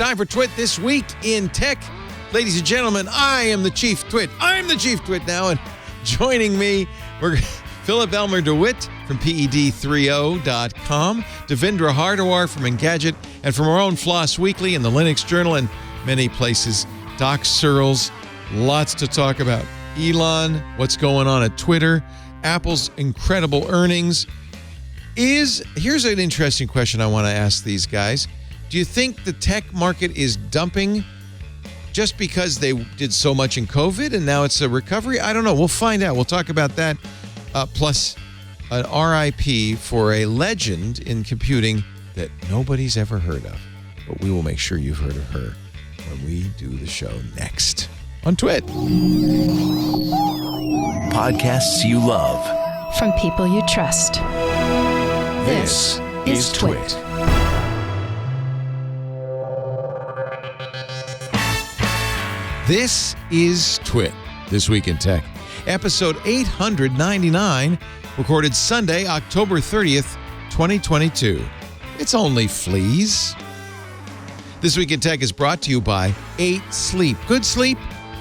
time for Twit This Week in Tech. Ladies and gentlemen, I am the Chief Twit. I'm the Chief Twit now, and joining me, we're Philip Elmer-DeWitt from PED30.com, Devendra Hardawar from Engadget, and from our own Floss Weekly and the Linux Journal and many places, Doc Searles. Lots to talk about. Elon, what's going on at Twitter, Apple's incredible earnings. Here's an interesting question I want to ask these guys. Do you think the tech market is dumping just because they did so much in COVID and now it's a recovery? I don't know. We'll find out. We'll talk about that. Plus an RIP for a legend in computing that nobody's ever heard of. But we will make sure you've heard of her when we do the show next on Twit. Podcasts you love. From people you trust. This is Twit. This is Twit, This Week in Tech. Episode 899, recorded Sunday, October 30th, 2022. It's Only Fleas. This Week in Tech is brought to you by 8 Sleep. Good sleep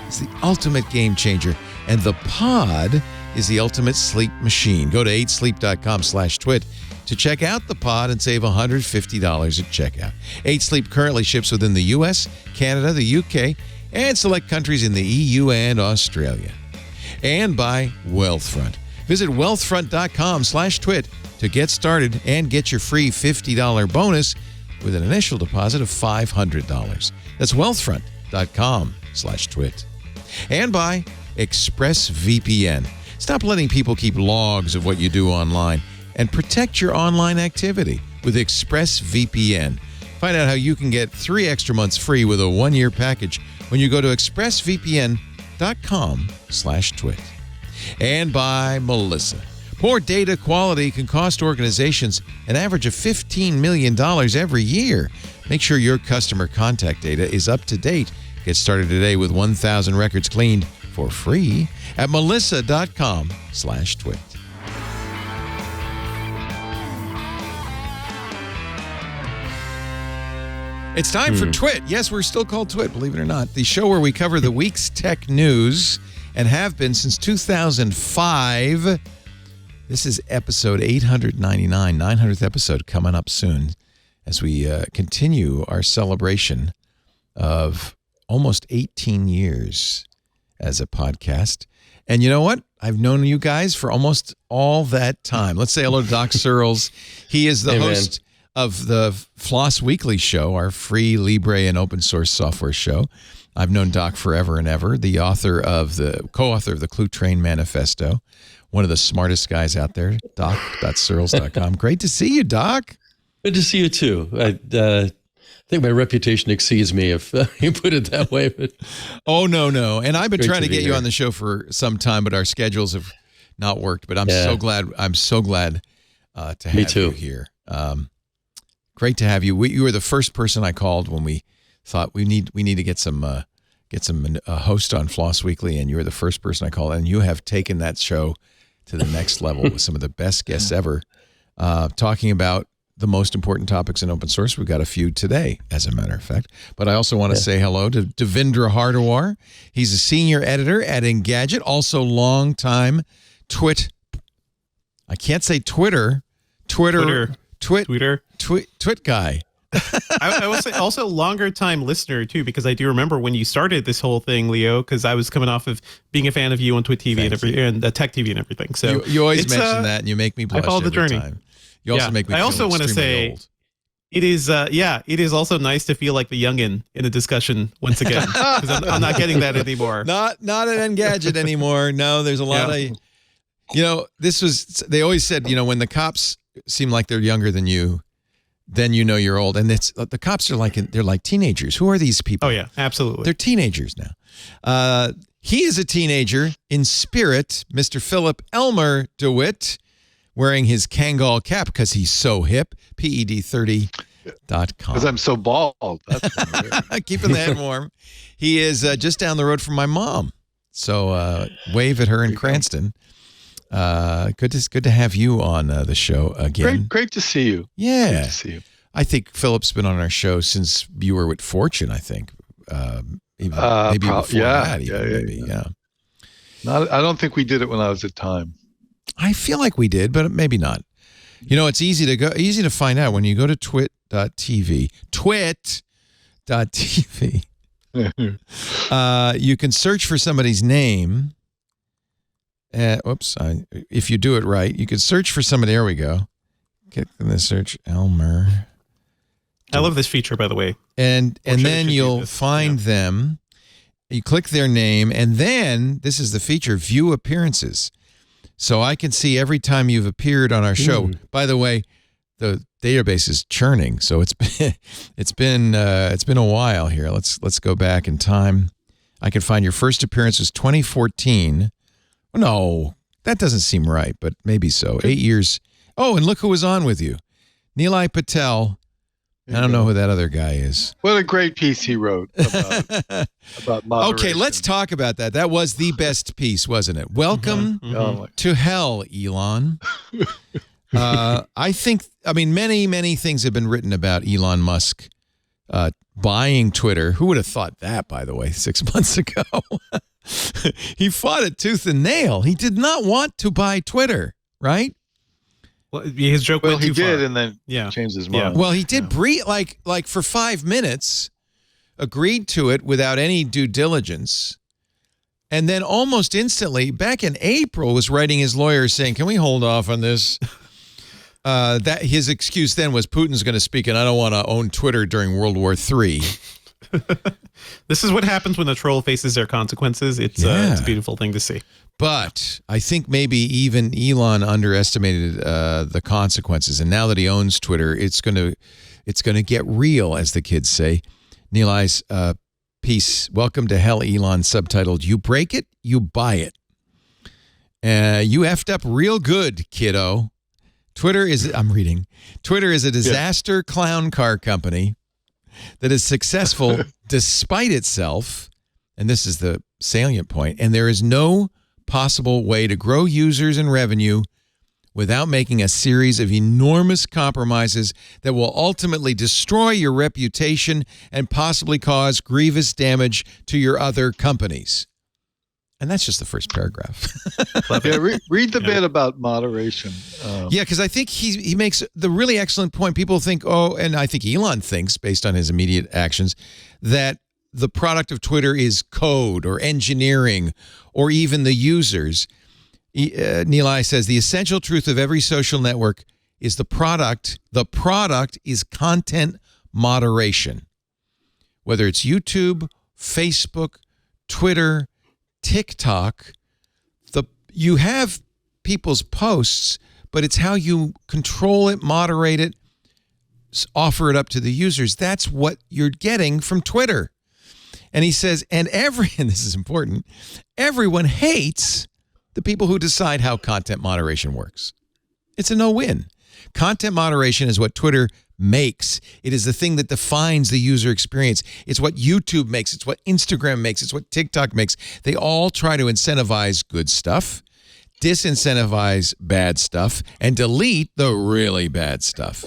is the ultimate game changer, and the pod is the ultimate sleep machine. Go to 8sleep.com/twit to check out the pod and save $150 at checkout. 8 Sleep currently ships within the U.S., Canada, the U.K., and select countries in the EU and Australia. And by Wealthfront. Visit wealthfront.com/twit to get started and get your free $50 bonus with an initial deposit of $500. That's wealthfront.com/twit. And by ExpressVPN. Stop letting people keep logs of what you do online and protect your online activity with ExpressVPN. Find out how you can get 3 extra months free with a 1-year package when you go to expressvpn.com/twit. And by Melissa. Poor data quality can cost organizations an average of $15 million every year. Make sure your customer contact data is up to date. Get started today with 1,000 records cleaned for free at melissa.com/twit. It's time for Twit. Yes, we're still called Twit, believe it or not. The show where we cover the week's tech news and have been since 2005. This is episode 899, 900th episode coming up soon as we continue our celebration of almost 18 years as a podcast. And you know what? I've known you guys for almost all that time. Let's say hello to Doc Searles. He is the host of the Floss Weekly show, our free Libre and open source software show. I've known Doc forever and ever, the co-author of the Clue Train Manifesto, one of the smartest guys out there, doc.searles.com. Great to see you, Doc. Good to see you too. I think my reputation exceeds me if you put it that way. But oh, no. And I've been trying to get you on the show for some time, but our schedules have not worked. But I'm so glad to have you here. Great to have you. You were the first person I called when we thought we need to get some host on Floss Weekly, and you were the first person I called, and you have taken that show to the next level with some of the best guests ever, talking about the most important topics in open source. We've got a few today, as a matter of fact. But I also want to say hello to Devendra Hardawar. He's a senior editor at Engadget, also longtime Twit. I can't say Twitter guy. I will say also longer time listener too, because I do remember when you started this whole thing, Leo, because I was coming off of being a fan of you on Twit TV and Tech TV and everything. So you always mention that, and you make me blush every time. You also make me feel extremely old. I also want to say it is also nice to feel like the youngin in a discussion once again, because I'm not getting that anymore. Not an Engadget anymore. No, there's a lot of, they always said, when the cops seem like they're younger than you, then you know you're old. And it's the cops are they're like teenagers. Who are these people? Oh yeah, absolutely. They're teenagers now. He is a teenager in spirit, Mr. Philip Elmer-DeWitt, wearing his Kangol cap because he's so hip. PED30.com. Because I'm so bald. That's keeping the head warm. He is just down the road from my mom. So wave at her in Cranston. Good to have you on the show again. Great to see you. Yeah. Great to see you. I think Philip's been on our show since you were with Fortune, I think. Maybe before that, even. Yeah. I don't think we did it when I was at Time. I feel like we did, but maybe not. You know, it's easy to find out when you go to twit.tv. Twit.tv. You can search for somebody's name. If you do it right, you can search for somebody. There we go. Click in the search Elmer. I love this feature, by the way. And then you'll find them. You click their name, and then this is the feature: view appearances. So I can see every time you've appeared on our show. By the way, the database is churning, so it's been a while here. Let's go back in time. I can find your first appearance was 2014. No, that doesn't seem right, but maybe so. 8 years. Oh, and look who was on with you, Nilay Patel. I don't know who that other guy is. What a great piece he wrote about moderation. Okay, let's talk about that. That was the best piece, wasn't it? Welcome to hell, Elon. Many things have been written about Elon Musk buying Twitter. Who would have thought that, by the way, 6 months ago? He fought it tooth and nail. He did not want to buy Twitter, right? Well, his joke went too far. He did, and then changed his mind. Well, he did breathe like for 5 minutes, agreed to it without any due diligence, and then almost instantly, back in April, was writing his lawyer saying, "Can we hold off on this?" That his excuse then was Putin's going to speak, and I don't want to own Twitter during World War III. This is what happens when a troll faces their consequences. It's a beautiful thing to see. But I think maybe even Elon underestimated the consequences, and now that he owns Twitter, it's going to get real, as the kids say. Nilay's piece, "Welcome to Hell, Elon," subtitled, "You break it, you buy it." You effed up real good, kiddo. Twitter is a disaster clown car company that is successful despite itself, and this is the salient point, and there is no possible way to grow users and revenue without making a series of enormous compromises that will ultimately destroy your reputation and possibly cause grievous damage to your other companies. And that's just the first paragraph. Read the bit about moderation. Because I think he makes the really excellent point. People think, and I think Elon thinks, based on his immediate actions, that the product of Twitter is code or engineering or even the users. Nilay says, the essential truth of every social network is the product. The product is content moderation. Whether it's YouTube, Facebook, Twitter, TikTok, you have people's posts, but it's how you control it, moderate it, offer it up to the users. That's what you're getting from Twitter. And he says, and this is important, everyone hates the people who decide how content moderation works. It's a no-win. Content moderation is what Twitter makes. It is the thing that defines the user experience. It's what YouTube makes. It's what Instagram makes. It's what TikTok makes. They all try to incentivize good stuff, disincentivize bad stuff, and delete the really bad stuff.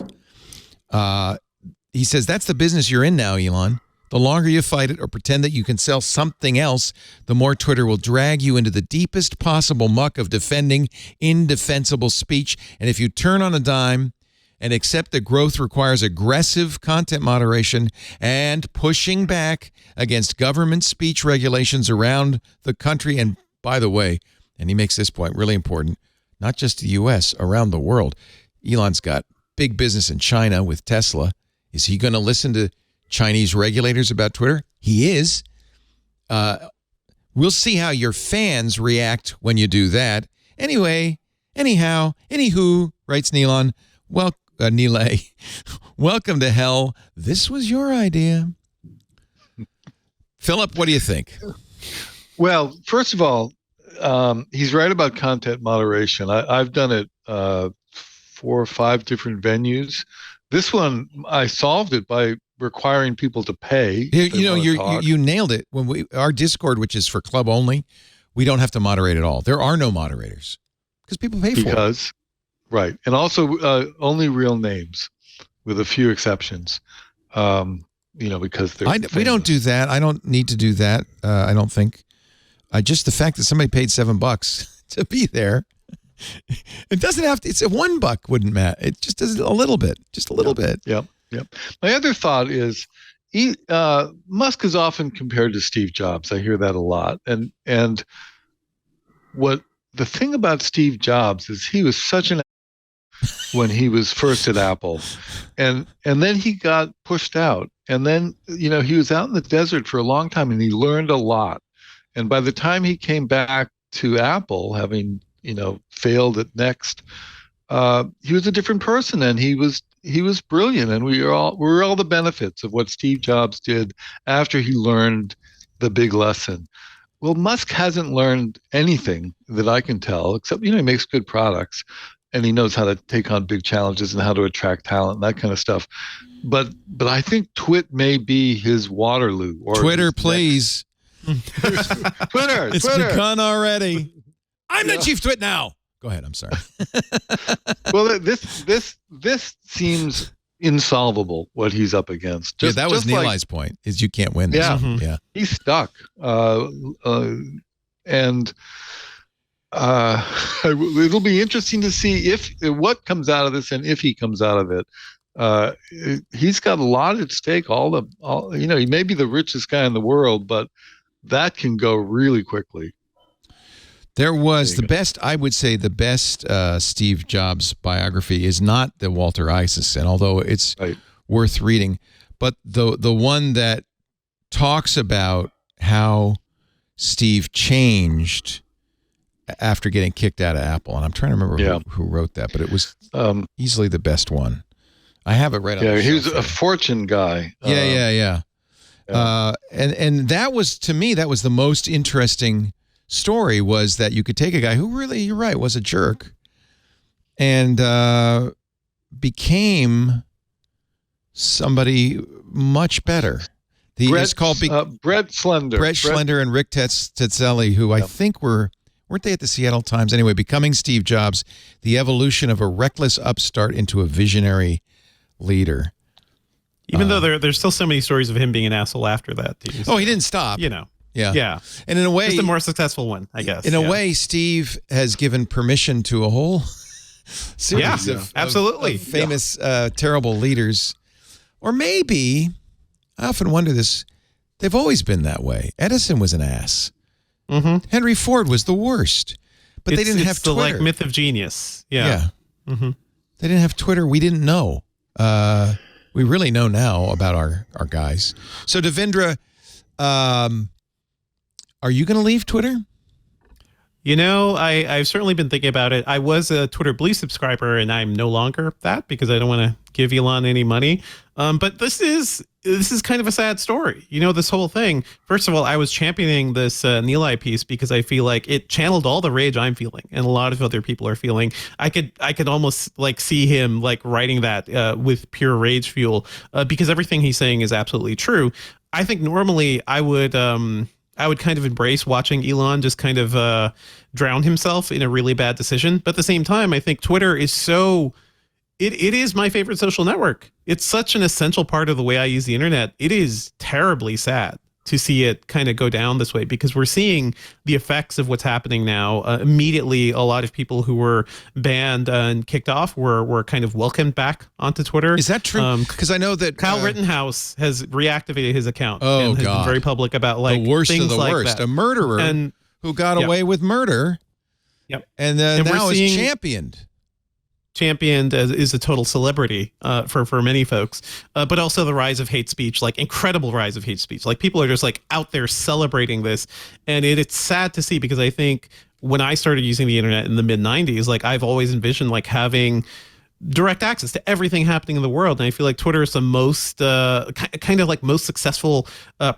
He says, that's the business you're in now, Elon. The longer you fight it or pretend that you can sell something else, the more Twitter will drag you into the deepest possible muck of defending indefensible speech. And if you turn on a dime and accept that growth requires aggressive content moderation and pushing back against government speech regulations around the country, and by the way, and he makes this point really important, not just the U.S., around the world. Elon's got big business in China with Tesla. Is he going to listen to Chinese regulators about Twitter? He is. We'll see how your fans react when you do that. Anywho, writes Nilay, welcome to hell. This was your idea. Philip, what do you think? Well, first of all, he's right about content moderation. I've done it 4 or 5 different venues. This one, I solved it by requiring people to pay. You nailed it. When our Discord, which is for club only, we don't have to moderate at all. There are no moderators because people pay for it. Right. And also only real names. with a few exceptions. Because they're we don't do that. I don't need to do that. I don't think. Just the fact that somebody paid $7 to be there. It doesn't have to. It's $1 wouldn't matter. It just does a little bit, just a little bit. Yep. My other thought is, Musk is often compared to Steve Jobs. I hear that a lot. And what the thing about Steve Jobs is he was such an when he was first at Apple, and then he got pushed out, and then he was out in the desert for a long time, and he learned a lot. And by the time he came back to Apple, having failed at Next, he was a different person, and he was brilliant, and we're all the benefits of what Steve Jobs did after he learned the big lesson. Well, Musk hasn't learned anything that I can tell, except he makes good products, and he knows how to take on big challenges and how to attract talent and that kind of stuff. But I think Twit may be his Waterloo. Or Twitter, please. Twitter. It's begun already. I'm the chief twit now. Go ahead. I'm sorry. Well, this seems insolvable what he's up against. That was Nilai's point: is you can't win this. Yeah, yeah. He's stuck, and it'll be interesting to see what comes out of this, and if he comes out of it. He's got a lot at stake. He may be the richest guy in the world, but that can go really quickly. There was I would say the best Steve Jobs biography is not the Walter Isaacson, although it's worth reading, but the one that talks about how Steve changed after getting kicked out of Apple. And I'm trying to remember who wrote that, but it was easily the best one. I have it right on the shelf. He was a fortune guy. Yeah. And that was, to me, that was the most interesting story, was that you could take a guy who really, you're right, was a jerk, and became somebody much better. It's called Brent Schlender. Brett Schlender and Rick Tetzelli, who I think weren't they at the Seattle Times? Anyway, Becoming Steve Jobs, the evolution of a reckless upstart into a visionary leader. Even though there's still so many stories of him being an asshole after that. Too, so, he didn't stop. Yeah. And in a way, just a more successful one, I guess. In a way, Steve has given permission to a whole series of famous, terrible leaders. Or maybe, I often wonder this, they've always been that way. Edison was an ass. Mm-hmm. Henry Ford was the worst. But they didn't have Twitter. It's the myth of genius. Yeah. Mm-hmm. They didn't have Twitter. We didn't know. We really know now about our guys. So, Devendra, are you going to leave Twitter? I've certainly been thinking about it. I was a Twitter Blue subscriber, and I'm no longer that because I don't want to give Elon any money. But this is kind of a sad story. This whole thing. First of all, I was championing this Nilai piece because I feel like it channeled all the rage I'm feeling, and a lot of other people are feeling. I could almost see him writing that with pure rage fuel because everything he's saying is absolutely true. I think normally I would kind of embrace watching Elon just kind of drown himself in a really bad decision. But at the same time, I think Twitter is it is my favorite social network. It's such an essential part of the way I use the internet. It is terribly sad to see it kind of go down this way because we're seeing the effects of what's happening now. Immediately, a lot of people who were banned and kicked off were kind of welcomed back onto Twitter. Is that true? Because I know that Kyle Rittenhouse has reactivated his account and has been very public about the worst things of the worst. That. A murderer who got away with murder. Yep. And now is championed is a total celebrity for many folks, but also the rise of hate speech, incredible rise of hate speech. People are just out there celebrating this, and it's sad to see because I think when I started using the internet in the mid 90s, I've always envisioned having direct access to everything happening in the world, and I feel like Twitter is the most most successful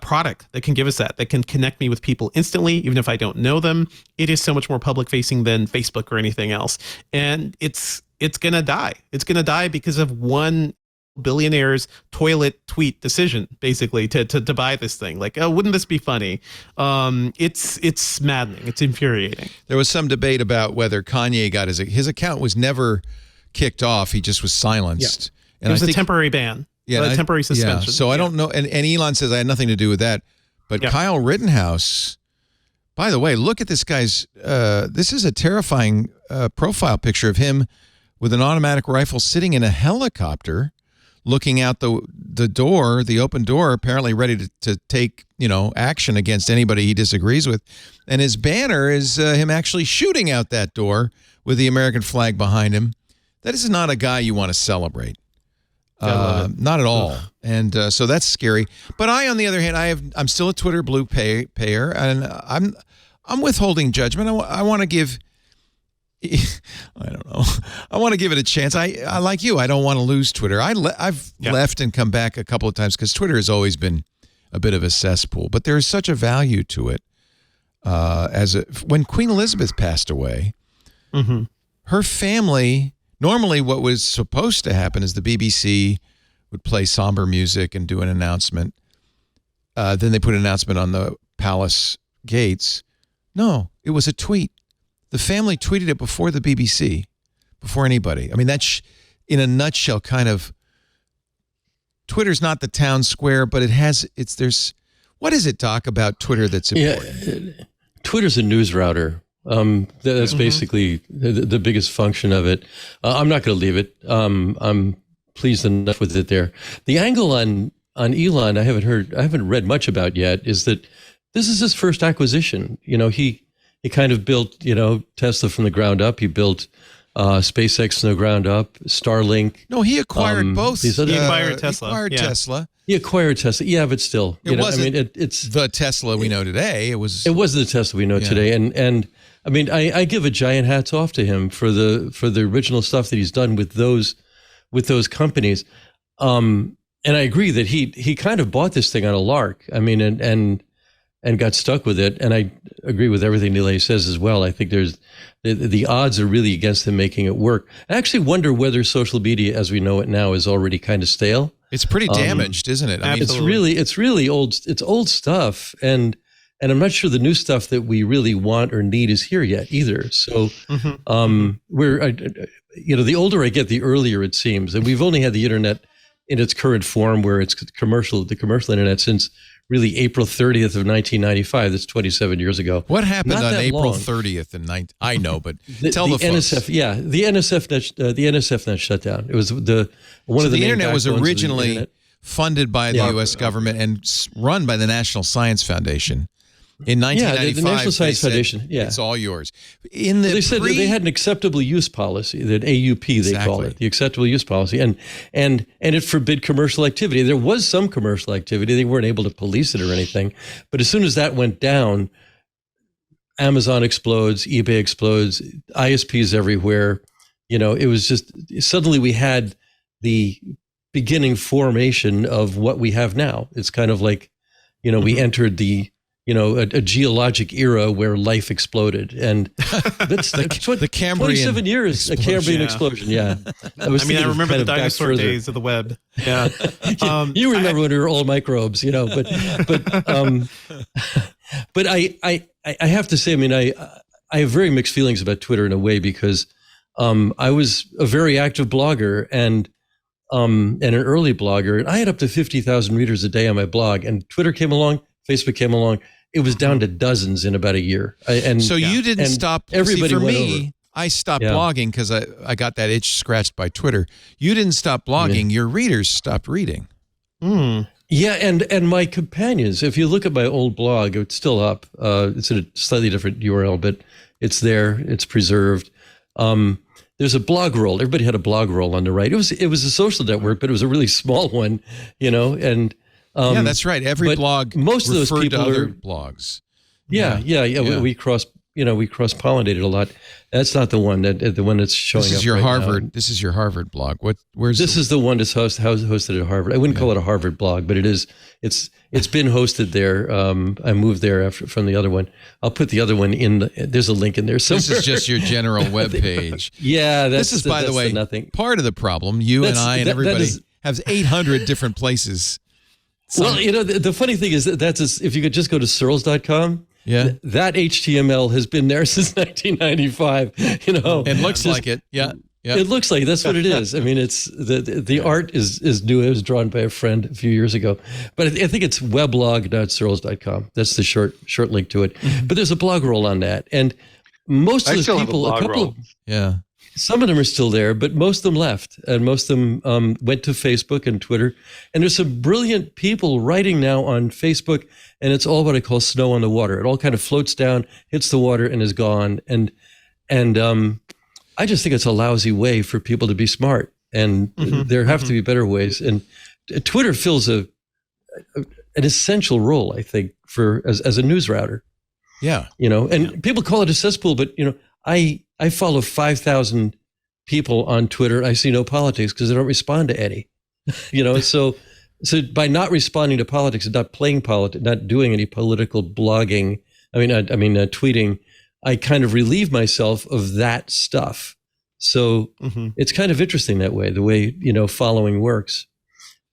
product that can give us that can connect me with people instantly, even if I don't know them. It is so much more public facing than Facebook or anything else, and it's gonna die. It's gonna die because of one billionaire's toilet tweet decision, basically, to buy this thing. Wouldn't this be funny? It's maddening. It's infuriating. There was some debate about whether Kanye got his account was never kicked off. He just was silenced. It was a temporary ban. Yeah, a temporary suspension. Yeah, so I don't know. And Elon says I had nothing to do with that. But Kyle Rittenhouse, by the way, look at this guy's. This is a terrifying profile picture of him with an automatic rifle sitting in a helicopter, looking out the door, the open door, apparently ready to take action against anybody he disagrees with. And his banner is him actually shooting out that door with the American flag behind him. That is not a guy you want to celebrate. Not at all. And so that's scary. But on the other hand, I'm still a Twitter Blue payer, and I'm withholding judgment. I want to give. I don't know. I want to give it a chance. I like you. I don't want to lose Twitter. I've left and come back a couple of times because Twitter has always been a bit of a cesspool. But there is such a value to it. When Queen Elizabeth passed away, her family. Normally, what was supposed to happen is the BBC would play somber music and do an announcement. Then they put an announcement on the palace gates. No, it was a tweet. The family tweeted it before the BBC, before anybody. I mean, that's in a nutshell kind of. Twitter's not the town square, but there's. What is it, Doc, about Twitter that's important? Yeah, Twitter's a news router. That's basically the biggest function of it. I'm not going to leave it. I'm pleased enough with it there. The angle on Elon, I haven't read much about yet, is that this is his first acquisition. He kind of built, Tesla from the ground up. He built SpaceX from the ground up, Starlink. No, he acquired both. He acquired Tesla. He acquired Tesla. He acquired Tesla. Yeah, but still, it's the Tesla we know today. It was the Tesla we know today, and I mean, I give a giant hats off to him for the original stuff that he's done with those companies. And I agree that he kind of bought this thing on a lark. I mean, and got stuck with it. And I agree with everything Neil says as well. I think the odds are really against him making it work. I actually wonder whether social media as we know it now is already kind of stale. It's pretty damaged, isn't it? I mean, it's really old. It's old stuff. And I'm not sure the new stuff that we really want or need is here yet either. So, the older I get, the earlier it seems. And we've only had the internet in its current form, where it's the commercial internet, since really April 30th of 1995. That's 27 years ago. What happened on April 30th? I know, but tell the folks. NSF, the NSF net shut down. It was one of the internet was originally funded by the U.S. government and run by the National Science Foundation. In 1995, the National Science Foundation, it's all yours. They said that they had an acceptable use policy, that AUP they call it, the acceptable use policy, and it forbid commercial activity. There was some commercial activity; they weren't able to police it or anything. But as soon as that went down, Amazon explodes, eBay explodes, ISPs everywhere. It was just suddenly we had the beginning formation of what we have now. It's kind of like, we entered the a geologic era where life exploded, and that's the Cambrian 27 years, explosion. A Cambrian explosion. Yeah, I remember the dinosaur days of the web. Yeah, you remember when we were all microbes, but I have to say, I mean, I have very mixed feelings about Twitter in a way, because I was a very active blogger and an early blogger, and I had up to 50,000 readers a day on my blog, and Twitter came along, Facebook came along. It was down to dozens in about a year. You didn't stop. Everybody for went me, over. I stopped blogging because I got that itch scratched by Twitter. You didn't stop blogging. Your readers stopped reading. Yeah, and my companions, if you look at my old blog, it's still up. It's in a slightly different URL, but it's there. It's preserved. There's a blog roll. Everybody had a blog roll on the right. It was a social network, but it was a really small one, and yeah, that's right. Every blog most of those people to other are blogs. Yeah. We cross-pollinated a lot. That's not the one the one that's showing up. This is your right Harvard. now. This is your Harvard blog. Where's this? Is the one that's hosted at Harvard. I wouldn't call it a Harvard blog, but it is. It's been hosted there. I moved there from the other one. I'll put the other one in. There's a link in there somewhere. This is just your general web page. Yeah, this is by the way part of the problem. You and I and everybody have 800 different places. Well, the funny thing is that's if you could just go to searles.com. Yeah, that HTML has been there since 1995. It looks like it. Yeah. Yeah. It looks like that's what it is. I mean, it's the art is new. It was drawn by a friend a few years ago, but I think it's weblog.searles.com. That's the short link to it. But there's a blog roll on that, and most of those people, some of them are still there, but most of them left, and most of them went to Facebook and Twitter. And there's some brilliant people writing now on Facebook, and it's all what I call snow on the water. It all kind of floats down, hits the water, and is gone. And I just think it's a lousy way for people to be smart, and there have to be better ways. And Twitter fills an essential role, I think, as a news router. Yeah, and people call it a cesspool, but I follow 5,000 people on Twitter. I see no politics because they don't respond to any, so by not responding to politics and not playing politics, not doing any political blogging, tweeting, I kind of relieve myself of that stuff. So it's kind of interesting that way, the way, following works.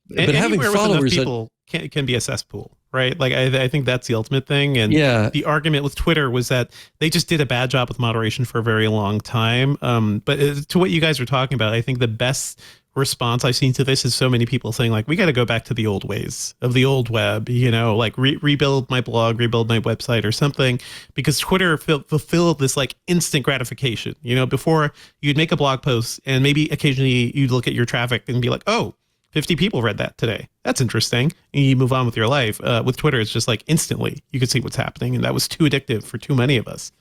But having followers, people can be a cesspool. Right. Like, I think that's the ultimate thing. And the argument with Twitter was that they just did a bad job with moderation for a very long time. But to what you guys were talking about, I think the best response I've seen to this is so many people saying, like, we got to go back to the old ways of the old web, like rebuild my blog, rebuild my website or something, because Twitter fulfilled this like instant gratification. Before you'd make a blog post and maybe occasionally you'd look at your traffic and be like, oh, 50 people read that today. That's interesting. And you move on with your life. With Twitter, it's just like instantly you could see what's happening. And that was too addictive for too many of us.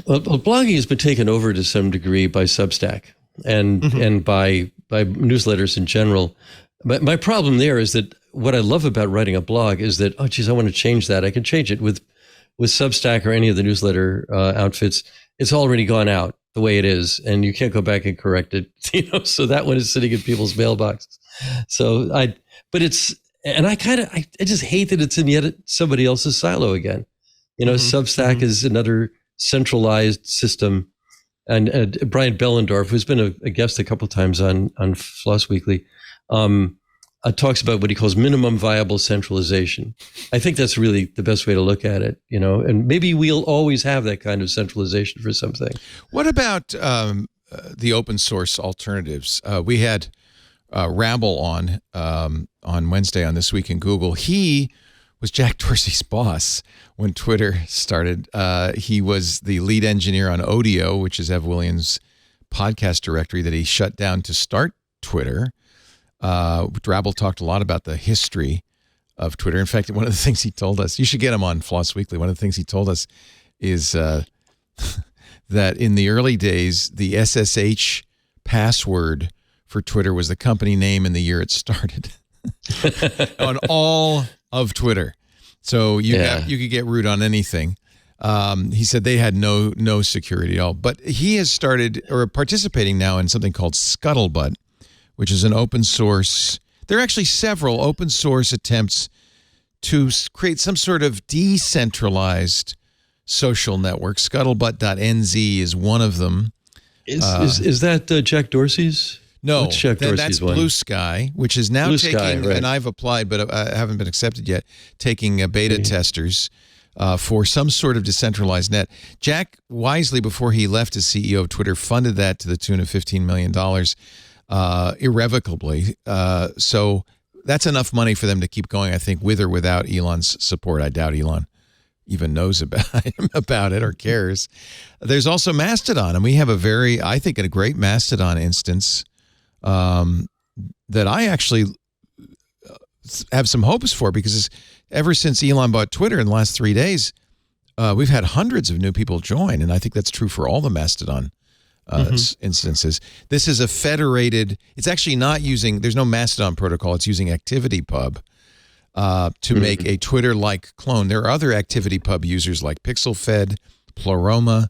Well, blogging has been taken over to some degree by Substack and by newsletters in general. But my problem there is that what I love about writing a blog is that, oh, geez, I want to change that. I can change it with Substack or any of the newsletter outfits. It's already gone out the way it is, and you can't go back and correct it, so that one is sitting in people's mailboxes. So I just hate that it's in yet somebody else's silo again. Substack is another centralized system. And Brian Bellendorf, who's been a guest a couple times on Floss Weekly, talks about what he calls minimum viable centralization. I think that's really the best way to look at it, and maybe we'll always have that kind of centralization for something. What about the open source alternatives? We had Rabble on Wednesday on This Week in Google. He was Jack Dorsey's boss when Twitter started. He was the lead engineer on Odeo, which is Ev Williams' podcast directory that he shut down to start Twitter. Rabble talked a lot about the history of Twitter. In fact, one of the things he told us, you should get him on Floss Weekly. One of the things he told us is that in the early days, the SSH password for Twitter was the company name and the year it started on all of Twitter. So you could get root on anything. He said they had no security at all. But he has started or participating now in something called Scuttlebutt, which is an open source. There are actually several open source attempts to create some sort of decentralized social network. Scuttlebutt.nz is one of them. Is that Jack Dorsey's? No, Jack Dorsey's that's one? Blue Sky, which is now and I've applied, but I haven't been accepted yet, taking beta testers for some sort of decentralized net. Jack wisely, before he left as CEO of Twitter, funded that to the tune of $15 million. Irrevocably. So that's enough money for them to keep going, I think, with or without Elon's support. I doubt Elon even knows about it or cares. There's also Mastodon, and we have I think a great Mastodon instance that I actually have some hopes for, because ever since Elon bought Twitter in the last 3 days, we've had hundreds of new people join, and I think that's true for all the Mastodon instances. This is a federated, it's actually not using, there's no Mastodon protocol, it's using ActivityPub to make a Twitter-like clone. There are other ActivityPub users like PixelFed, Pleroma,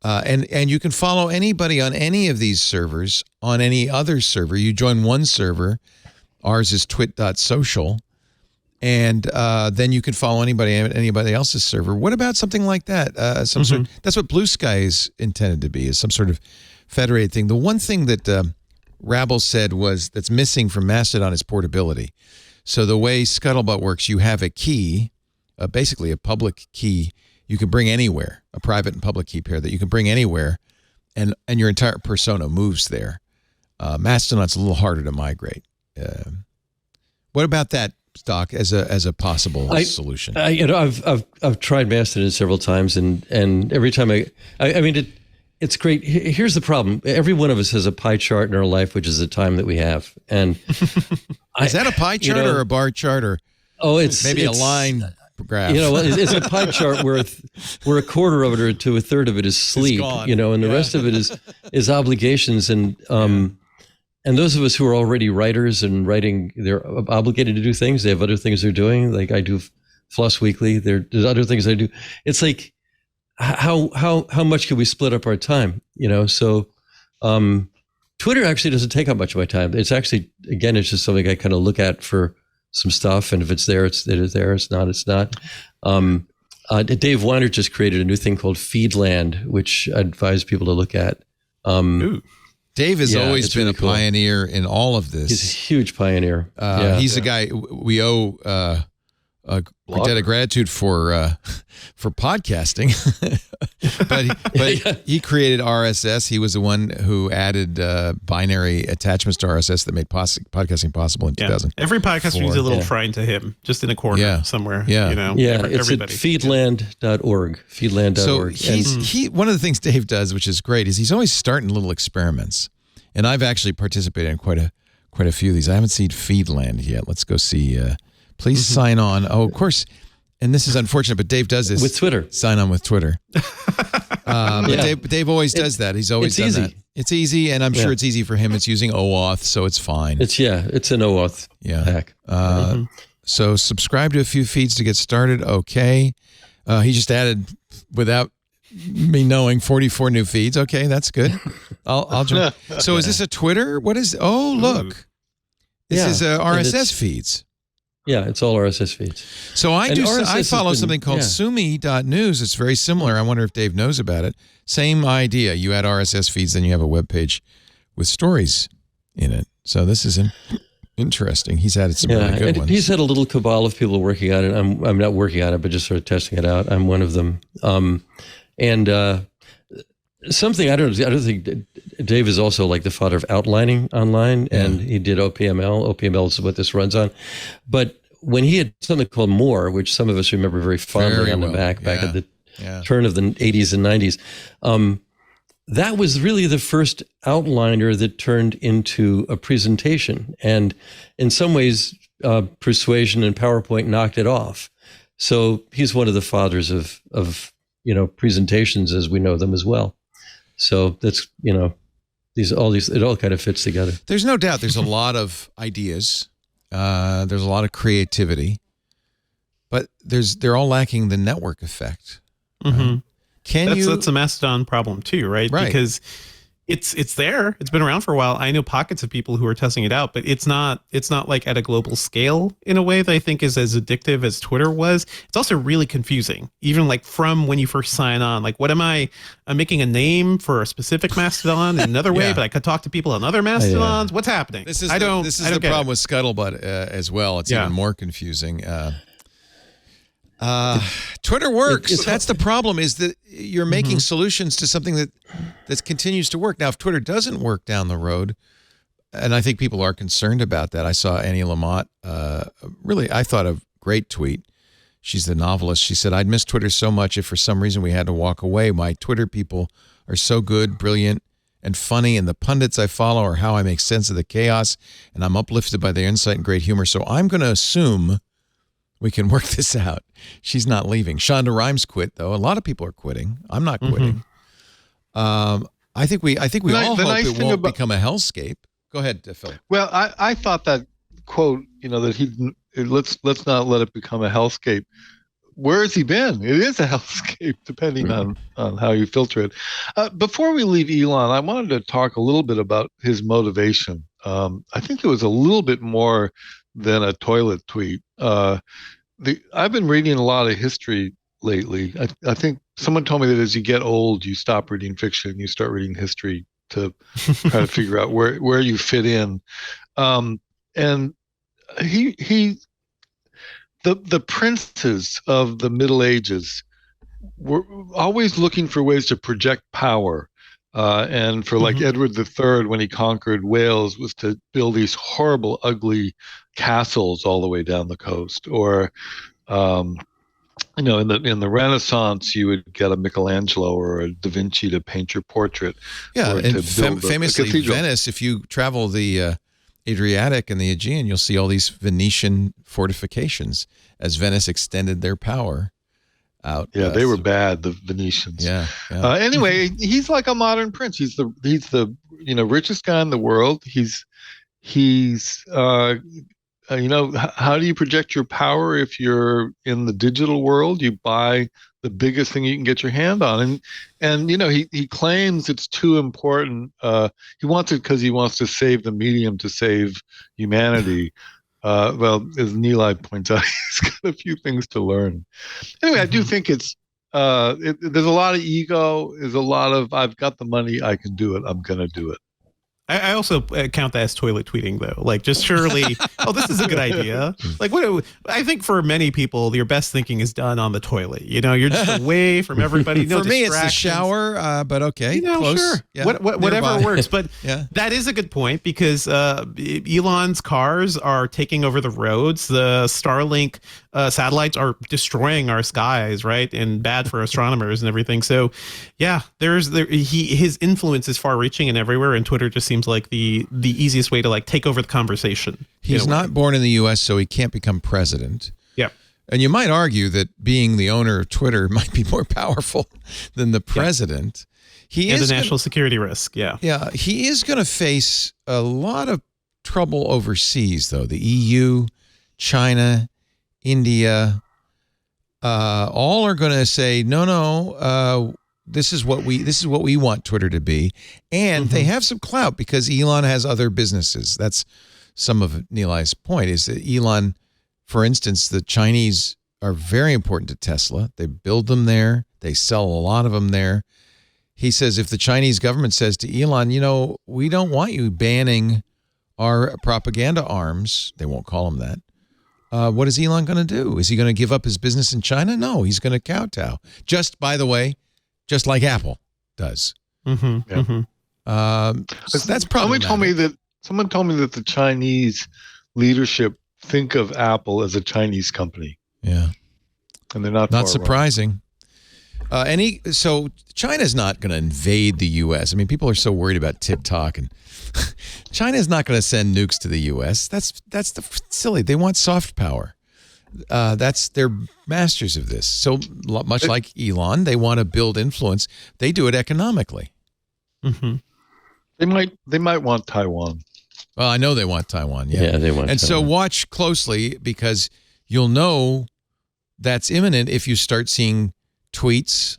and you can follow anybody on any of these servers on any other server. You join one server, ours is twit.social, and then you can follow anybody else's server. What about something like that? That's what Blue Sky is intended to be, is some sort of federated thing. The one thing that Rabble said that's missing from Mastodon is portability. So the way Scuttlebutt works, you have a key, basically a public key you can bring anywhere, a private and public key pair that you can bring anywhere, and your entire persona moves there. Mastodon's a little harder to migrate. What about that, Doc, as a possible solution? I've tried Mastodon several times, and every time I mean it's great. Here's the problem: every one of us has a pie chart in our life, which is the time that we have. And is that a pie chart or a bar chart, or it's maybe a line graph? It's a pie chart where a quarter of it to a third of it is sleep. And the rest of it is obligations and those of us who are already writers and writing, they're obligated to do things. They have other things they're doing. Like I do Floss Weekly. There's other things I do. It's like, how much can we split up our time? So Twitter actually doesn't take up much of my time. It's actually, again, it's just something I kind of look at for some stuff. And if it's there, it's there. It's not, it's not. Dave Weiner just created a new thing called Feedland, which I advise people to look at. Dave has always been really a pioneer in all of this. He's a huge pioneer. He's a guy we owe a debt of gratitude for podcasting. but he created RSS. He was the one who added binary attachments to RSS that made podcasting possible in 2000. Every podcaster needs a little shrine to him, just in a corner somewhere. It's everybody. At feedland.org. Feedland.org. So one of the things Dave does, which is great, is he's always starting little experiments. And I've actually participated in quite a few of these. I haven't seen Feedland yet. Let's go see. Please sign on. Oh, of course. And this is unfortunate, but Dave does this with Twitter. Sign on with Twitter. Dave always does that. He's always done that. It's easy, and I'm sure it's easy for him. It's using OAuth, so it's fine. It's an OAuth hack. So subscribe to a few feeds to get started. Okay. He just added, without me knowing, 44 new feeds. Okay, that's good. I'll join. So is this a Twitter? What is? Oh, look. This is RSS feeds. Yeah, it's all RSS feeds. So I follow something called Sumi.news. It's very similar. I wonder if Dave knows about it. Same idea. You add RSS feeds, then you have a web page with stories in it. So this is interesting. He's added some really good ones. He's had a little cabal of people working on it. I'm not working on it, but just sort of testing it out. I'm one of them. Something I don't think Dave is also like the father of outlining online, and he did OPML. OPML is what this runs on. But when he had something called More, which some of us remember very fondly on the Mac back at the turn of the 80s and 90s, that was really the first outliner that turned into a presentation. And in some ways, Persuasion and PowerPoint knocked it off. So he's one of the fathers of presentations as we know them as well. So that's, it all kind of fits together. There's no doubt there's a lot of ideas. There's a lot of creativity, but they're all lacking the network effect. Mm-hmm. That's a Mastodon problem too, right? Because it's there. It's been around for a while. I know pockets of people who are testing it out, but it's not like at a global scale in a way that I think is as addictive as Twitter was. It's also really confusing, even like from when you first sign on. Like, what am I'm making a name for a specific Mastodon in another way, but I could talk to people on other Mastodons. What's happening? This is the problem with Scuttlebutt as well. It's even more confusing. Twitter works. That's the problem, is that you're making solutions to something that continues to work. Now, if Twitter doesn't work down the road, and I think people are concerned about that. I saw Annie Lamott, really, I thought, a great tweet. She's the novelist. She said, I'd miss Twitter so much if for some reason we had to walk away. My Twitter people are so good, brilliant, and funny, and the pundits I follow are how I make sense of the chaos, and I'm uplifted by their insight and great humor. So I'm going to assume we can work this out. She's not leaving. Shonda Rhimes quit, though. A lot of people are quitting. I'm not quitting. I think we all hope it won't become a hellscape. Go ahead, Phil. Well, I thought that quote, that let's not let it become a hellscape. Where has he been? It is a hellscape, depending on how you filter it. Before we leave Elon, I wanted to talk a little bit about his motivation. I think it was a little bit more than a toilet tweet. I've been reading a lot of history lately. I think someone told me that as you get old, you stop reading fiction, you start reading history to try to figure out where you fit in. And the princes of the Middle Ages were always looking for ways to project power. And for like Edward III, when he conquered Wales, was to build these horrible, ugly castles all the way down the coast. Or, in the Renaissance, you would get a Michelangelo or a Da Vinci to paint your portrait. Yeah, and famously, cathedral. Venice, if you travel the Adriatic and the Aegean, you'll see all these Venetian fortifications as Venice extended their power out. Yeah, they were bad, the Venetians. Yeah. Anyway, he's like a modern prince. He's the richest guy in the world. How do you project your power if you're in the digital world? You buy the biggest thing you can get your hand on, and he claims it's too important. He wants it because he wants to save the medium to save humanity. Well, as Nilay points out, he's got a few things to learn. Anyway, I do think there's a lot of ego. There's a lot of, I've got the money, I can do it, I'm going to do it. I also count that as toilet tweeting, though. Like, just surely, this is a good idea. Like, I think for many people, your best thinking is done on the toilet. You're just away from everybody. No for me, it's the shower, but okay, close. Sure. Yeah, whatever works. But yeah. That is a good point, because Elon's cars are taking over the roads. The Starlink satellites are destroying our skies, right? And bad for astronomers and everything. So, yeah, his influence is far-reaching and everywhere, and Twitter just seems like the easiest way to like take over the conversation. He's not born in the U.S., so he can't become president. Yeah. And you might argue that being the owner of Twitter might be more powerful than the president. Yeah. And the national security risk. Yeah. Yeah. He is going to face a lot of trouble overseas, though. The EU, China, India, all are going to say, no, this is what we want Twitter to be. And they have some clout because Elon has other businesses. That's some of Nilay's point, is that Elon, for instance, the Chinese are very important to Tesla. They build them there. They sell a lot of them there. He says if the Chinese government says to Elon, we don't want you banning our propaganda arms, they won't call him that. What is Elon going to do? Is he going to give up his business in China? No, he's going to kowtow. Just like Apple does. So that's probably someone told me that the Chinese leadership think of Apple as a Chinese company. Yeah, and they're not surprising. So China's not going to invade the U.S. I mean, people are so worried about TikTok, and China's not going to send nukes to the U.S. That's silly. They want soft power. They're masters of this. So much like Elon, they want to build influence. They do it economically. They might want Taiwan. Well, I know they want Taiwan. Yeah, they want. And Taiwan. So watch closely, because you'll know that's imminent if you start seeing tweets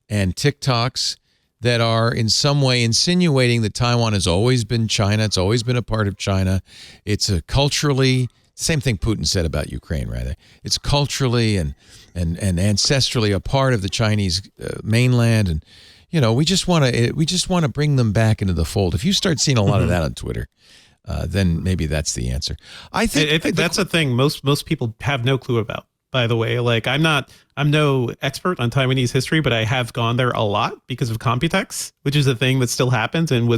and TikToks that are in some way insinuating that Taiwan has always been China. It's always been a part of China. It's a culturally. Same thing Putin said about Ukraine, right? It's culturally and ancestrally a part of the Chinese mainland, and we just want to bring them back into the fold. If you start seeing a lot of that on Twitter, then maybe that's the answer. I think that's a thing most people have no clue about. By the way, like I'm no expert on Taiwanese history, but I have gone there a lot because of Computex, which is a thing that still happens and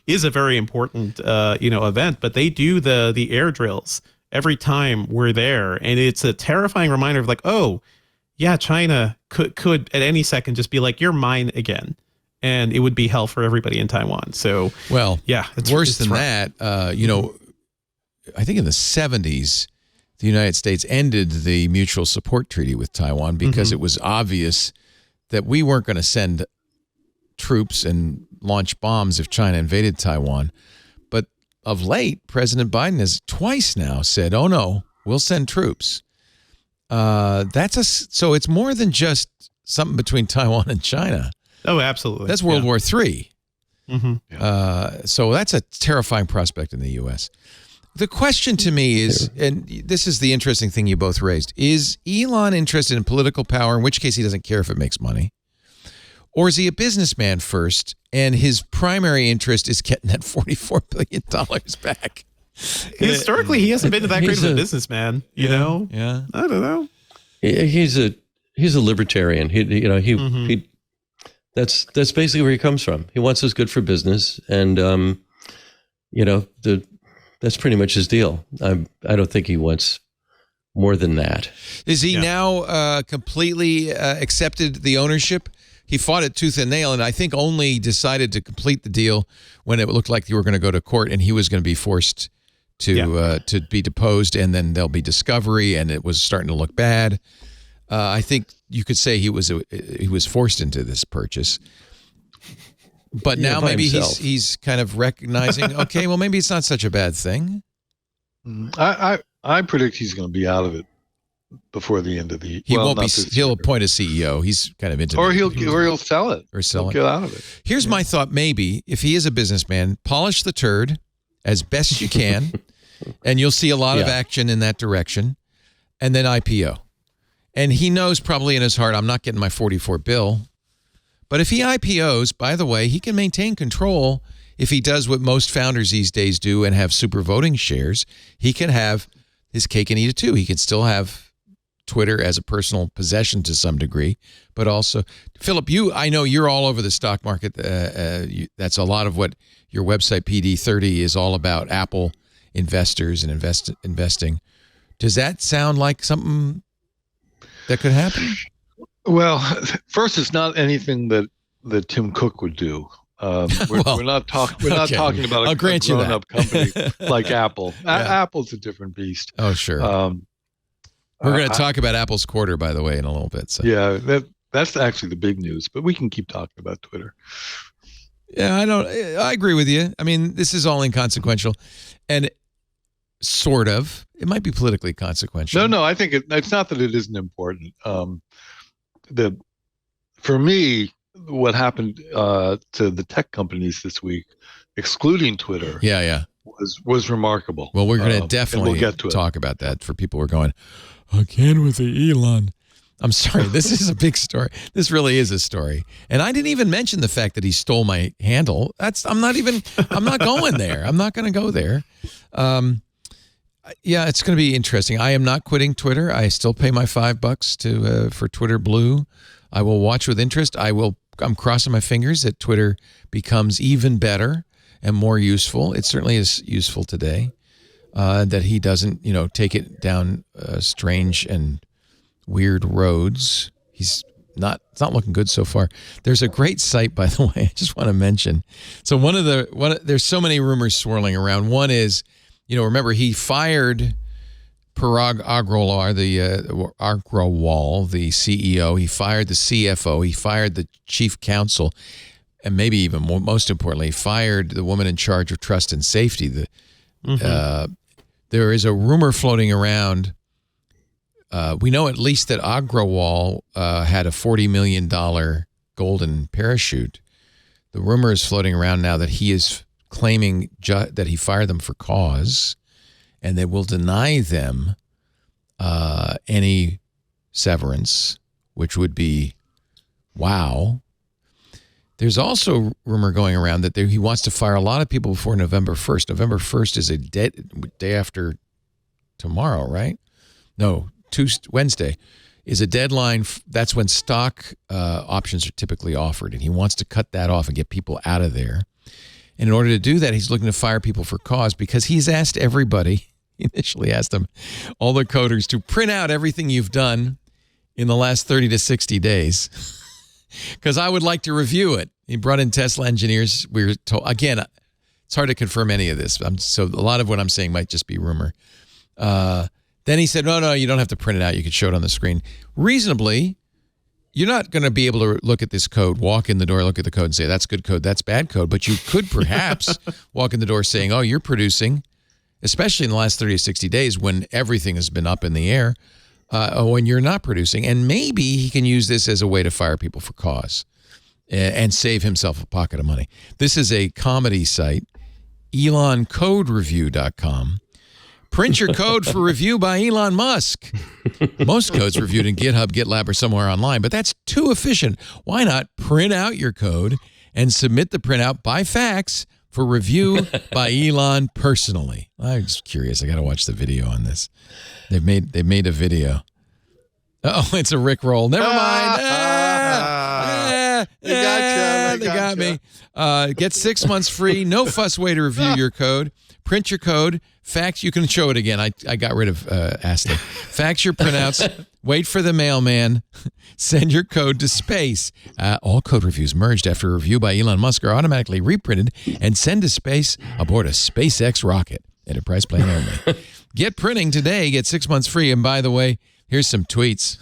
is a very important event. But they do the air drills every time we're there, and it's a terrifying reminder of like, oh yeah, China could at any second just be like, you're mine again, and it would be hell for everybody in Taiwan. So yeah, it's worse than that. I think in the 70s, the United States ended the mutual support treaty with Taiwan because it was obvious that we weren't going to send troops and launch bombs if China invaded Taiwan. But of late, President Biden has twice now said, oh no, we'll send troops. So it's more than just something between Taiwan and China. Oh, absolutely. That's World War III. So that's a terrifying prospect in the U.S. The question to me is, and this is the interesting thing you both raised, is Elon interested in political power, in which case he doesn't care if it makes money? Or is he a businessman first, and his primary interest is getting that $44 billion back? Historically, he hasn't been that great of a businessman, you know? Yeah. I don't know. He's a libertarian. That's basically where he comes from. He wants what's good for business, and that's pretty much his deal. I don't think he wants more than that. Is he now completely accepted the ownership? He fought it tooth and nail, and I think only decided to complete the deal when it looked like you were going to go to court, and he was going to be forced to be deposed, and then there'll be discovery, and it was starting to look bad. I think you could say he was forced into this purchase, but now maybe he's kind of recognizing, okay, well, maybe it's not such a bad thing. I predict he's going to be out of it before the end of the year. He won't be. He'll appoint a CEO. He's kind of into, or he'll sell it, get out of it. Here's my thought: maybe if he is a businessman, polish the turd as best you can, and you'll see a lot of action in that direction, and then IPO. And he knows probably in his heart, I'm not getting my 44 bill. But if he IPOs, by the way, he can maintain control. If he does what most founders these days do and have super voting shares, he can have his cake and eat it too. He can still have Twitter as a personal possession to some degree, but also, Philip, I know you're all over the stock market. That's a lot of what your website PD30 is all about, Apple investors and investing. Does that sound like something that could happen? Well, first, it's not anything that Tim Cook would do. We're not talking about a grown-up company like Apple. Apple's a different beast. Oh, sure. We're going to talk about Apple's quarter, by the way, in a little bit. So. Yeah, that's actually the big news. But we can keep talking about Twitter. Yeah, I agree with you. I mean, this is all inconsequential, and sort of. It might be politically consequential. No, I think it's not that it isn't important. For me, what happened to the tech companies this week, excluding Twitter, was remarkable. Well, we're going to definitely talk about that for people who are going, again with the Elon. I'm sorry, this is a big story. This really is a story. And I didn't even mention the fact that he stole my handle. I'm not going there. I'm not going to go there. Yeah, it's going to be interesting. I am not quitting Twitter. I still pay my $5 for Twitter Blue. I will watch with interest. I'm crossing my fingers that Twitter becomes even better and more useful. It certainly is useful today. That he doesn't, take it down strange and weird roads. It's not looking good so far. There's a great site, by the way, I just want to mention. So there's so many rumors swirling around. One is, remember he fired Parag Agrawal, the CEO. He fired the CFO. He fired the chief counsel, and maybe even most importantly, fired the woman in charge of trust and safety. There is a rumor floating around. We know at least that Agrawal had a $40 million golden parachute. The rumor is floating around now that he is claiming that he fired them for cause, and they will deny them any severance, which would be wow. There's also rumor going around that he wants to fire a lot of people before November 1st. November 1st is a day after tomorrow, right? No, Wednesday is a deadline. That's when stock options are typically offered, and he wants to cut that off and get people out of there. And in order to do that, he's looking to fire people for cause because he's asked everybody, he initially asked them, all the coders, to print out everything you've done in the last 30 to 60 days because I would like to review it. He brought in Tesla engineers. We were told, again, it's hard to confirm any of this. So a lot of what I'm saying might just be rumor. Then he said, no, you don't have to print it out. You can show it on the screen. Reasonably, you're not going to be able to look at this code, walk in the door, look at the code and say, that's good code, that's bad code. But you could perhaps walk in the door saying, oh, you're producing, especially in the last 30 to 60 days when everything has been up in the air, when you're not producing. And maybe he can use this as a way to fire people for cause and save himself a pocket of money. This is a comedy site, ElonCodeReview.com. Print your code for review by Elon Musk. Most codes reviewed in GitHub, GitLab, or somewhere online, but that's too efficient. Why not print out your code and submit the printout by fax for review by Elon personally? I'm just curious. I got to watch the video on this. They've made a video. Oh, it's a Rickroll. Never mind. They got me. Get 6 months free. No fuss way to review your code. Print your code. Fax. You can show it again. I got rid of Astley. Fax your printouts. Wait for the mailman. Send your code to space. All code reviews merged after a review by Elon Musk are automatically reprinted and sent to space aboard a SpaceX rocket. Enterprise plan only. Get printing today. Get 6 months free. And by the way, here's some tweets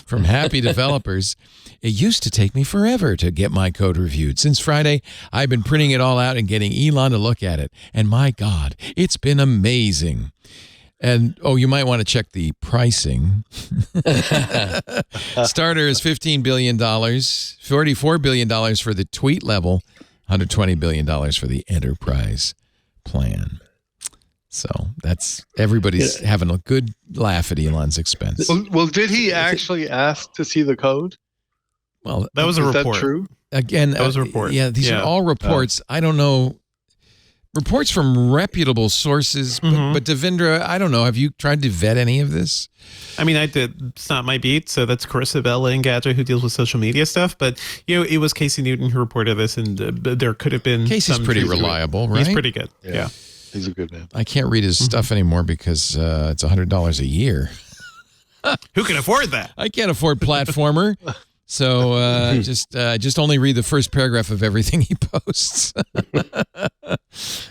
from happy developers. It used to take me forever to get my code reviewed. Since Friday, I've been printing it all out and getting Elon to look at it. And my God, it's been amazing. And, you might want to check the pricing. Starter is $15 billion, $44 billion for the tweet level, $120 billion for the enterprise plan. So that's everybody's having a good laugh at Elon's expense. Well, did he actually ask to see the code? Well, that was a report. Is that true? Again, that was a report. Yeah, these are all reports. I don't know. Reports from reputable sources, but Devendra, I don't know. Have you tried to vet any of this? I mean, I did. It's not my beat, so that's Carissa and Gadget, who deals with social media stuff. But it was Casey Newton who reported this, and there could have been. Casey's pretty reliable, right? He's pretty good. Yeah. He's a good man. I can't read his stuff anymore because it's $100 a year. Who can afford that? I can't afford Platformer. So just only read the first paragraph of everything he posts.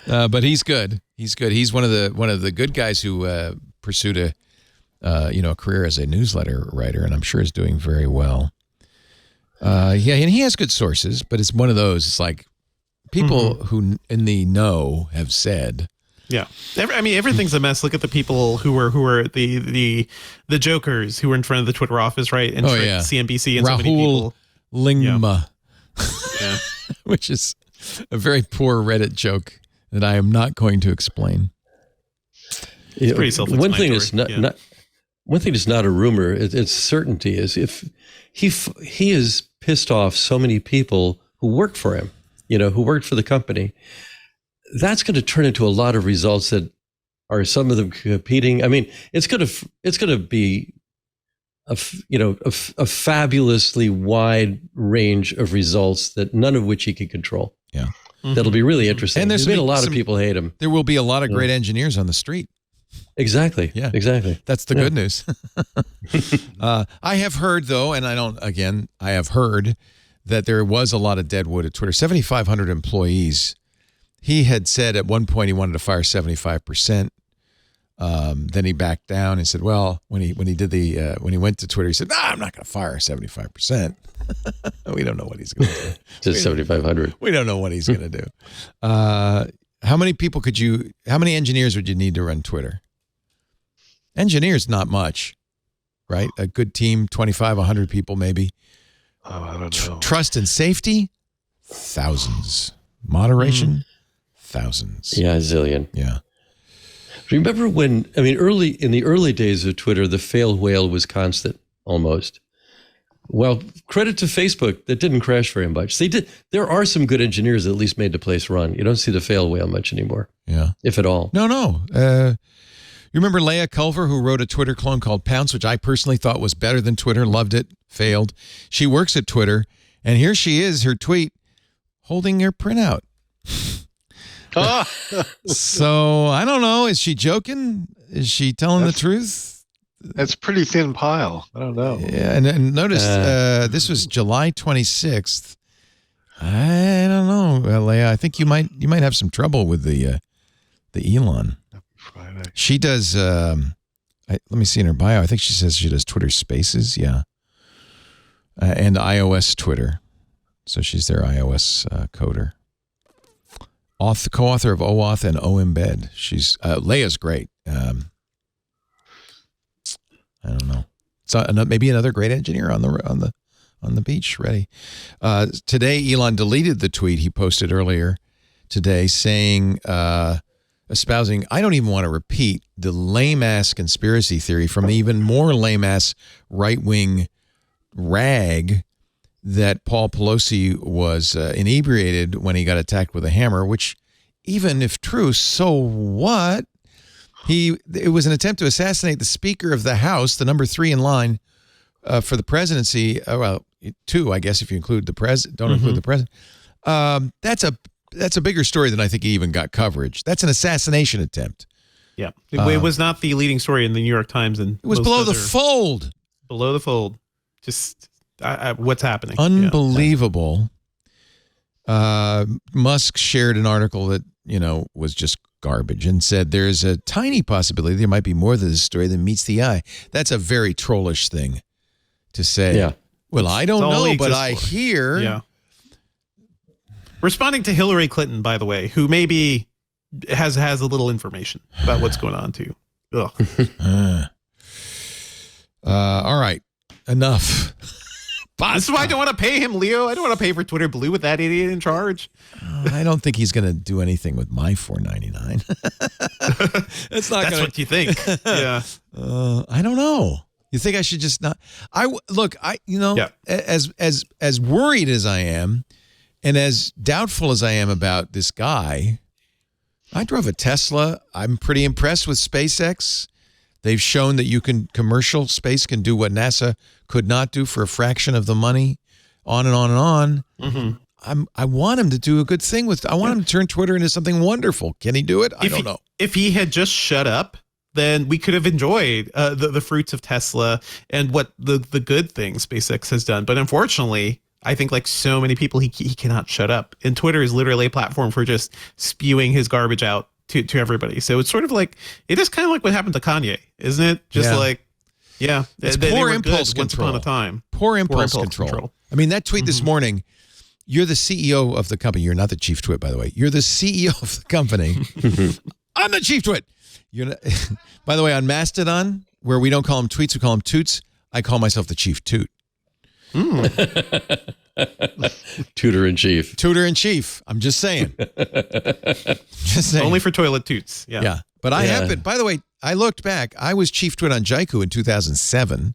But he's good. He's good. He's one of the good guys who pursued a career as a newsletter writer, and I'm sure is doing very well. And he has good sources, but it's one of those. It's like people who in the know have said. Yeah, I mean everything's a mess. Look at the people who were the jokers who were in front of the Twitter office, right? And CNBC and Rahul so many people. Lingma, yeah. Which is a very poor Reddit joke that I am not going to explain. It's pretty self-explanatory. One thing is not a rumor. It's certainty. Is if he has pissed off so many people who work for him, who worked for the company. That's going to turn into a lot of results that are some of them competing. I mean, it's going to be a fabulously wide range of results that none of which he can control. Yeah, that'll be really interesting. And there's been a lot of people hate him. There will be a lot of great engineers on the street. Exactly. Yeah. Exactly. That's the good news. I have heard though, and I have heard that there was a lot of deadwood at Twitter. 7,500 employees. He had said at one point he wanted to fire 75%. Then he backed down and said, "Well, when he went to Twitter, he said, I'm not going to fire 75%. We don't know what he's going to do. Just 7,500. We don't know what he's going to do. How many engineers would you need to run Twitter? Engineers, not much, right? A good team, 25, 100 people maybe. Oh, I don't know. Trust and safety, thousands. Moderation, thousands. Yeah, a zillion. Yeah. Remember when, in the early days of Twitter, the fail whale was constant almost. Well, credit to Facebook that didn't crash very much. There are some good engineers that at least made the place run. You don't see the fail whale much anymore. Yeah. If at all. No. You remember Leah Culver, who wrote a Twitter clone called Pounce, which I personally thought was better than Twitter, loved it, failed. She works at Twitter, and here she is, her tweet, holding her printout. So I don't know. Is she joking? Is she telling the truth? That's a pretty thin pile. I don't know. Yeah, and notice this was July 26th. I don't know, Leah. I think you might have some trouble with the Elon. Friday. She does. Let me see in her bio. I think she says she does Twitter Spaces. Yeah, and iOS Twitter. So she's their iOS coder. Co-author of OAuth and OEmbed. She's Leia's great. I don't know. So maybe another great engineer on the beach. Ready. Today, Elon deleted the tweet he posted earlier today, saying, espousing. I don't even want to repeat the lame-ass conspiracy theory from the even more lame-ass right-wing rag that Paul Pelosi was inebriated when he got attacked with a hammer, which, even if true, so what? It was an attempt to assassinate the Speaker of the House, the number 3 in line for the presidency. two, I guess, if you include the president. Don't include the president. That's a bigger story than I think it even got coverage. That's an assassination attempt. Yeah, it was not the leading story in the New York Times, and it was below the fold. Below the fold. Just what's happening? Unbelievable. Musk shared an article that was just garbage and said there's a tiny possibility there might be more to this story than meets the eye. That's a very trollish thing to say. Yeah. Well, I don't know, but I hear. Yeah. Responding to Hillary Clinton, by the way, who maybe has a little information about what's going on too. Ugh. All right. Enough. This is why I don't want to pay him, Leo. I don't want to pay for Twitter Blue with that idiot in charge. I don't think he's going to do anything with my $4.99. That's what you think. Yeah. I don't know. You think I should just not? As worried as I am, and as doubtful as I am about this guy, I drove a Tesla. I'm pretty impressed with SpaceX. They've shown that commercial space can do what NASA could not do for a fraction of the money, on and on and on. Mm-hmm. I want him to do a good thing I want him to turn Twitter into something wonderful. Can he do it? I don't know. If he had just shut up, then we could have enjoyed the fruits of Tesla and what the good things SpaceX has done. But unfortunately, I think like so many people, he cannot shut up. And Twitter is literally a platform for just spewing his garbage out to everybody. So it's sort of like, it is kind of like what happened to Kanye, isn't it? Just it's poor impulse control. Once upon a time. Poor impulse control. I mean, that tweet this morning, you're the CEO of the company. You're not the chief twit, by the way. You're the CEO of the company. I'm the chief twit. You're not, by the way, on Mastodon, where we don't call them tweets, we call them toots, I call myself the chief toot. Tutor in chief. Tutor in chief. I'm just saying. Only for toilet toots. Yeah. Yeah. But I have been, by the way, I looked back. I was chief twit on Jaiku in 2007.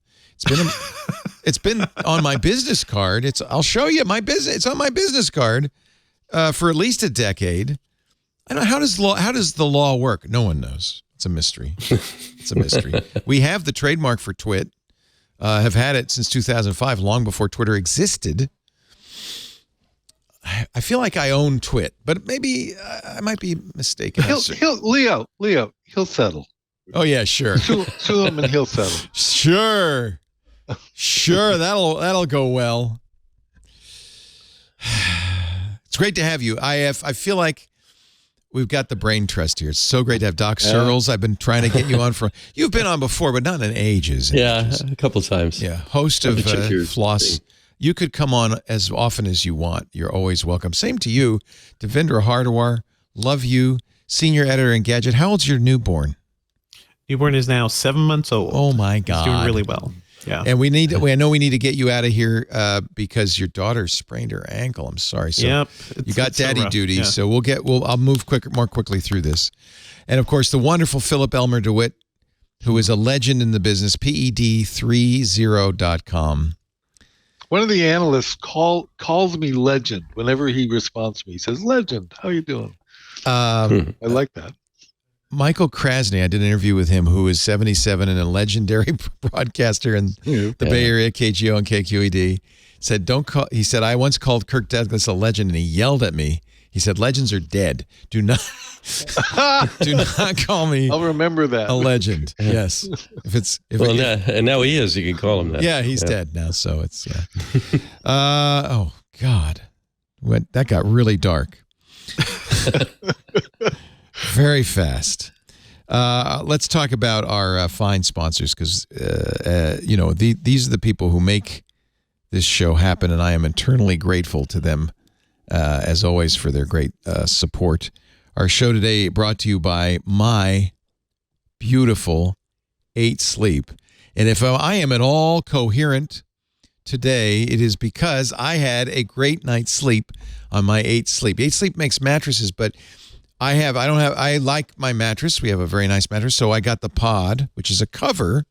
It's been on my business card. I'll show you my business. It's on my business card for at least a decade. I don't know, how does the law work? No one knows. It's a mystery. It's a mystery. We have the trademark for twit. Have had it since 2005, long before Twitter existed. I feel like I own Twit, but maybe I might be mistaken. Leo, he'll settle. Oh yeah, sure. Sue him and he'll settle. Sure, that'll go well. It's great to have you. I feel like we've got the brain trust here. It's so great to have Doc Searles. I've been trying to get you on for. You've been on before, but not in ages. A couple times. Yeah, host of Floss. You could come on as often as you want. You're always welcome. Same to you, Devendra Hardawar. Love you, senior editor in Gadget. How old's your newborn? Newborn is now 7 months old. Oh my God, he's doing really well. Yeah, and I know we need to get you out of here because your daughter sprained her ankle. I'm sorry. So you got daddy duty. Yeah. So I'll move more quickly through this. And of course, the wonderful Philip Elmer-DeWitt, who is a legend in the business, PED30.com. One of the analysts calls me legend whenever he responds to me. He says, "Legend, how you doing?" I like that. Michael Krasny, I did an interview with him, who is 77 and a legendary broadcaster in the Bay Area, KGO and KQED. Said, "Don't call." He said, "I once called Kirk Douglas a legend, and he yelled at me. He said, legends are dead. Do not call me. I'll remember that. A legend. Yes. And now he is. You can call him that. Yeah, he's dead now. So it's oh God, that got really dark. Very fast. Let's talk about our fine sponsors because these are the people who make this show happen, and I am eternally grateful to them. As always, for their great support. Our show today brought to you by my beautiful 8 Sleep. And if I am at all coherent today, it is because I had a great night's sleep on my 8 Sleep. 8 Sleep makes mattresses, but I like my mattress. We have a very nice mattress. So I got the Pod, which is a cover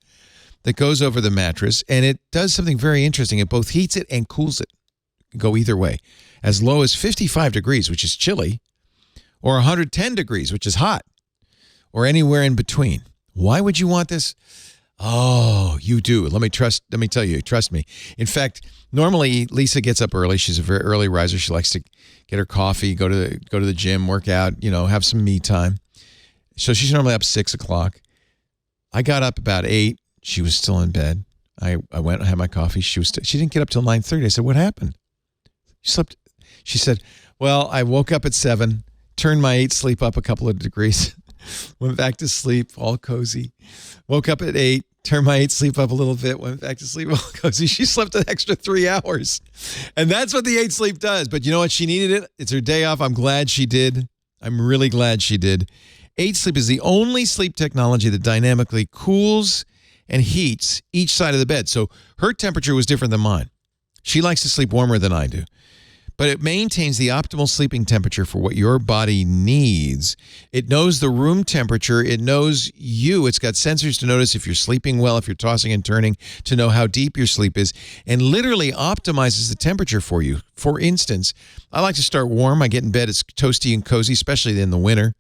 that goes over the mattress, and it does something very interesting. It both heats it and cools it. Go either way. As low as 55 degrees, which is chilly, or 110 degrees, which is hot, or anywhere in between. Why would you want this? Oh, you do. Let me tell you, trust me. In fact, normally Lisa gets up early. She's a very early riser. She likes to get her coffee, go to the gym, work out, have some me time. So she's normally up 6 o'clock. I got up about 8. She was still in bed. I went and had my coffee. She didn't get up till 9:30. I said, "What happened?" She slept. She said, "Well, I woke up at 7, turned my 8 sleep up a couple of degrees, went back to sleep, all cozy. Woke up at 8, turned my 8 sleep up a little bit, went back to sleep, all cozy." She slept an extra 3 hours. And that's what the 8 sleep does. But you know what? She needed it. It's her day off. I'm glad she did. I'm really glad she did. 8 sleep is the only sleep technology that dynamically cools and heats each side of the bed. So her temperature was different than mine. She likes to sleep warmer than I do. But it maintains the optimal sleeping temperature for what your body needs. It knows the room temperature. It knows you. It's got sensors to notice if you're sleeping well, if you're tossing and turning, to know how deep your sleep is, and literally optimizes the temperature for you. For instance, I like to start warm. I get in bed. It's toasty and cozy, especially in the winter.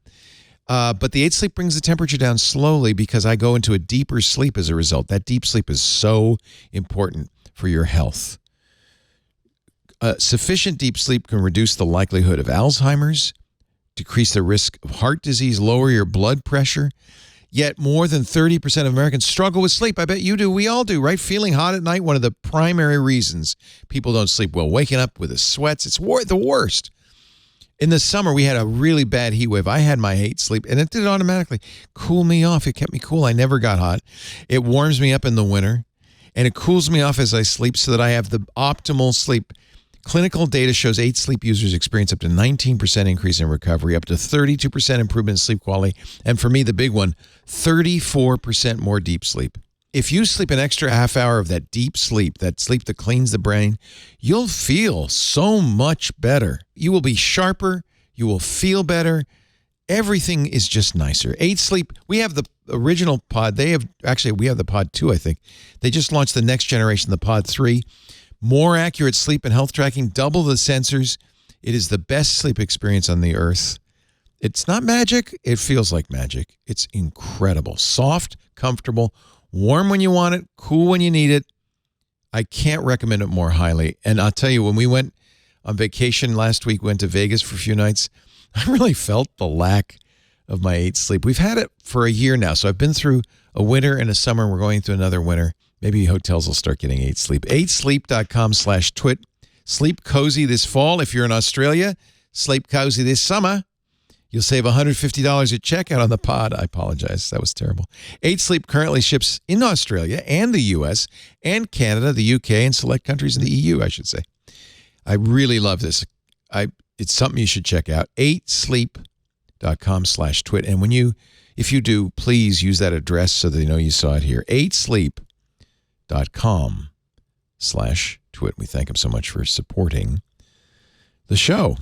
But the 8 sleep brings the temperature down slowly because I go into a deeper sleep as a result. That deep sleep is so important for your health. Sufficient deep sleep can reduce the likelihood of Alzheimer's, decrease the risk of heart disease, lower your blood pressure. Yet more than 30% of Americans struggle with sleep. I bet you do. We all do, right? Feeling hot at night, one of the primary reasons people don't sleep well. Waking up with the sweats, it's the worst. In the summer, we had a really bad heat wave. I had my 8 sleep, and it did automatically cool me off. It kept me cool. I never got hot. It warms me up in the winter, and it cools me off as I sleep so that I have the optimal sleep. Clinical data shows 8 sleep users experience up to 19% increase in recovery, up to 32% improvement in sleep quality, and for me, the big one, 34% more deep sleep. If you sleep an extra half hour of that deep sleep, that sleep that cleans the brain, you'll feel so much better. You will be sharper. You will feel better. Everything is just nicer. 8 sleep, we have the original pod. We have the pod 2, I think. They just launched the next generation, the pod 3. More accurate sleep and health tracking, double the sensors. It is the best sleep experience on the earth. It's not magic. It feels like magic. It's incredible. Soft, comfortable, warm when you want it, cool when you need it. I can't recommend it more highly. And I'll tell you, when we went on vacation last week, went to Vegas for a few nights, I really felt the lack of my 8 sleep. We've had it for a year now. So I've been through a winter and a summer, and we're going through another winter. Maybe hotels will start getting 8 sleep. 8sleep.com/twit. Sleep cozy this fall. If you're in Australia, sleep cozy this summer. You'll save $150 at checkout on the pod. I apologize. That was terrible. 8 Sleep currently ships in Australia and the U.S. and Canada, the U.K., and select countries in the EU, I should say. I really love this. It's something you should check out. 8sleep.com/twit. And if you do, please use that address so they know you saw it here. 8sleep.com/twit. We thank him so much for supporting the show.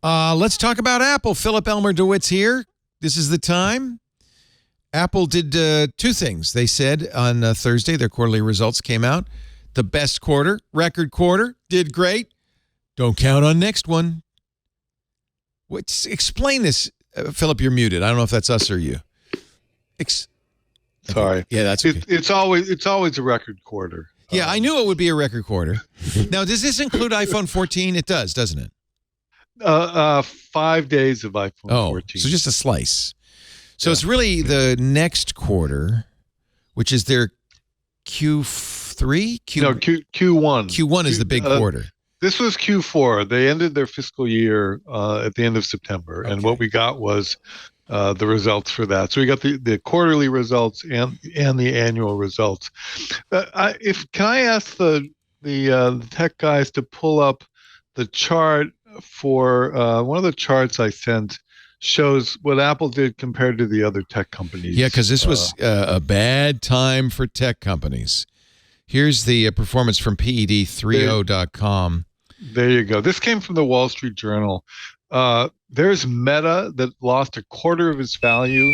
Let's talk about Apple. Philip Elmer-DeWitt's here. This is the time. Apple did 2 things. They said on Thursday their quarterly results came out. The best quarter, record quarter, did great. Don't count on next one. Explain this. Philip, you're muted. I don't know if that's us or you. Sorry. Yeah, that's okay. It's always a record quarter. Yeah, I knew it would be a record quarter. Now, does this include iPhone 14? It does, doesn't it? 5 days of iPhone 14. So just a slice. So it's really the next quarter, which is their Q3? Q1. Q1 is the big quarter. This was Q4. They ended their fiscal year at the end of September, and what we got was the results for that. So we got the quarterly results and the annual results. Can I ask the tech guys to pull up the chart for one of the charts I sent shows what Apple did compared to the other tech companies. Yeah, because this was a bad time for tech companies. Here's the performance from PED30.com. There you go. This came from the Wall Street Journal. There's Meta that lost a quarter of its value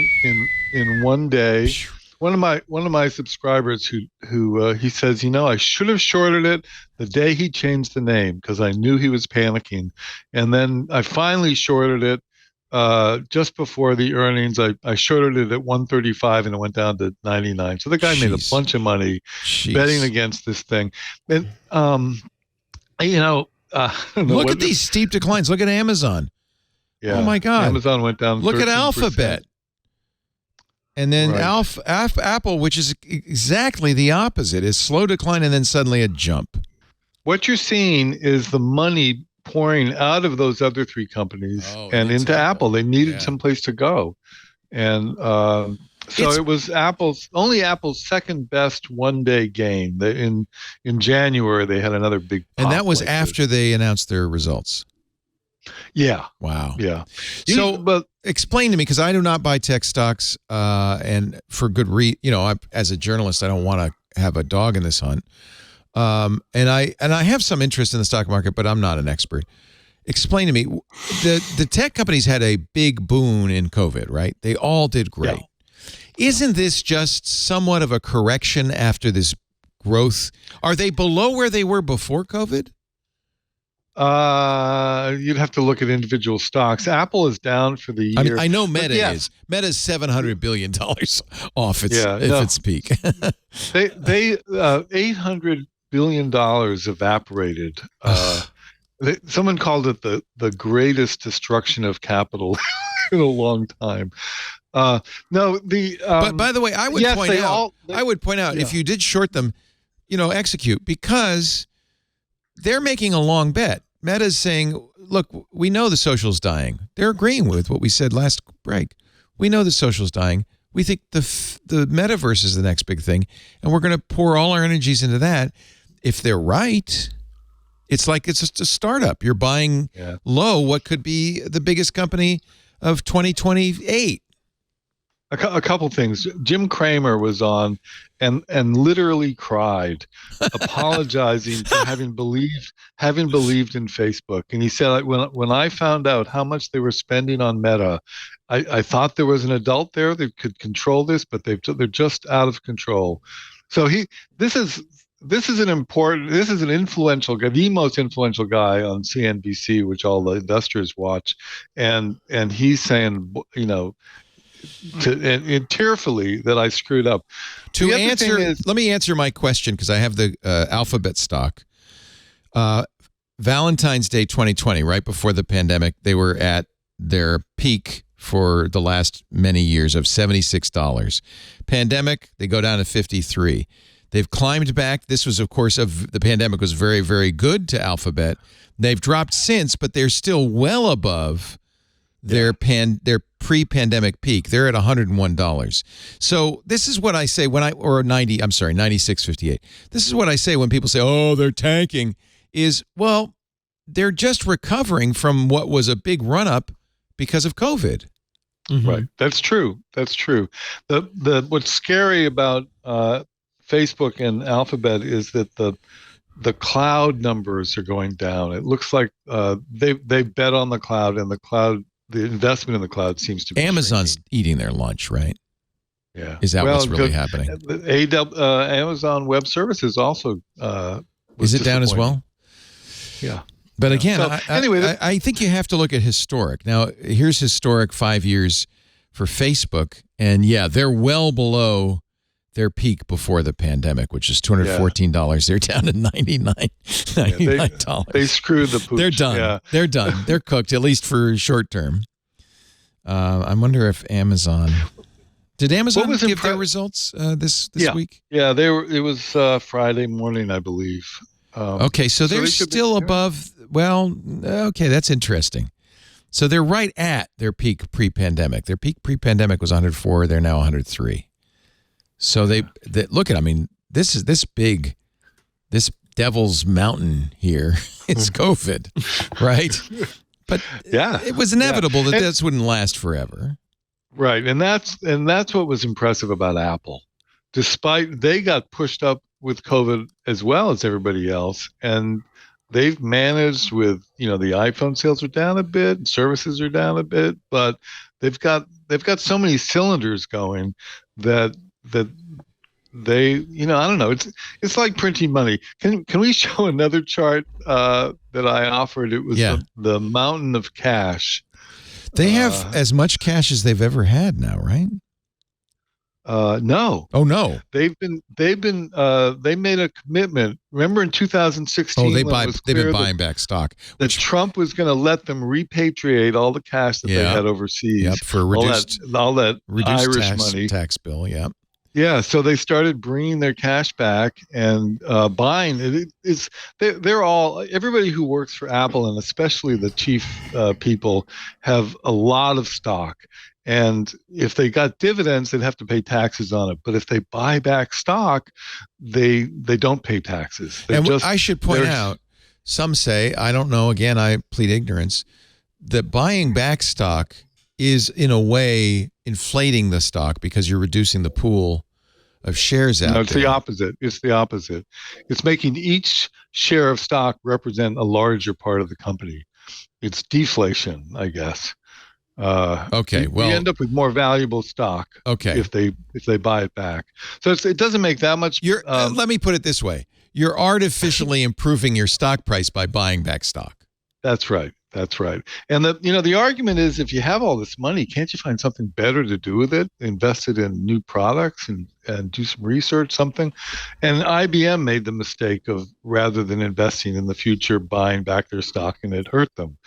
in one day. One of my subscribers who he says, I should have shorted it the day he changed the name because I knew he was panicking, and then I finally shorted it just before the earnings. I shorted it at 135 and it went down to 99. So the guy made a bunch of money betting against this thing. And look at these steep declines. Look at Amazon. Yeah. Oh my God. Amazon went down. Look 13%. at Alphabet. And then Right. Apple, which is exactly the opposite, is slow decline and then suddenly a jump. What you're seeing is the money pouring out of those other three companies and into Apple. They needed some place to go. And so it was Apple's second best one-day gain. In January, they had another big pop. And that was like after they announced their results. Yeah. Wow. Yeah. But explain to me, because I do not buy tech stocks, and for good reason. As a journalist, I don't want to have a dog in this hunt. And I have some interest in the stock market, but I'm not an expert. Explain to me, the tech companies had a big boon in COVID, right? They all did great. Yeah. Isn't this just somewhat of a correction after this growth? Are they below where they were before COVID? You'd have to look at individual stocks. Apple is down for the year. I know Meta is. Meta's $700 billion off its peak. they $800 billion evaporated. Someone called it the greatest destruction of capital in a long time. But by the way, I would point out if you did short them, execute, because they're making a long bet. Meta's saying, look, we know the social's dying. They're agreeing with what we said last break. We know the social's dying. We think the metaverse is the next big thing, and we're going to pour all our energies into that. If they're right, it's like it's just a startup. You're buying low what could be the biggest company of 2028. A couple things. Jim Cramer was on and literally cried, apologizing for having believed in Facebook. And he said, when I found out how much they were spending on Meta, I thought there was an adult there that could control this, but they're just out of control. So this is an influential guy, the most influential guy on CNBC, which all the investors watch, and he's saying, tearfully that I screwed up. Let me answer my question, because I have the Alphabet stock. Valentine's Day 2020, right before the pandemic, they were at their peak for the last many years of $76. Pandemic, they go down to $53. They've climbed back. This was, of course, the pandemic was very, very good to Alphabet. They've dropped since, but they're still well above their pre-pandemic peak. They're at $101. So this is what I say $96.58. This is what I say when people say, "Oh, they're tanking," is, well, they're just recovering from what was a big run-up because of COVID. Mm-hmm. Right. That's true. What's scary about Facebook and Alphabet is that the cloud numbers are going down. It looks like they bet on the cloud, and the investment in the cloud seems to be Amazon's shrinking. eating their lunch, right? Yeah. Is that what's really happening? Amazon Web Services also is it down as well? Yeah. But again, I think you have to look at historic. Now, here's historic 5 years for Facebook, and they're well below their peak before the pandemic, which is $214. They're down to $99. They screwed the pooch. They're done. Yeah. They're done. They're cooked, at least for short term. I wonder if Amazon... Did Amazon give their results this week? Yeah, it was Friday morning, I believe. Okay, so they're still above... Well, okay, that's interesting. So they're right at their peak pre-pandemic. Their peak pre-pandemic was 104. They're now 103. So they look at, I mean, this devil's mountain here. It's COVID, right? But it was inevitable that this wouldn't last forever. Right, and that's what was impressive about Apple. Despite they got pushed up with COVID as well as everybody else, and they've managed with, the iPhone sales are down a bit, services are down a bit, but they've got so many cylinders going that they, I don't know. It's like printing money. Can we show another chart that I offered? It was the mountain of cash. They have as much cash as they've ever had now, right? No. Oh no. They made a commitment. Remember in 2016? Oh, they've been buying back stock. That Trump was going to let them repatriate all the cash that they had overseas. Yep, for reduced all that Irish money tax bill. Yeah. Yeah, so they started bringing their cash back and buying. They're all, everybody who works for Apple, and especially the chief people, have a lot of stock. And if they got dividends, they'd have to pay taxes on it. But if they buy back stock, they don't pay taxes. I should point out, some say, I don't know, again, I plead ignorance, that buying back stock is in a way inflating the stock because you're reducing the pool of shares out there. It's the opposite. It's the opposite. It's making each share of stock represent a larger part of the company. It's deflation, I guess. Okay, well, you end up with more valuable stock. Okay, if they buy it back, so it doesn't make that much. Let me put it this way: you're artificially improving your stock price by buying back stock. That's right. That's right. And the argument is, if you have all this money, can't you find something better to do with it? Invest it in new products and do some research, something. And IBM made the mistake of, rather than investing in the future, buying back their stock, and it hurt them.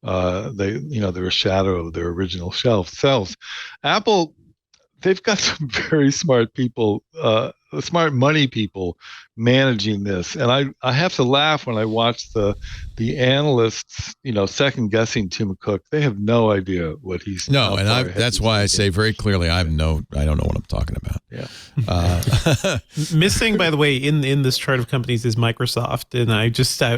They're a shadow of their original selves. Apple, they've got some very smart people, smart money people managing this. And I have to laugh when I watch the analysts, second guessing Tim Cook. They have no idea what he's that's why I say very clearly I don't know what I'm talking about. Yeah. Missing, by the way, in this chart of companies is Microsoft, and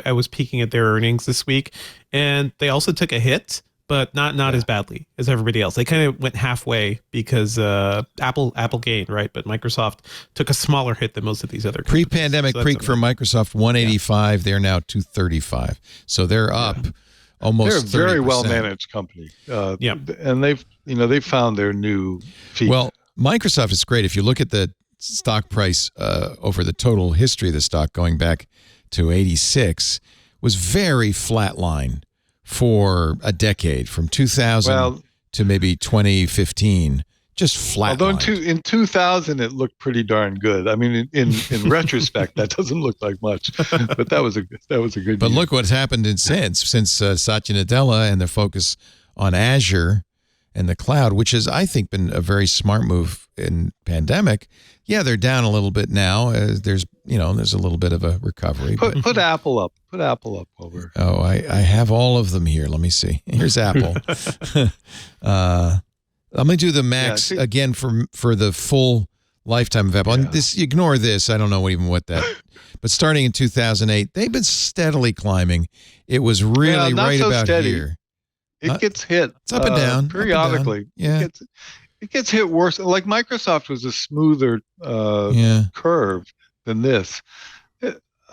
I was peeking at their earnings this week, and they also took a hit, but not as badly as everybody else. They kind of went halfway because Apple gained, right? But Microsoft took a smaller hit than most of these other companies. Pre-pandemic peak for Microsoft 185. Yeah. They're now 235. So they're up almost. They're a very 30%. well managed company. And they've found their new peak. Well, Microsoft is great. If you look at the stock price over the total history of the stock going back to 86, was very flatline for a decade, from 2000 to maybe 2015, just flat. Although in 2000 it looked pretty darn good. I mean, in retrospect, that doesn't look like much, but that was a good. But year. look what's happened since Satya Nadella and the focus on Azure and the cloud, which has, I think, been a very smart move in pandemic. Yeah, they're down a little bit now. There's a little bit of a recovery. Put Apple up. Put Apple up over. Oh, I have all of them here. Let me see. Here's Apple. I'm going to do the max again for the full lifetime of Apple. And ignore this. I don't know what that. But starting in 2008, they've been steadily climbing. It was really right about steady. Here. It gets hit. It's up and down periodically. Yeah. It gets hit worse. Like Microsoft was a smoother curve than this.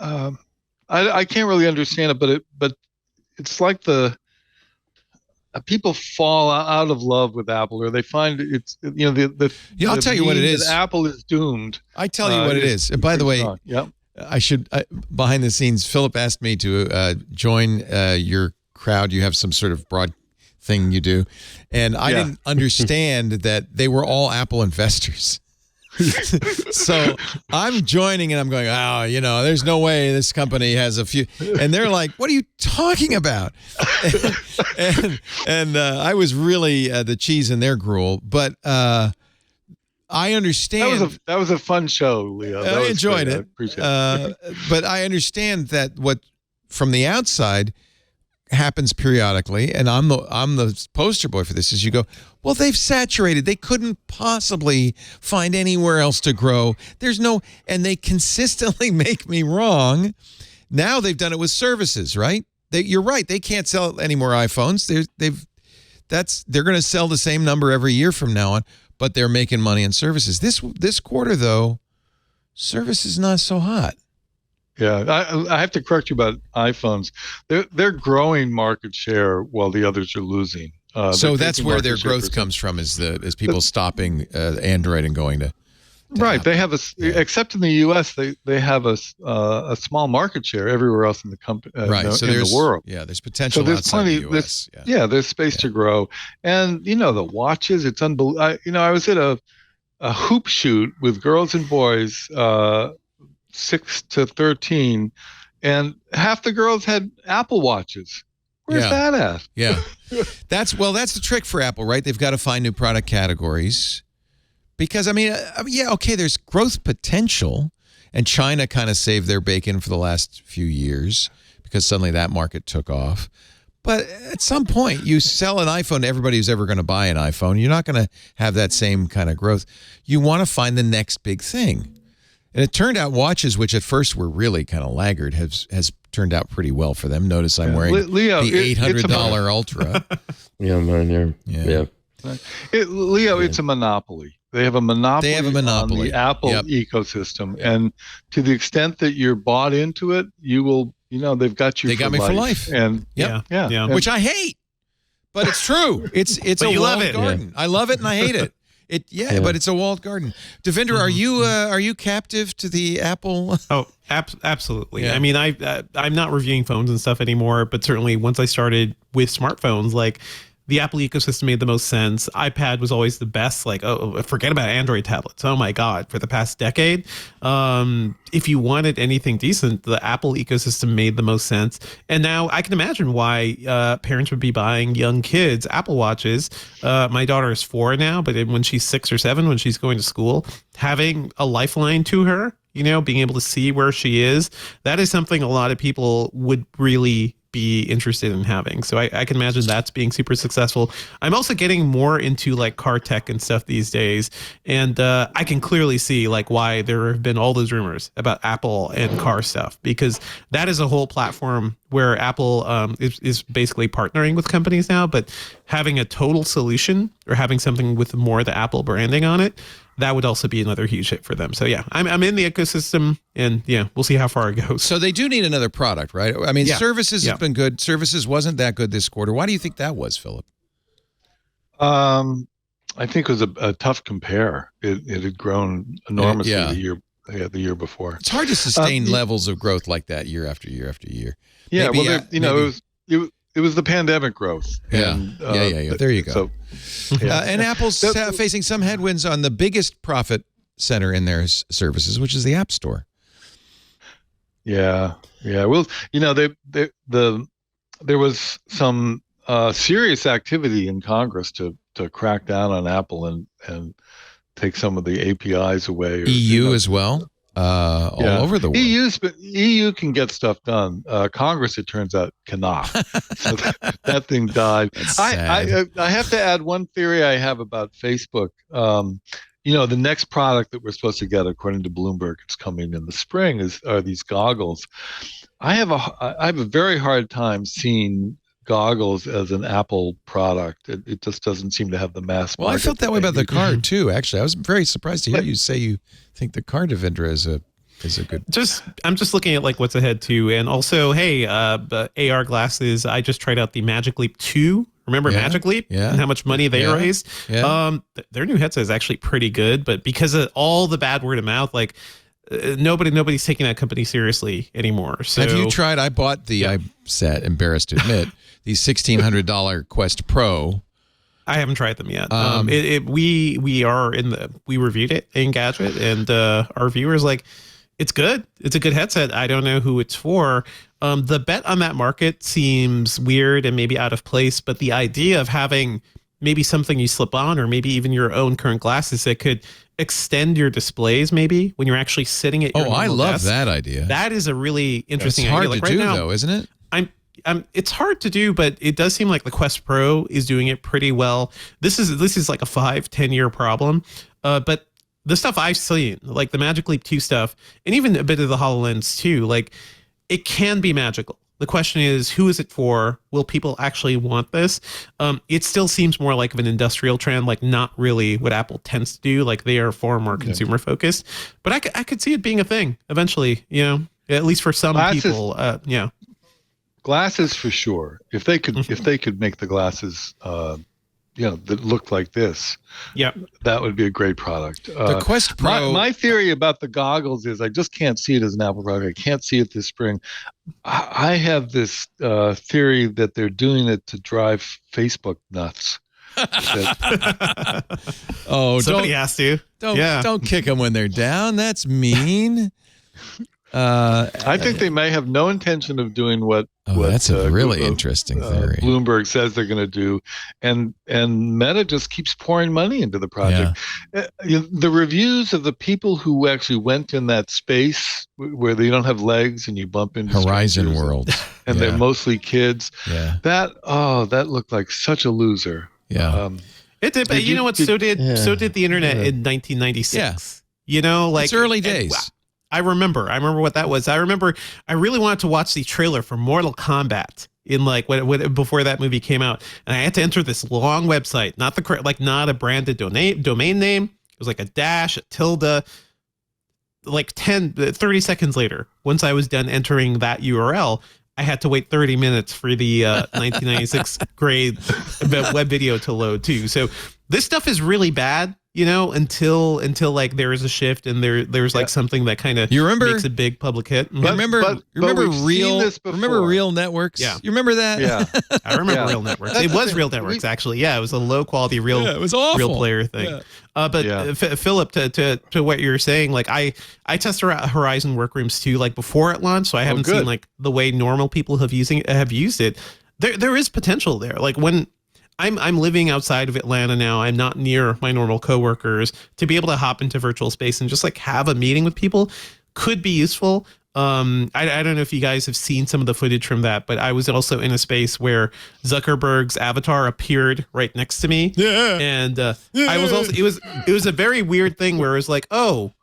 I can't really understand it, but it's like people fall out of love with Apple, or they find it's I'll tell you what it is. Apple is doomed. I tell you what it is. And by the way, I should behind the scenes. Philip asked me to join your crowd. You have some sort of broad thing you do, and I didn't understand that they were all Apple investors. So I'm joining and I'm going, there's no way this company has a few, and they're like, what are you talking about? and I was really the cheese in their gruel, but I understand. That was a fun show, Leo. I enjoyed it. I appreciate it. But I understand that what from the outside happens periodically, and I'm the poster boy for this, is you go, well, they've saturated. They couldn't possibly find anywhere else to grow. And they consistently make me wrong. Now they've done it with services, right? You're right. They can't sell any more iPhones. They're going to sell the same number every year from now on, but they're making money in services. This quarter, though, service is not so hot. Yeah, I have to correct you about iPhones. They're growing market share while the others are losing. So that's where their growth comes from, is people stopping Android and going to Right. They have except in the U.S., they have a small market share everywhere else in the company, right. So in the world. Yeah, there's potential So there's outside plenty. the US. There's space to grow. And the watches, it's unbelievable. I was at a hoop shoot with girls and boys, 6 to 13, and half the girls had Apple watches. Where's that at? Yeah. That's the trick for Apple, right? They've got to find new product categories. Because, there's growth potential, and China kind of saved their bacon for the last few years because suddenly that market took off. But at some point, you sell an iPhone to everybody who's ever going to buy an iPhone. You're not going to have that same kind of growth. You want to find the next big thing. And it turned out watches, which at first were really kind of laggard, has turned out pretty well for them. Notice I'm wearing Leo, the $800 Ultra. Yeah, mine. Yeah. Leo, it's a monopoly. They have a monopoly. On the Apple ecosystem, and to the extent that you're bought into it, you will. They've got you. They got me for life, and yeah. Which I hate, but it's true. It's a walled garden. I love it and I hate it. But it's a walled garden. Devinder, are you captive to the Apple? Oh, absolutely. Yeah. I mean, I'm not reviewing phones and stuff anymore, but certainly once I started with smartphones, like, the Apple ecosystem made the most sense. iPad was always the best. Like, forget about Android tablets. Oh my God, for the past decade. If you wanted anything decent, the Apple ecosystem made the most sense. And now I can imagine why parents would be buying young kids Apple Watches. My daughter is 4 now, but when she's 6 or 7, when she's going to school, having a lifeline to her, being able to see where she is, that is something a lot of people would really be interested in having. So I can imagine that's being super successful. I'm also getting more into like car tech and stuff these days. And I can clearly see like why there have been all those rumors about Apple and car stuff, because that is a whole platform where Apple is basically partnering with companies now, but having a total solution or having something with more of the Apple branding on it, that would also be another huge hit for them. So yeah, I'm in the ecosystem, and we'll see how far it goes. So they do need another product, right? I mean, services have been good. Services wasn't that good this quarter. Why do you think that was, Philip? I think it was a tough compare. It had grown enormously the year before. It's hard to sustain levels of growth like that year after year after year. Yeah, it was the pandemic growth. And, there you go. So, and Apple's facing some headwinds on the biggest profit center in their services, which is the App Store. Yeah. Well, there was some serious activity in Congress to crack down on Apple and take some of the APIs away. EU as well. All over the world. EU can get stuff done. Congress, it turns out, cannot. So that thing died. I have to add one theory I have about Facebook. The next product that we're supposed to get, according to Bloomberg, it's coming in the spring, are these goggles. I have a very hard time seeing goggles as an Apple product. It just doesn't seem to have the mass market. Well, I felt that way about the card too. Actually, I was very surprised to hear you say you think the card Devendra is a good. I'm just looking at like what's ahead too, and also, hey, AR glasses. I just tried out the Magic Leap 2. Remember Magic Leap and how much money they raised? Yeah. Their new headset is actually pretty good, but because of all the bad word of mouth, like nobody's taking that company seriously anymore. So have you tried? I bought the. I'm embarrassed to admit. The $1,600 Quest Pro. I haven't tried them yet. We reviewed it in Gadget, and our viewers it's good. It's a good headset. I don't know who it's for. The bet on that market seems weird and maybe out of place, but the idea of having maybe something you slip on, or maybe even your own current glasses that could extend your displays, maybe when you're actually sitting at your I love desk. that idea. That is a really interesting idea. idea. It's hard to do, though, isn't it? It's hard to do, but it does seem like the Quest Pro is doing it pretty well. This is like a 5-10 year problem. But the stuff I've seen, like the Magic Leap 2 stuff, and even a bit of the HoloLens 2, like it can be magical. The question is, who is it for? Will people actually want this? It still seems more like of an industrial trend, like not really what Apple tends to do. Like they are far more consumer focused. But I could see it being a thing eventually, at least for some people. Glasses for sure. If they could make the glasses, that looked like this. Yeah, that would be a great product. The Quest Pro. My theory about the goggles is I just can't see it as an Apple product. I can't see it this spring. I have this theory that they're doing it to drive Facebook nuts. Somebody has to. Don't kick them when they're down. That's mean. I think they may have no intention of doing what that's a really interesting theory. Bloomberg says they're going to do, and Meta just keeps pouring money into the project. The reviews of the people who actually went in that space where they don't have legs and you bump into Horizon World, and they're mostly kids. Yeah, that looked like such a loser. Yeah, it did. But you know what? So did the internet in 1996. Yeah. It's early days. I remember what that was. I remember I really wanted to watch the trailer for Mortal Kombat in before that movie came out, and I had to enter this long website, not a branded domain name. It was like a dash, a tilde. 30 seconds later, once I was done entering that URL, I had to wait 30 minutes for the 1996 grade web video to load too. So this stuff is really bad. Until like there is a shift and there's like something that kind of makes a big public hit. Remember Real Networks? Yeah. You remember that? Yeah. I remember Real Networks. It was Real Networks, actually. Yeah, it was a low quality it was awful. Real player thing. Yeah. Philip, to what you're saying, like I tested Horizon Workrooms too, like before it launched, so I haven't seen like the way normal people have used it. There is potential there. Like when I'm living outside of Atlanta now. I'm not near my normal coworkers. To be able to hop into virtual space and just like have a meeting with people could be useful. I don't know if you guys have seen some of the footage from that, but I was also in a space where Zuckerberg's avatar appeared right next to me. Yeah. And I was also, it was a very weird thing where it was like, oh,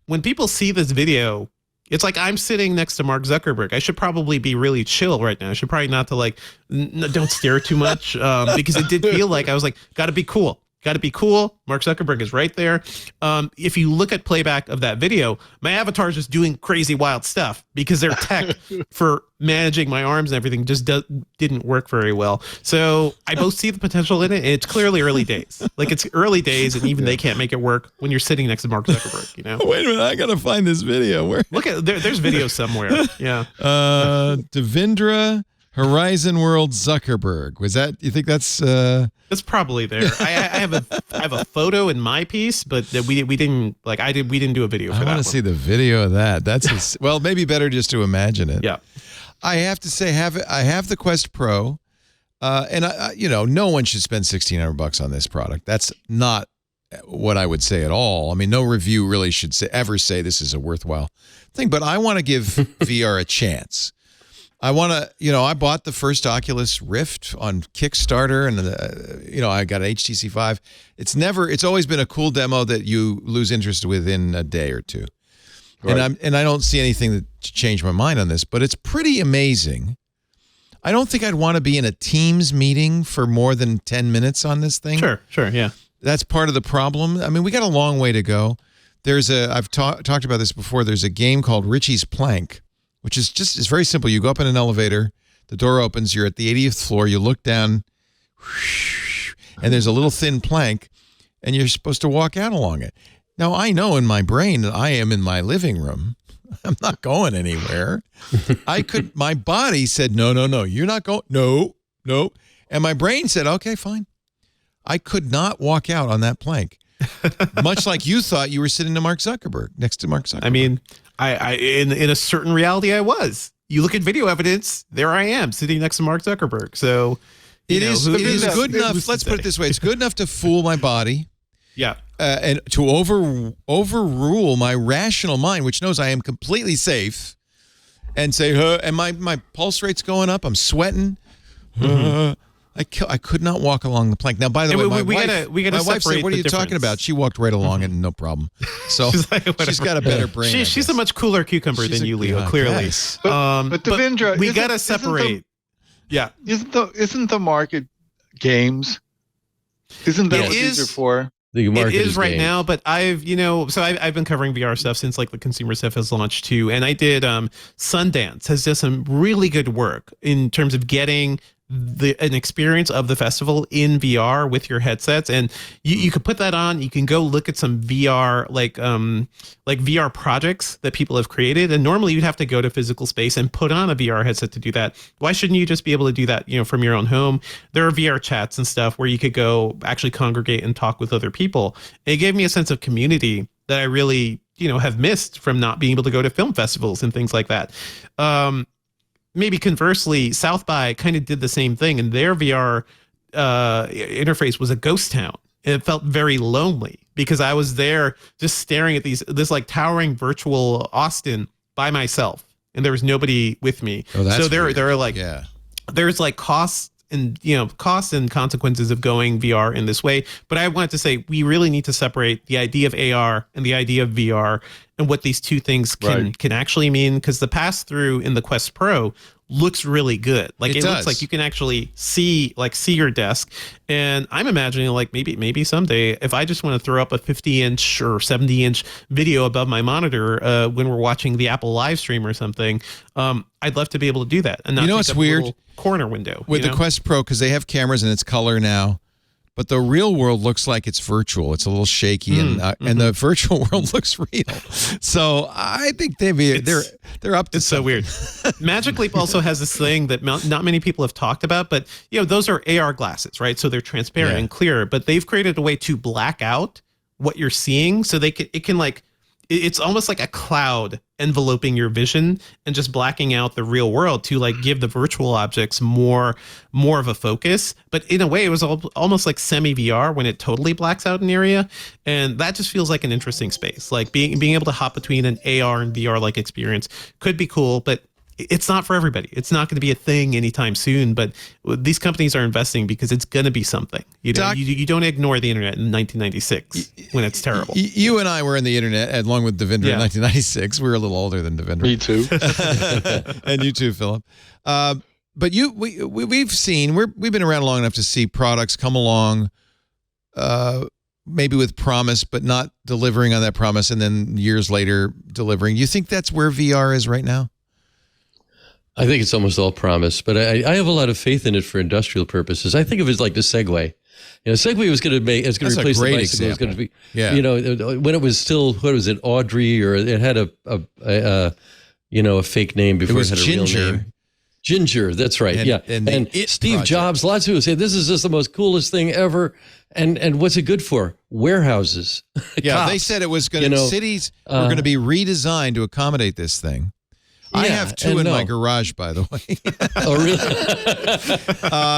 when people see this video, it's like I'm sitting next to Mark Zuckerberg. I should probably be really chill right now. I should probably not to don't stare too much because it did feel like I was like, got to be cool. Mark Zuckerberg is right there. If you look at playback of that video, my avatar is just doing crazy wild stuff because their tech for managing my arms and everything just didn't work very well. So I both see the potential in it. And it's clearly early days. Like it's early days, and even they can't make it work when you're sitting next to Mark Zuckerberg. Wait a minute, I gotta find this video. Where? Look at there's video somewhere. Yeah. Devendra Horizon World Zuckerberg. Was that? You think that's? It's probably there. I have a photo in my piece, but we didn't we didn't do a video for that. I want to see the video of that. That's well, maybe better just to imagine it. Yeah. I have to say, I have the Quest Pro, and no one should spend $1,600 on this product. That's not what I would say at all. I mean, no review really should ever say this is a worthwhile thing. But I want to give VR a chance. I want to, I bought the first Oculus Rift on Kickstarter, and I got an HTC Vive. It's always been a cool demo that you lose interest within a day or two. Right. And I don't see anything to change my mind on this, but it's pretty amazing. I don't think I'd want to be in a Teams meeting for more than 10 minutes on this thing. Sure, yeah. That's part of the problem. I mean, we got a long way to go. I've talked about this before. There's a game called Richie's Plank, which is it's very simple. You go up in an elevator, the door opens, you're at the 80th floor, you look down, and there's a little thin plank, and you're supposed to walk out along it. Now, I know in my brain that I am in my living room. I'm not going anywhere. My body said, no, you're not going, no. And my brain said, okay, fine. I could not walk out on that plank. Much like you thought you were sitting next to Mark Zuckerberg. I mean, I in a certain reality, I was. You look at video evidence, there I am sitting next to Mark Zuckerberg. So it is good enough. Let's put it this way: it's good enough to fool my body, and to overrule my rational mind, which knows I am completely safe, and say, and my pulse rate's going up. I'm sweating. I could not walk along the plank. Now, by the way, my wife said, "What are you talking about?" She walked right along it, and no problem. So she's got a better brain. She's a much cooler cucumber than you, Leo. Clearly, but Devendra, we got to separate. Isn't the market games? Isn't that what these are for? It is right now, but I've been covering VR stuff since like the consumer stuff has launched too, and I did Sundance has done some really good work in terms of getting an experience of the festival in VR with your headsets, and you could put that on. You can go look at some VR like VR projects that people have created, and normally you'd have to go to physical space and put on a VR headset to do that. Why shouldn't you just be able to do that, from your own home? There are VR chats and stuff where you could go actually congregate and talk with other people. It gave me a sense of community that I really have missed from not being able to go to film festivals and things like that. Maybe conversely, South by kind of did the same thing, and their VR interface was a ghost town. It felt very lonely because I was there just staring at this like towering virtual Austin by myself, and there was nobody with me. Oh, that's so there are like there's like costs and consequences of going VR in this way. But I wanted to say we really need to separate the idea of AR and the idea of VR and what these two things can actually mean, because the pass through in the Quest Pro looks really good. Like it looks like you can actually see your desk. And I'm imagining like maybe someday if I just want to throw up a 50-inch or 70-inch video above my monitor when we're watching the Apple live stream or something, I'd love to be able to do that and not what's take up weird? a little corner window With the Quest Pro, because they have cameras and it's color now, but the real world looks like it's virtual. It's a little shaky, and the virtual world looks real. So I think they're up to. It's so weird. Magic Leap also has this thing that not many people have talked about, but those are AR glasses, right? So they're transparent and clear, but they've created a way to black out what you're seeing, so it's almost like a cloud enveloping your vision and just blacking out the real world to like give the virtual objects more of a focus. But in a way, it was almost like semi VR when it totally blacks out an area, and that just feels like an interesting space. Like being able to hop between an AR and VR like experience could be cool, but it's not for everybody. It's not going to be a thing anytime soon, but these companies are investing because it's going to be something. You don't ignore the internet in 1996 when it's terrible. You and I were in the internet along with Devinder in 1996. We were a little older than Devinder. Me too. And you too, Philip. But we've been around long enough to see products come along, maybe with promise, but not delivering on that promise, and then years later delivering. You think that's where VR is right now? I think it's almost all promise, but I have a lot of faith in it for industrial purposes. I think of it like the Segway. Segway was going to replace the bicycle. It was going to be, when it was still, what was it, Audrey, or it had a fake name before it had a Ginger. real name. Ginger, that's right. And Steve project. Jobs, lots of people say this is just the most coolest thing ever. And what's it good for? Warehouses. Yeah, they said it was going to, cities were going to be redesigned to accommodate this thing. I have two in my garage, by the way. Oh, really?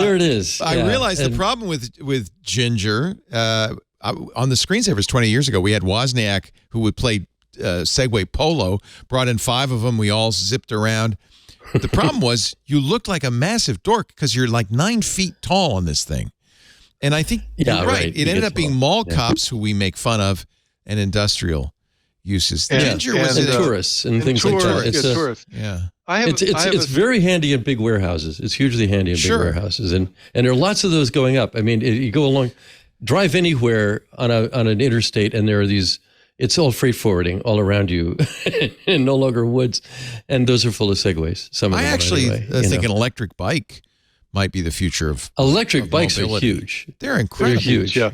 There it is. I realized the problem with Ginger, on the screensavers 20 years ago, we had Wozniak, who would play Segway Polo, brought in 5 of them. We all zipped around. The problem was you looked like a massive dork because you're like 9 feet tall on this thing. And I think you're right. It ended up being mall cops who we make fun of and industrial uses. Ginger was tourists and things like that. It's very handy in big warehouses. It's hugely handy in big warehouses, and there are lots of those going up. I mean, you go along, drive anywhere on an interstate, and there are these. It's all freight forwarding all around you, and no longer woods, and those are full of Segways. Some of them I think an electric bike might be the future of electric bikes. Are huge. They're incredible. They're huge. Yeah.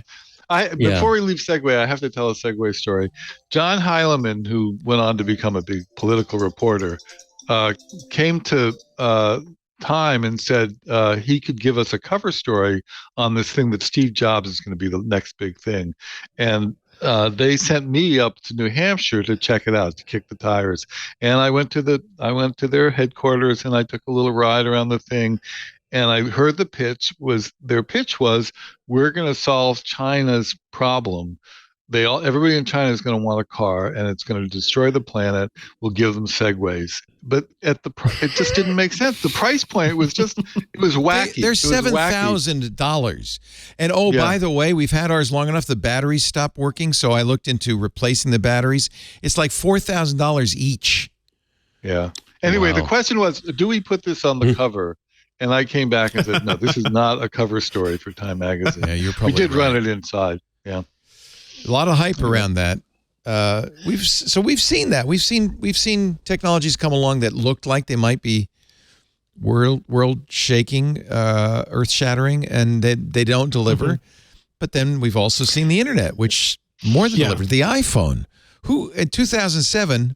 Before we leave Segway, I have to tell a Segway story. John Heilemann, who went on to become a big political reporter, came to Time and said he could give us a cover story on this thing that Steve Jobs is going to be the next big thing. And they sent me up to New Hampshire to check it out, to kick the tires. And I went to their headquarters and I took a little ride around the thing. And I heard their pitch was, we're going to solve China's problem. Everybody in China is going to want a car, and it's going to destroy the planet. We'll give them Segways. But it just didn't make sense. The price point was it was wacky. They're $7,000. And by the way, we've had ours long enough. The batteries stopped working, so I looked into replacing the batteries. It's like $4,000 each. Yeah. Anyway, The question was, do we put this on the cover? And I came back and said, no, this is not a cover story for Time Magazine. Yeah, you're probably We did run it inside. Yeah. A lot of hype around that. We've seen that. We've seen technologies come along that looked like they might be world shaking, earth shattering, and they don't deliver. But then we've also seen the internet, which more than delivered. The iPhone, who in 2007,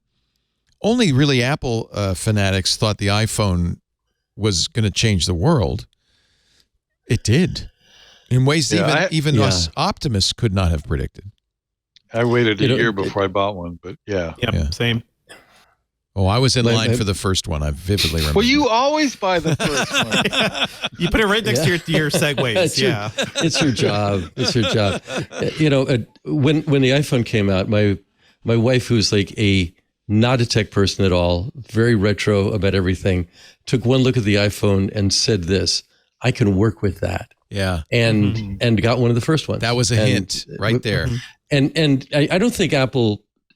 only really Apple fanatics thought the iPhone was going to change the world. It did in ways even us optimists could not have predicted. I waited a year before I bought one, but same. Oh, I was in line for the first one. I vividly remember. Well, you always buy the first one. You put it right next to your segues. It's your job. It's your job. When the iPhone came out, my wife, who's like not a tech person at all, very retro about everything, took one look at the iPhone and said this, I can work with that. Yeah. And got one of the first ones. That was a hint right there. And I don't think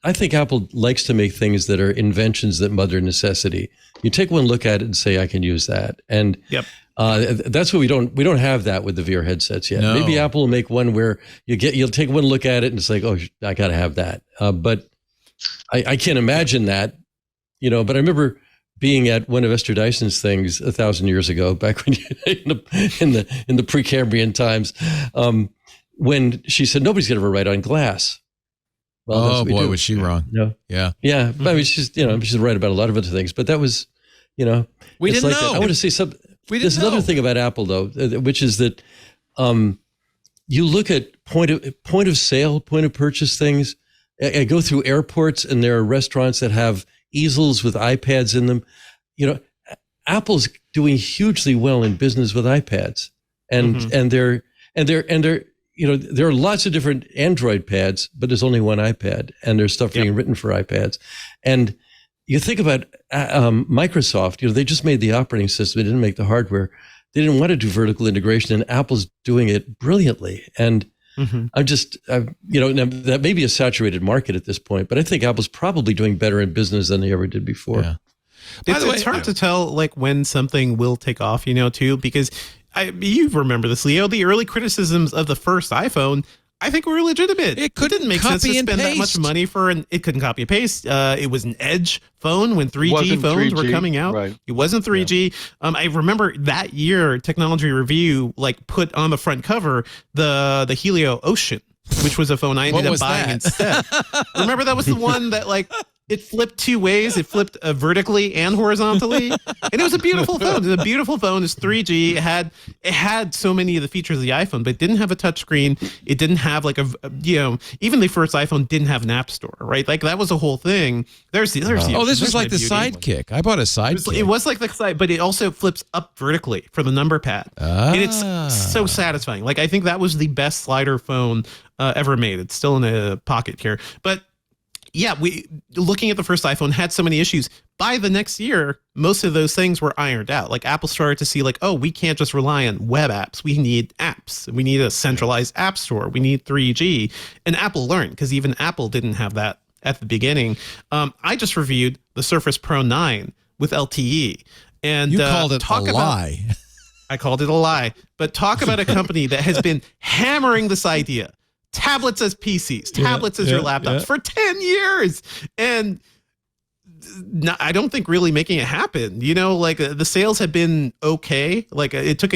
I think Apple likes to make things that are inventions that mother necessity. You take one look at it and say, I can use that. And that's what we don't have that with the VR headsets yet. No. Maybe Apple will make one where you'll take one look at it and it's like, oh, I got to have that. But I can't imagine that, but I remember being at one of Esther Dyson's things 1,000 years ago, back when in the Precambrian times, when she said, nobody's going to ever write on glass. Well, boy, was she wrong. Yeah. I mean, she's right about a lot of other things, but that was, we didn't know. That. I want to say something. There's another thing about Apple though, which is that you look at point of sale, point of purchase things. I go through airports and there are restaurants that have easels with iPads in them. Apple's doing hugely well in business with iPads, and they're there are lots of different Android pads, but there's only one iPad, and there's stuff being written for iPads. And you think about Microsoft, they just made the operating system. They didn't make the hardware. They didn't want to do vertical integration, and Apple's doing it brilliantly. And I'm just, that may be a saturated market at this point, but I think Apple's probably doing better in business than they ever did before. Yeah. It's hard to tell like when something will take off, too, because you remember this, Leo, the early criticisms of the first iPhone, I think were legitimate. It didn't make sense to spend that much money it couldn't copy and paste. It was an edge phone when 3G phones were coming out. Right. It wasn't 3G. Yeah. I remember that year Technology Review put on the front cover the Helio Ocean, which was a phone I ended up buying instead. Remember that was the one that it flipped two ways. It flipped vertically and horizontally, and it was a beautiful phone. It was a beautiful phone. It's 3G. It had so many of the features of the iPhone, but it didn't have a touchscreen. It didn't have even the first iPhone didn't have an app store, right? Like that was a whole thing. This was like the Sidekick. I bought a Sidekick. It was like the Sidekick, but it also flips up vertically for the number pad, and it's so satisfying. Like I think that was the best slider phone ever made. It's still in a pocket here, but. Yeah, looking at the first iPhone had so many issues. By the next year, most of those things were ironed out. Like Apple started to see we can't just rely on web apps. We need apps. We need a centralized app store. We need 3G. And Apple learned because even Apple didn't have that at the beginning. I just reviewed the Surface Pro 9 with LTE. And you called it a lie. I called it a lie. But talk about a company that has been hammering this idea. Tablets as PCs, tablets as your laptops for 10 years. And I don't think really making it happen, the sales have been okay. It took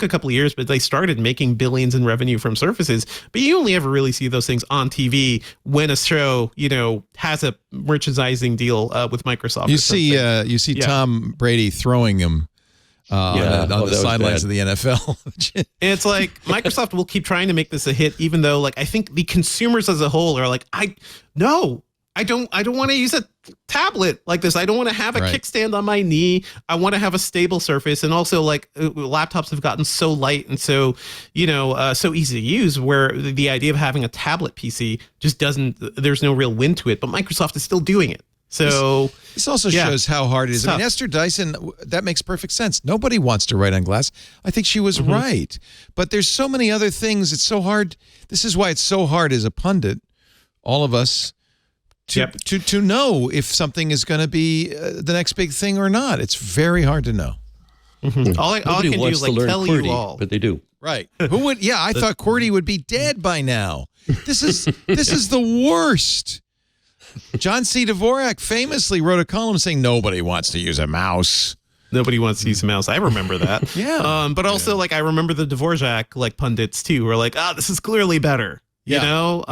a couple of years, but they started making billions in revenue from Surfaces. But you only ever really see those things on TV when a show, has a merchandising deal with Microsoft. You see Tom Brady throwing them. On the sidelines of the NFL. And it's like Microsoft will keep trying to make this a hit, even though I think the consumers as a whole are I don't want to use a tablet like this. I don't want to have a kickstand on my knee. I want to have a stable surface. And also laptops have gotten so light and so, so easy to use where the idea of having a tablet PC just there's no real win to it, but Microsoft is still doing it. So this also shows how hard it is. I mean, Esther Dyson, that makes perfect sense. Nobody wants to write on glass. I think she was right. But there's so many other things. It's so hard. This is why it's so hard as a pundit, all of us, to know if something is going to be the next big thing or not. It's very hard to know. All I can do is tell QWERTY, you all. But they do. Right. Who would? Yeah, I thought QWERTY would be dead by now. This is the worst. John C. Dvorak famously wrote a column saying nobody wants to use a mouse. Nobody wants to use a mouse. I remember that. Yeah. But also, like, I remember the Dvorak, like, pundits, too, who are like, this is clearly better. You know?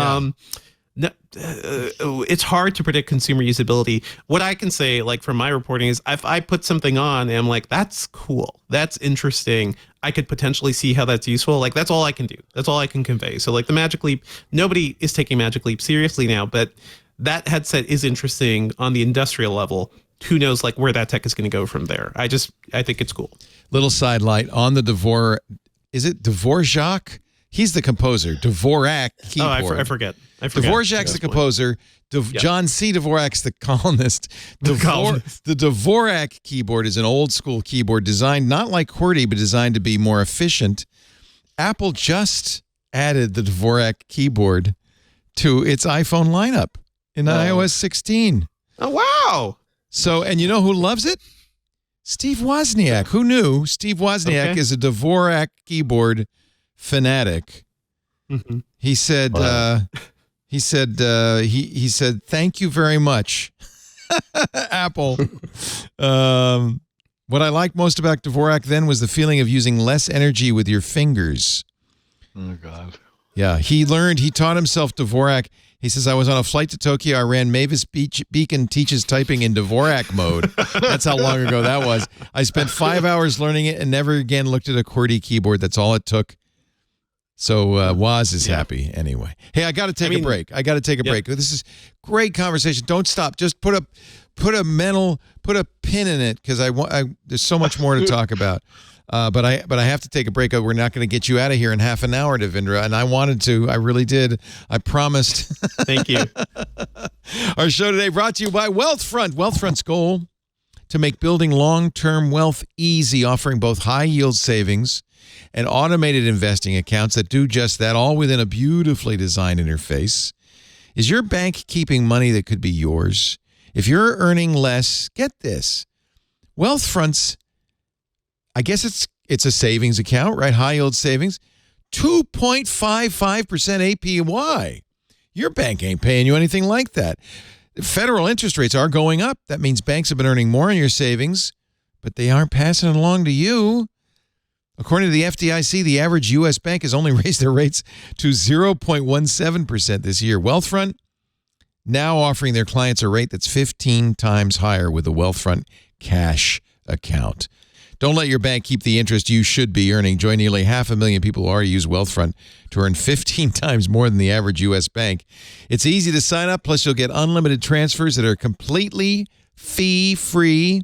Yeah. It's hard to predict consumer usability. What I can say, like, from my reporting is if I put something on and I'm like, that's cool, that's interesting, I could potentially see how that's useful. Like, that's all I can do. That's all I can convey. So, like, the Magic Leap, nobody is taking Magic Leap seriously now, but that headset is interesting on the industrial level. Who knows, like, where that tech is going to go from there. I think it's cool. Little sidelight on the Dvorak. Is it Dvorak? He's the composer. Dvorak keyboard. I forget. Dvorak's the composer. John C. Dvorak's the columnist. The Dvorak keyboard is an old school keyboard designed not like QWERTY, but designed to be more efficient. Apple just added the Dvorak keyboard to its iPhone lineup in iOS 16. Oh, wow. So, and you know who loves it? Steve Wozniak. Who knew? Steve Wozniak is a Dvorak keyboard fanatic. Mm-hmm. He said, he said, thank you very much, Apple. What I liked most about Dvorak then was the feeling of using less energy with your fingers. Oh, God. Yeah, he taught himself Dvorak. He says, I was on a flight to Tokyo. I ran Mavis Beacon teaches typing in Dvorak mode. That's how long ago that was. I spent 5 hours learning it and never again looked at a QWERTY keyboard. That's all it took. So Woz is happy anyway. Hey, I got to take a break. This is great conversation. Don't stop. Just put a pin in it because there's so much more to talk about. But I have to take a break. We're not going to get you out of here in half an hour, Devindra, and I wanted to. I really did. I promised. Thank you. Our show today brought to you by Wealthfront. Wealthfront's goal to make building long-term wealth easy, offering both high-yield savings and automated investing accounts that do just that, all within a beautifully designed interface. Is your bank keeping money that could be yours? If you're earning less, get this. Wealthfront's, I guess it's a savings account, right? High yield savings, 2.55% APY. Your bank ain't paying you anything like that. Federal interest rates are going up. That means banks have been earning more on your savings, but they aren't passing it along to you. According to the FDIC, the average U.S. bank has only raised their rates to 0.17% this year. Wealthfront now offering their clients a rate that's 15 times higher with the Wealthfront cash account. Don't let your bank keep the interest you should be earning. Join nearly 500,000 people who already use Wealthfront to earn 15 times more than the average U.S. bank. It's easy to sign up, plus you'll get unlimited transfers that are completely fee-free,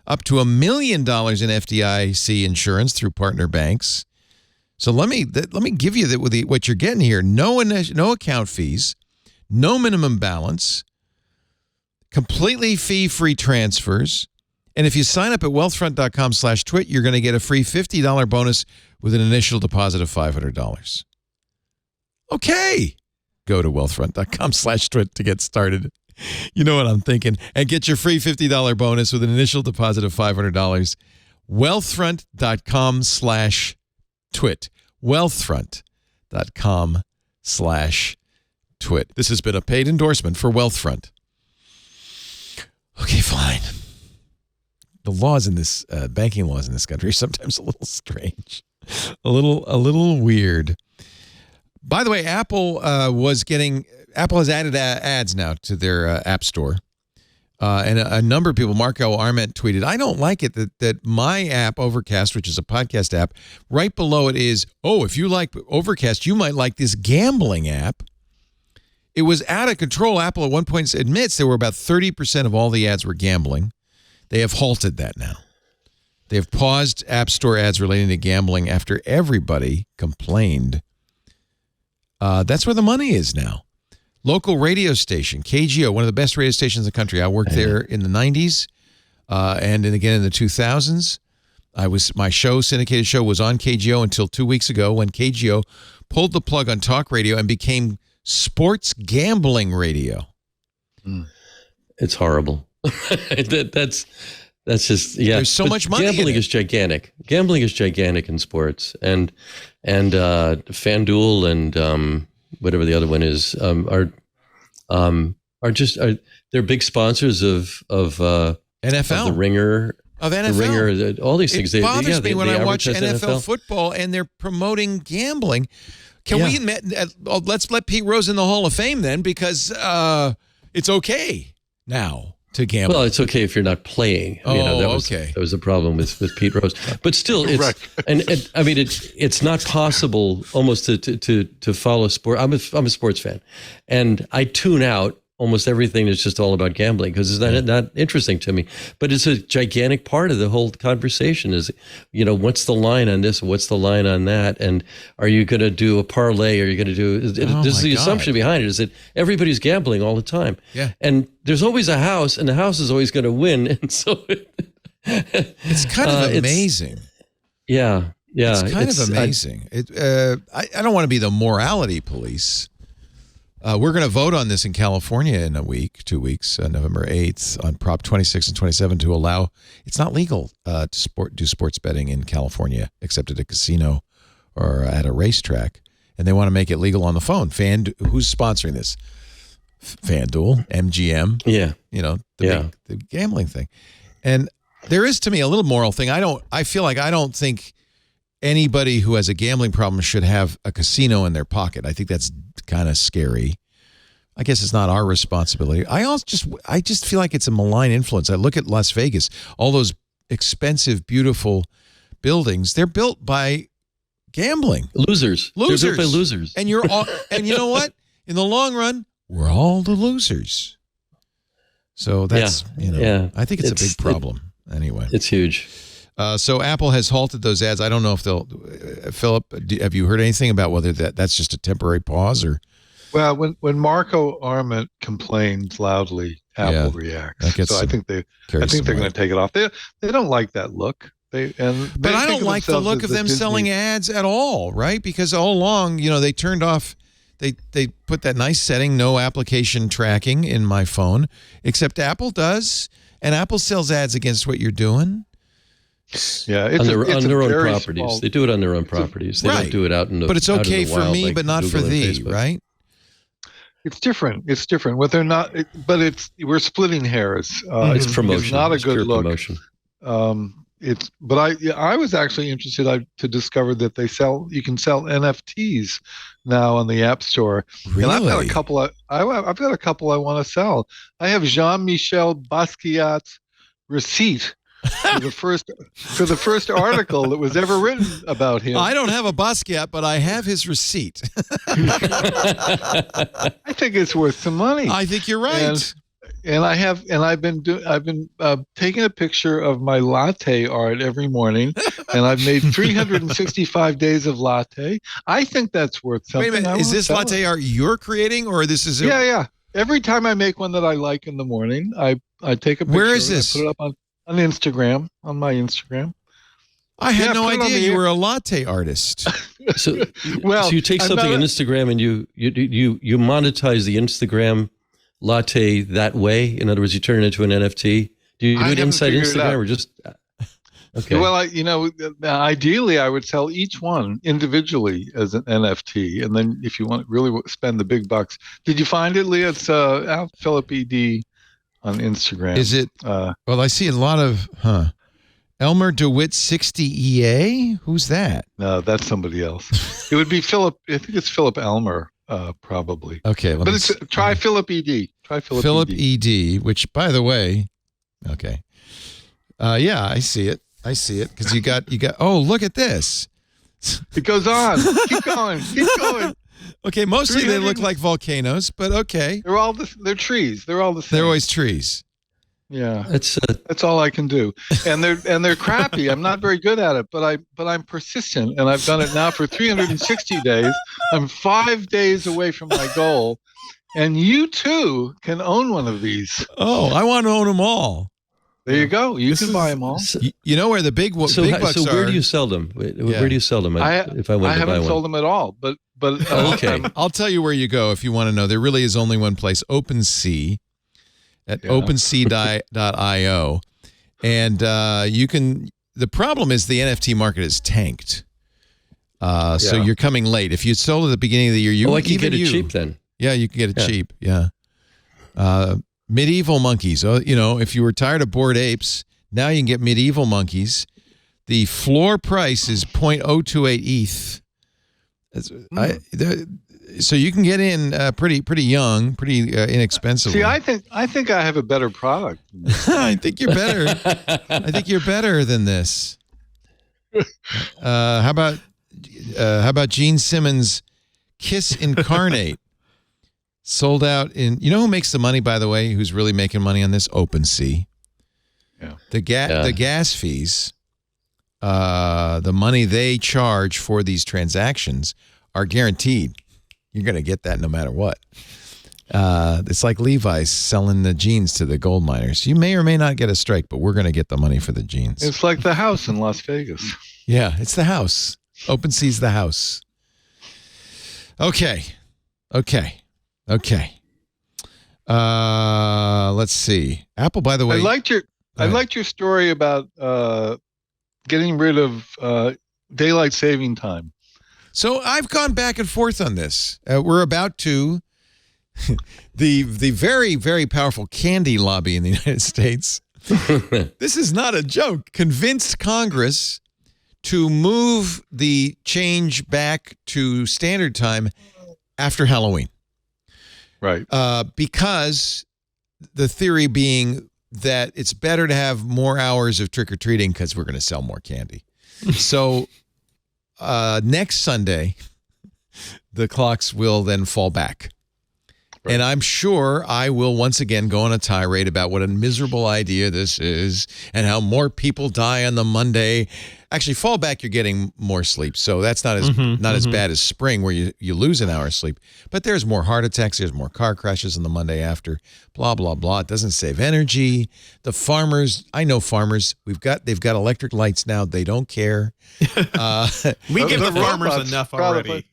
up to $1 million in FDIC insurance through partner banks. So let me give you what you're getting here. No account fees, no minimum balance, completely fee-free transfers. And if you sign up at wealthfront.com/twit, you're going to get a free $50 bonus with an initial deposit of $500. Okay. Go to wealthfront.com/twit to get started. You know what I'm thinking. And get your free $50 bonus with an initial deposit of $500. Wealthfront.com/twit. Wealthfront.com/twit. This has been a paid endorsement for Wealthfront. Okay, fine. The laws in this, banking laws in this country are sometimes a little strange. A little weird. By the way, Apple has added ads now to their App Store. And a number of people, Marco Arment tweeted, I don't like it that my app, Overcast, which is a podcast app, right below it is, if you like Overcast, you might like this gambling app. It was out of control. Apple at one point admits there were about 30% of all the ads were gambling. They have halted that now. They have paused App Store ads relating to gambling after everybody complained. That's where the money is now. Local radio station, KGO, one of the best radio stations in the country. I worked there in the 90s and then again in the 2000s. My syndicated show was on KGO until 2 weeks ago when KGO pulled the plug on talk radio and became sports gambling radio. It's horrible. That's just, yeah. There's so much money. Gambling is gigantic. Gambling is gigantic in sports, and FanDuel and whatever the other one is they're big sponsors of NFL, of The Ringer, of NFL. The Ringer, all these things. It bothers me when they I watch advertise NFL football and they're promoting gambling. Can we let's let Pete Rose in the Hall of Fame then, because it's okay now to gamble. Well, it's okay if you're not playing. That was the problem with Pete Rose. But still, it's and I mean it's not possible almost to follow sport. I'm a sports fan, and I tune out almost everything that's just all about gambling because it's not interesting to me. But it's a gigantic part of the whole conversation is, what's the line on this? What's the line on that? And are you going to do a parlay? Are you going to do, this is the assumption behind it is that everybody's gambling all the time. Yeah. And there's always a house and the house is always going to win. And so it's kind of amazing. Yeah. It's kind of amazing. I don't want to be the morality police. We're going to vote on this in California in 2 weeks, November 8th, on Prop 26 and 27 to allow, it's not legal to do sports betting in California except at a casino or at a racetrack. And they want to make it legal on the phone. Who's sponsoring this? FanDuel, MGM. Yeah. The gambling thing. And there is, to me, a little moral thing. I feel like I don't think anybody who has a gambling problem should have a casino in their pocket. I think that's kind of scary. I guess it's not our responsibility. I just feel like it's a malign influence. I look at Las Vegas, all those expensive, beautiful buildings. They're built by gambling. Losers. They're built by losers. And and you know what? In the long run, we're all the losers. So that's I think it's a big problem. Anyway, it's huge. So Apple has halted those ads. I don't know if they'll. Philip, have you heard anything about whether that's just a temporary pause or? Well, when Marco Arment complains loudly, Apple reacts. So I think they're going to take it off. They don't like that look. But I don't like the look of them selling ads at all, right? Because all along, they turned off. They put that nice setting, no application tracking in my phone, except Apple does, and Apple sells ads against what you're doing. Yeah, on their own properties. They do it on their own properties. They don't do it out in the. But it's okay for wild, me, like but not Google for thee, right? It's different. What they're not, but we're splitting hairs. It's promotion. It's not a good look. Promotion. But I was actually interested to discover that you can sell NFTs now on the App Store. Really? And I've got a couple. I've got a couple I want to sell. I have Jean-Michel Basquiat's receipt for the first article that was ever written about him. I don't have a Basquiat, but I have his receipt. I think it's worth some money. I think you're right. I've been taking a picture of my latte art every morning, and I've made 365 days of latte. I think that's worth something. Wait a minute, is this latte art you're creating, or this is? Yeah. Every time I make one that I like in the morning, I take a picture. Where is this? I put it up on Instagram, on my Instagram. I had no idea you were a latte artist. So you take something on Instagram and you monetize the Instagram latte that way. In other words, you turn it into an NFT. Do you do it inside Instagram or just? Okay. Well, ideally, I would sell each one individually as an NFT, and then if you want to really spend the big bucks, did you find it, Leah? It's Philip ED on Instagram. Is it? Well, I see a lot of Elmer-DeWitt 60EA. Who's that? No, that's somebody else. It would be Philip. I think it's Philip Elmer, probably. Okay, try Philip ED. Try Philip ED. Which, by the way, okay. Yeah, I see it. Because you got. Oh, look at this. It goes on. Keep going. Okay, mostly they look like volcanoes, but okay. They're trees. They're all the same. They're always trees. Yeah, that's all I can do, and they're crappy. I'm not very good at it, but I'm persistent, and I've done it now for 360 days. I'm 5 days away from my goal, and you too can own one of these. Oh, I want to own them all. There you go. You can buy them all. You know where the big bucks are. So where do you sell them? Where do you sell them? If I want to buy one, I haven't sold them at all, but okay. I'll tell you where you go if you want to know. There really is only one place: OpenSea. At OpenSea.io, and you can. The problem is the NFT market is tanked. So you're coming late. If you sold at the beginning of the year, I can get it cheap then. Yeah, you can get it cheap. Yeah. Medieval monkeys. If you were tired of Bored Apes, Now you can get medieval monkeys. The floor price is 0.028 ETH. So you can get in pretty young, pretty inexpensively. See, I think I have a better product. I think you're better. I think you're better than this. How about Gene Simmons' Kiss Incarnate? Sold out in. You know who makes the money, by the way? Who's really making money on this? OpenSea. Yeah. The gas fees, the money they charge for these transactions are guaranteed. You're going to get that no matter what. It's like Levi's selling the jeans to the gold miners. You may or may not get a strike, but we're going to get the money for the jeans. It's like the house in Las Vegas. Yeah, it's the house. OpenSea's the house. Okay. Let's see. Apple, by the way. I liked your story about getting rid of daylight saving time. So I've gone back and forth on this. We're about to the very, very powerful candy lobby in the United States. This is not a joke. Convinced Congress to move the change back to standard time after Halloween. Right. Because the theory being that it's better to have more hours of trick-or-treating because we're going to sell more candy. So next Sunday, the clocks will then fall back. Right. And I'm sure I will once again go on a tirade about what a miserable idea this is and how more people die on the Monday. Actually, fall back, you're getting more sleep. So that's not as bad as spring where you lose an hour of sleep. But there's more heart attacks. There's more car crashes on the Monday after. Blah, blah, blah. It doesn't save energy. The farmers, I know farmers. They've got electric lights now. They don't care. We give the farmers enough already.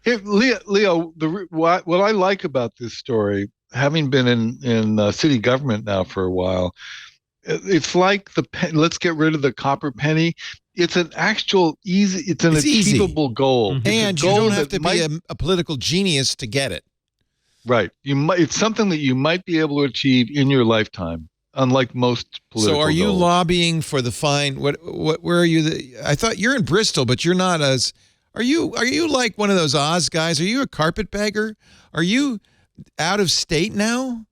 Hey, Leo, what I like about this story, having been in city government now for a while, it's like let's get rid of the copper penny. It's an actual it's achievable goal. And you don't have to be a political genius to get it. Right. It's something that you might be able to achieve in your lifetime, unlike most political So are you goals. lobbying for the fine? Where are you? I thought you're in Bristol, but you're not as. Are you like one of those Oz guys? Are you a carpetbagger? Are you out of state now?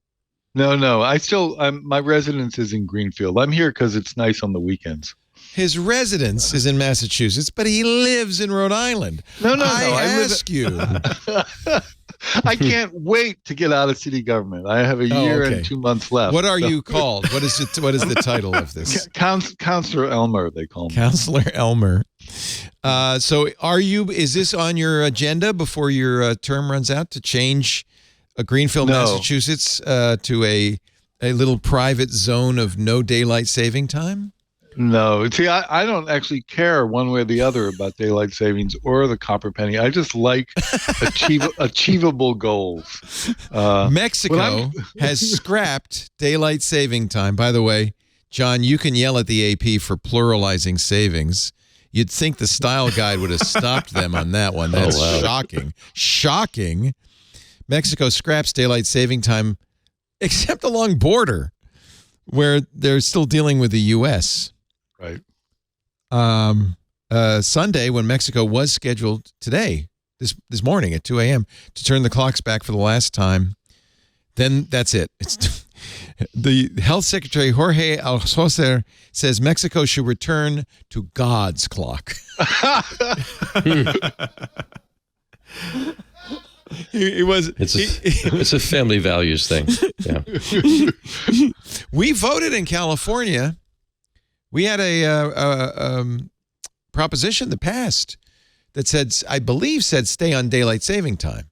No. My residence is in Greenfield. I'm here because it's nice on the weekends. His residence is in Massachusetts, but he lives in Rhode Island. No. I ask you. I can't wait to get out of city government. I have a year and 2 months left. What are you called? What is it? What is the title of this? Counselor Elmer, they call me. Counselor Elmer. So is this on your agenda before your term runs out to change Greenfield, Massachusetts to a little private zone of no daylight saving time? No. See, I don't actually care one way or the other about daylight savings or the copper penny. I just like achievable goals. Mexico has scrapped daylight saving time. By the way, John, you can yell at the AP for pluralizing savings. You'd think the style guide would have stopped them on that one. That's shocking. Shocking. Mexico scraps daylight saving time, except along border, where they're still dealing with the U.S. Right. Sunday, when Mexico was scheduled today, this morning at 2 a.m. to turn the clocks back for the last time, then that's it. It's the Health Secretary Jorge Alcocer says Mexico should return to God's clock. It's a family values thing. Yeah. We voted in California. We had a proposition that passed that said, I believe, stay on daylight saving time,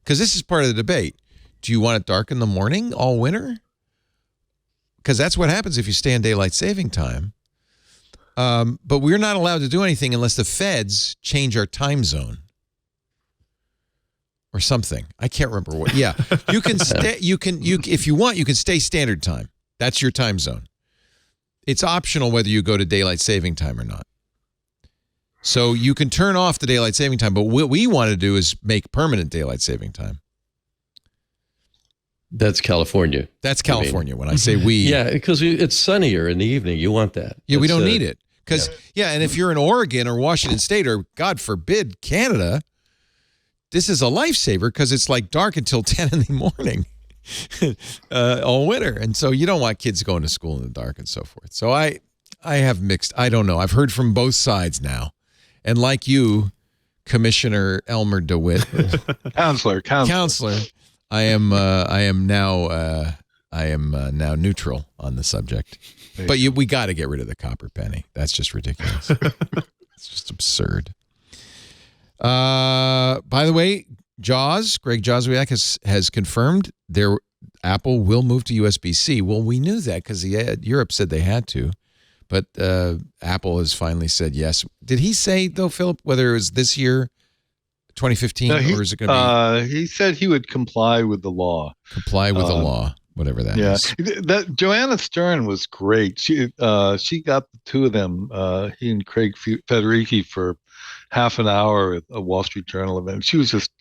because this is part of the debate. Do you want it dark in the morning all winter? Because that's what happens if you stay on daylight saving time. But we're not allowed to do anything unless the feds change our time zone or something. I can't remember what. Yeah, you can stay. You if you want, you can stay standard time. That's your time zone. It's optional whether you go to daylight saving time or not. So you can turn off the daylight saving time, but what we want to do is make permanent daylight saving time. That's California. That's California. When I say we, yeah, because it's sunnier in the evening. You want that. Yeah, we don't need it. Because, and if you're in Oregon or Washington State or, God forbid, Canada, this is a lifesaver because it's like dark until 10 in the morning all winter. And so you don't want kids going to school in the dark and so forth. So I have mixed, I don't know. I've heard from both sides now. And like you, Commissioner Elmer-DeWitt. Counselor. I am now neutral on the subject. But we got to get rid of the copper penny. That's just ridiculous. It's just absurd. By the way, Greg Joswiak has confirmed Apple will move to USB-C. Well, we knew that because Europe said they had to, but Apple has finally said yes. Did he say though, Philip, whether it was this year, 2015, or is it going to be? He said he would comply with the law. Comply with the law. Whatever that is. That Joanna Stern was great. She got the two of them, he and Craig Federighi, for half an hour at a Wall Street Journal event. She was just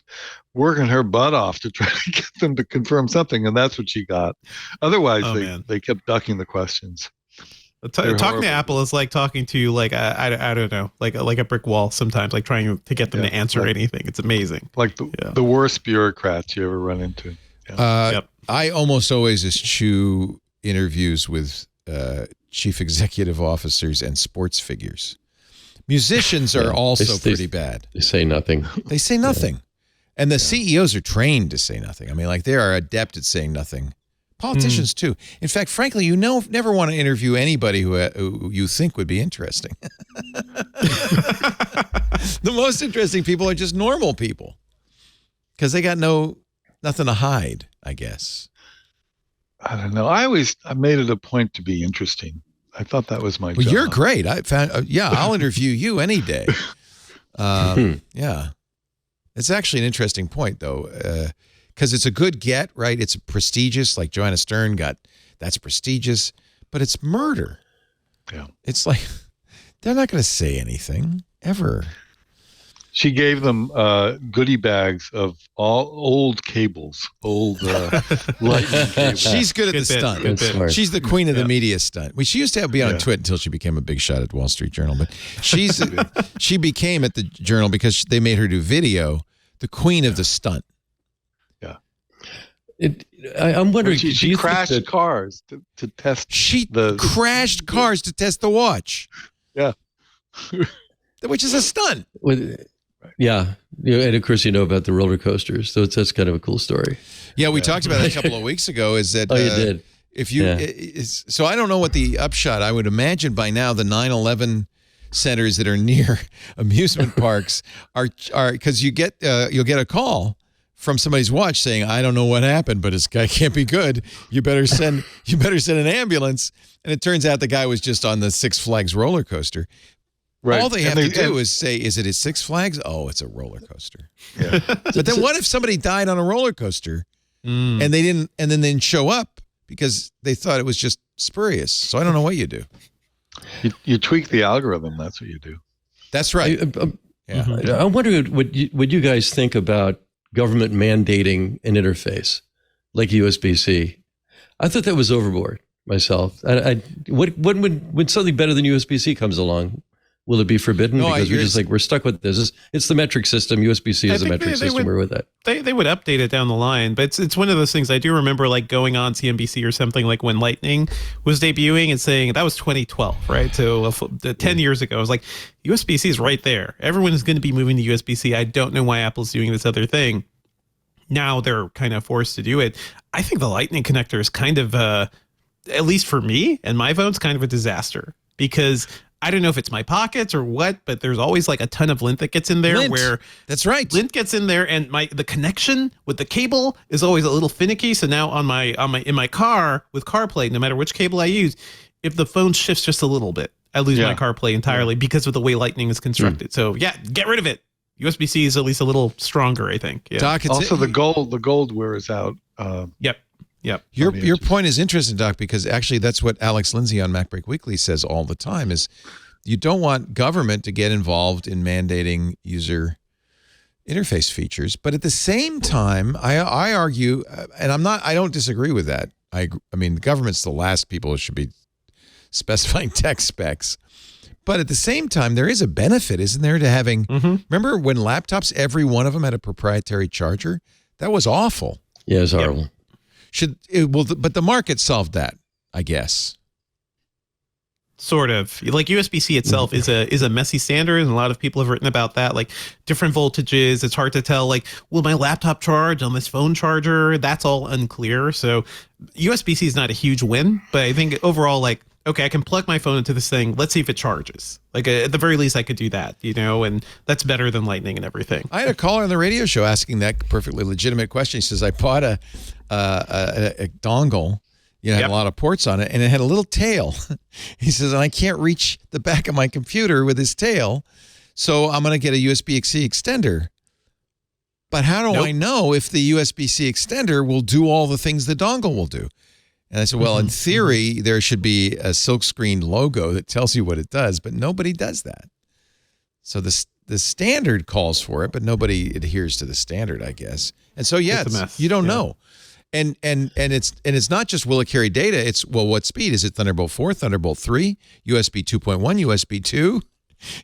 working her butt off to try to get them to confirm something, and that's what she got. Otherwise, they kept ducking the questions. Talking to Apple is like talking to like I don't know, like a brick wall sometimes, like trying to get them to answer anything. It's amazing. Like the worst bureaucrats you ever run into. Yeah. I almost always eschew interviews with chief executive officers and sports figures. Musicians are also pretty bad. They say nothing. They say nothing. And the CEOs are trained to say nothing. I mean, like, they are adept at saying nothing. Politicians, too. In fact, frankly, you never want to interview anybody who you think would be interesting. The most interesting people are just normal people because they got nothing to hide, I guess. I don't know. I made it a point to be interesting. I thought that was my job. Well, you're great. I found, I'll interview you any day. Yeah. It's actually an interesting point, though, because it's a good get, right? It's prestigious, like Joanna Stern that's prestigious, but it's murder. Yeah. It's like, they're not going to say anything, ever. She gave them goodie bags of all old cables, old lightning cables. She's good at the stunt. She's the queen of the media stunt. She used to be on Twitter until she became a big shot at Wall Street Journal. But she became at the Journal because they made her do video, the queen of the stunt. Yeah. I'm wondering. She crashed cars to test. She crashed cars to test the watch. Yeah. Which is a stunt. Yeah, and of course you know about the roller coasters, so that's kind of a cool story. Yeah, we talked about it a couple of weeks ago. Is that? Oh, you did. If you, so I don't know what the upshot. I would imagine by now the 9/11 centers that are near amusement parks are because you'll get a call from somebody's watch saying, "I don't know what happened, but this guy can't be good. You better send an ambulance." And it turns out the guy was just on the Six Flags roller coaster. Right. All they have to do is say, is it at Six Flags? Oh, it's a roller coaster. Yeah. But then what if somebody died on a roller coaster and they didn't show up because they thought it was just spurious? So I don't know what you do. You tweak the algorithm. That's what you do. That's right. I'm wondering what you guys think about government mandating an interface like USB-C. I thought that was overboard myself. When something better than USB-C comes along, will it be forbidden? No, because we're stuck with this. It's the metric system. USB-C is a metric system. We're with that. They would update it down the line, but it's one of those things. I do remember like going on CNBC or something like when Lightning was debuting and saying that was 2012, right? So 10 years ago, I was like, USB-C is right there. Everyone is going to be moving to USB-C. I don't know why Apple's doing this other thing. Now they're kind of forced to do it. I think the Lightning connector is kind of, at least for me and my phone's kind of a disaster because I don't know if it's my pockets or what, but there's always like a ton of lint that gets in there. That's right. Lint gets in there, and the connection with the cable is always a little finicky. So now in my car with CarPlay, no matter which cable I use, if the phone shifts just a little bit, I lose my CarPlay entirely because of the way Lightning is constructed. So get rid of it. USB-C is at least a little stronger, I think. Yeah. Doc, also the gold wears out. Yep. Your point is interesting, Doc, because actually that's what Alex Lindsay on MacBreak Weekly says all the time is you don't want government to get involved in mandating user interface features. But at the same time, I argue, and I don't disagree with that. I mean, the government's the last people who should be specifying tech specs. But at the same time, there is a benefit, isn't there, to having, remember when laptops, every one of them had a proprietary charger? That was awful. Yeah, it's horrible. But the market solved that, I guess. Sort of. Like USB-C itself is a messy standard, and a lot of people have written about that. Like different voltages, it's hard to tell. Like, will my laptop charge on this phone charger? That's all unclear. So USB-C is not a huge win, but I think overall, like, okay, I can plug my phone into this thing. Let's see if it charges. Like at the very least, I could do that, and that's better than Lightning and everything. I had a caller on the radio show asking that perfectly legitimate question. He says, I bought a dongle, had a lot of ports on it, and it had a little tail. He says, and I can't reach the back of my computer with this tail, so I'm going to get a USB-C extender. But how do I know if the USB-C extender will do all the things the dongle will do? And I said, well, in theory, there should be a silkscreen logo that tells you what it does, but nobody does that. So the standard calls for it, but nobody adheres to the standard, I guess. And so, yeah, you don't know. And it's not just will it carry data, it's, well, what speed? Is it Thunderbolt 4, Thunderbolt 3, USB 2.1, USB 2?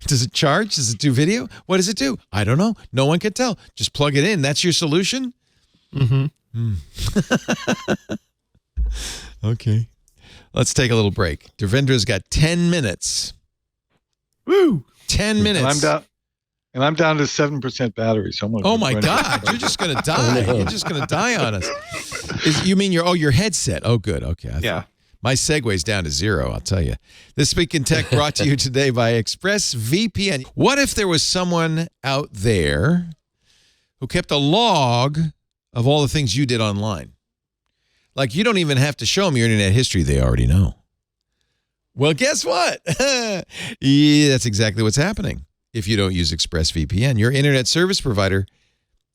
Does it charge? Does it do video? What does it do? I don't know. No one can tell. Just plug it in. That's your solution? Okay. Let's take a little break. Devendra's got 10 minutes. Woo! 10 minutes. And I'm down to 7% battery. So oh my God! You're just gonna die. You're just gonna die on us. You mean your headset? Oh, good. Okay. Yeah. My Segway's down to 0. I'll tell you. This Week in Tech brought to you today by ExpressVPN. What if there was someone out there who kept a log of all the things you did online? Like, you don't even have to show them your internet history. They already know. Well, guess what? Yeah, that's exactly what's happening if you don't use ExpressVPN. Your internet service provider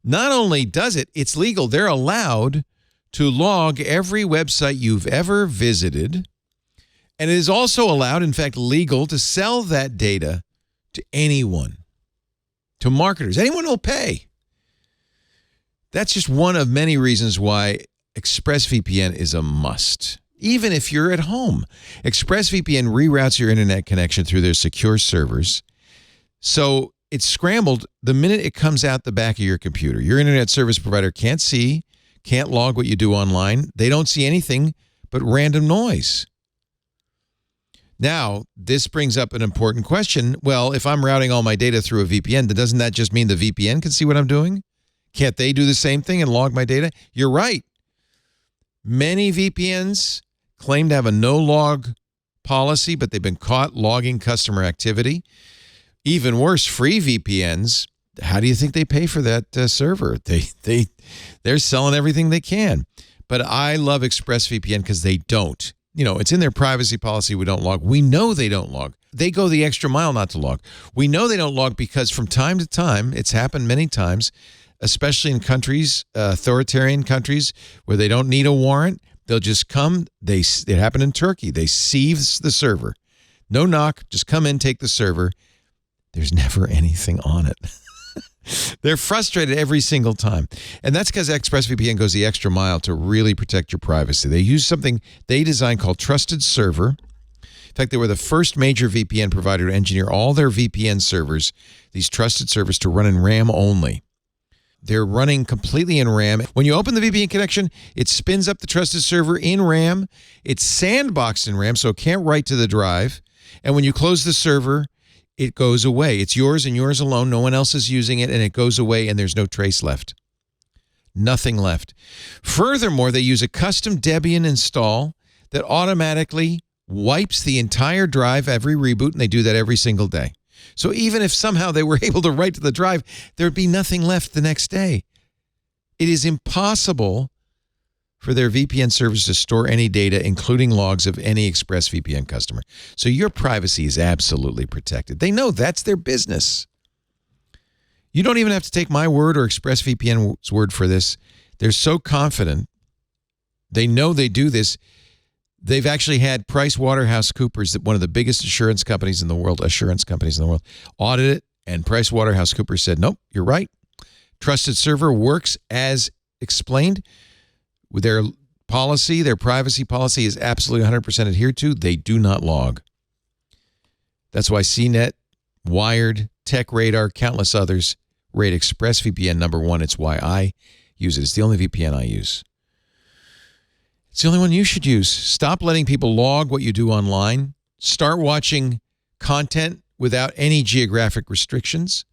not only does it, it's legal. They're allowed to log every website you've ever visited. And it is also allowed, in fact, legal to sell that data to anyone, to marketers. Anyone will pay. That's just one of many reasons why ExpressVPN is a must. Even if you're at home, ExpressVPN reroutes your internet connection through their secure servers. So it's scrambled the minute it comes out the back of your computer. Your internet service provider can't log what you do online. They don't see anything but random noise. Now, this brings up an important question. Well, if I'm routing all my data through a VPN, then doesn't that just mean the VPN can see what I'm doing? Can't they do the same thing and log my data? You're right. Many VPNs claim to have a no-log policy, but they've been caught logging customer activity. Even worse, free VPNs, how do you think they pay for that server? They're selling everything they can. But I love ExpressVPN because they don't. It's in their privacy policy. We don't log. We know they don't log. They go the extra mile not to log. We know they don't log because from time to time, it's happened many times, especially in countries, authoritarian countries, where they don't need a warrant. They'll just come. It happened in Turkey. They seize the server. No knock. Just come in, take the server. There's never anything on it. They're frustrated every single time. And that's because ExpressVPN goes the extra mile to really protect your privacy. They use something they designed called Trusted Server. In fact, they were the first major VPN provider to engineer all their VPN servers, these trusted servers, to run in RAM only. They're running completely in RAM. When you open the VPN connection, it spins up the trusted server in RAM. It's sandboxed in RAM, so it can't write to the drive. And when you close the server, it goes away. It's yours and yours alone. No one else is using it, and it goes away, and there's no trace left. Nothing left. Furthermore, they use a custom Debian install that automatically wipes the entire drive every reboot, and they do that every single day. So even if somehow they were able to write to the drive, there'd be nothing left the next day. It is impossible for their VPN servers to store any data, including logs of any ExpressVPN customer. So your privacy is absolutely protected. They know that's their business. You don't even have to take my word or ExpressVPN's word for this. They're so confident. They know they do this. They've actually had PricewaterhouseCoopers, one of the biggest assurance companies in the world, audit it, and PricewaterhouseCoopers said, nope, you're right. trusted server works as explained. With their policy, their privacy policy is absolutely 100% adhered to. They do not log. That's why CNET, Wired, TechRadar, countless others rate ExpressVPN number one. It's why I use it. It's the only VPN I use. It's the only one you should use. Stop letting people log what you do online. Start watching content without any geographic restrictions.